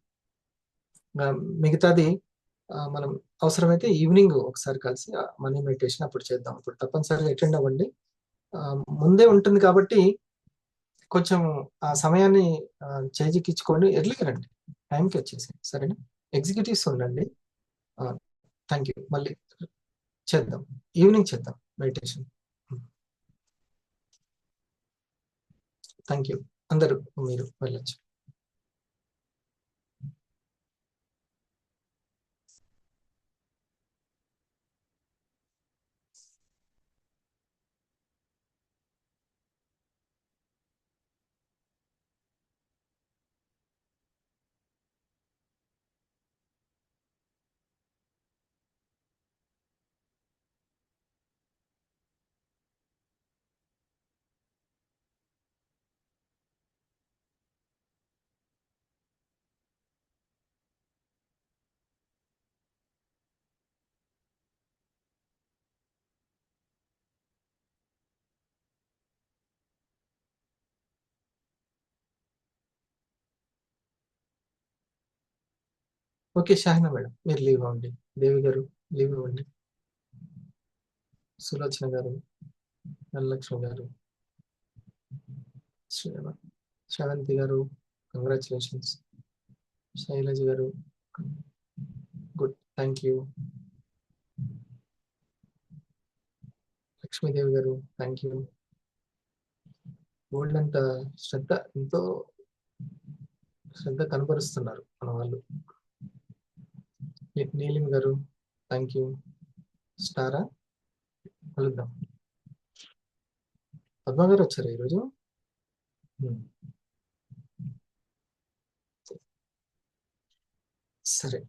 మిగతాది మనం అవసరమైతే ఈవినింగ్ ఒకసారి కలిసి మనీ మెడిటేషన్ అప్పుడు చేద్దాం. ఇప్పుడు తప్పనిసరిగా అటెండ్ అవ్వండి, ముందే ఉంటుంది కాబట్టి కొంచెం ఆ సమయాన్ని చేజిక్కించుకోండి, ఎర్లీగా రండి, టైంకి వచ్చేసి, సరేనా? ఎగ్జిక్యూటివ్స్ ఉండండి. Thank you. మళ్ళీ చేద్దాం, ఈవినింగ్ చేద్దాం మెడిటేషన్. Thank you. అందరూ మీరు వెళ్ళచ్చు. ఓకే షాహినా మేడం, మీరు లీవ్ అవ్వండి. దేవి గారు లీవ్ ఇవ్వండి. సులోచన గారు, ధనలక్ష్మి గారు, శ్రవంతి గారు, కంగ్రాచులేషన్స్. శైలజ గారు, గుడ్, థ్యాంక్ యూ. లక్ష్మీదేవి గారు, థ్యాంక్ యూ. గోల్డ్ అంత ఎంతో శ్రద్ధ కనబరుస్తున్నారు మన వాళ్ళు. నీలిం గారు, థ్యాంక్ యూ. స్టారా, కలుద్దాం. పద్మ గారు వచ్చారు ఈరోజు. సరే,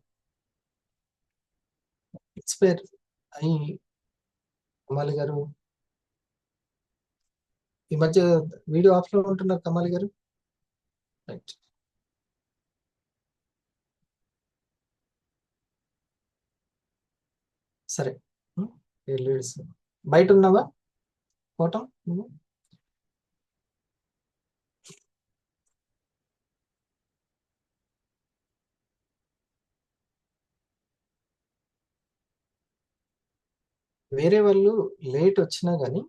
ఎక్స్పైర్ అయి కమాలి గారు ఈ మధ్య వీడియో ఆఫ్ లో ఉంటున్నారు. కమాలి గారు, రైట్. సరే, లేడీస్ బయట ఉన్నావా ఫోటో? వేరే వాళ్ళు లేట్ వచ్చినా కానీ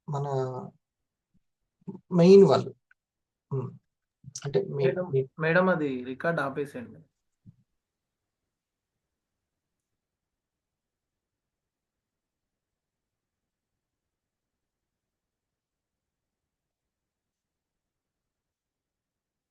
మన మెయిన్ వాళ్ళు అంటే మేడం అది రికార్డ్ ఆపేసేయండి.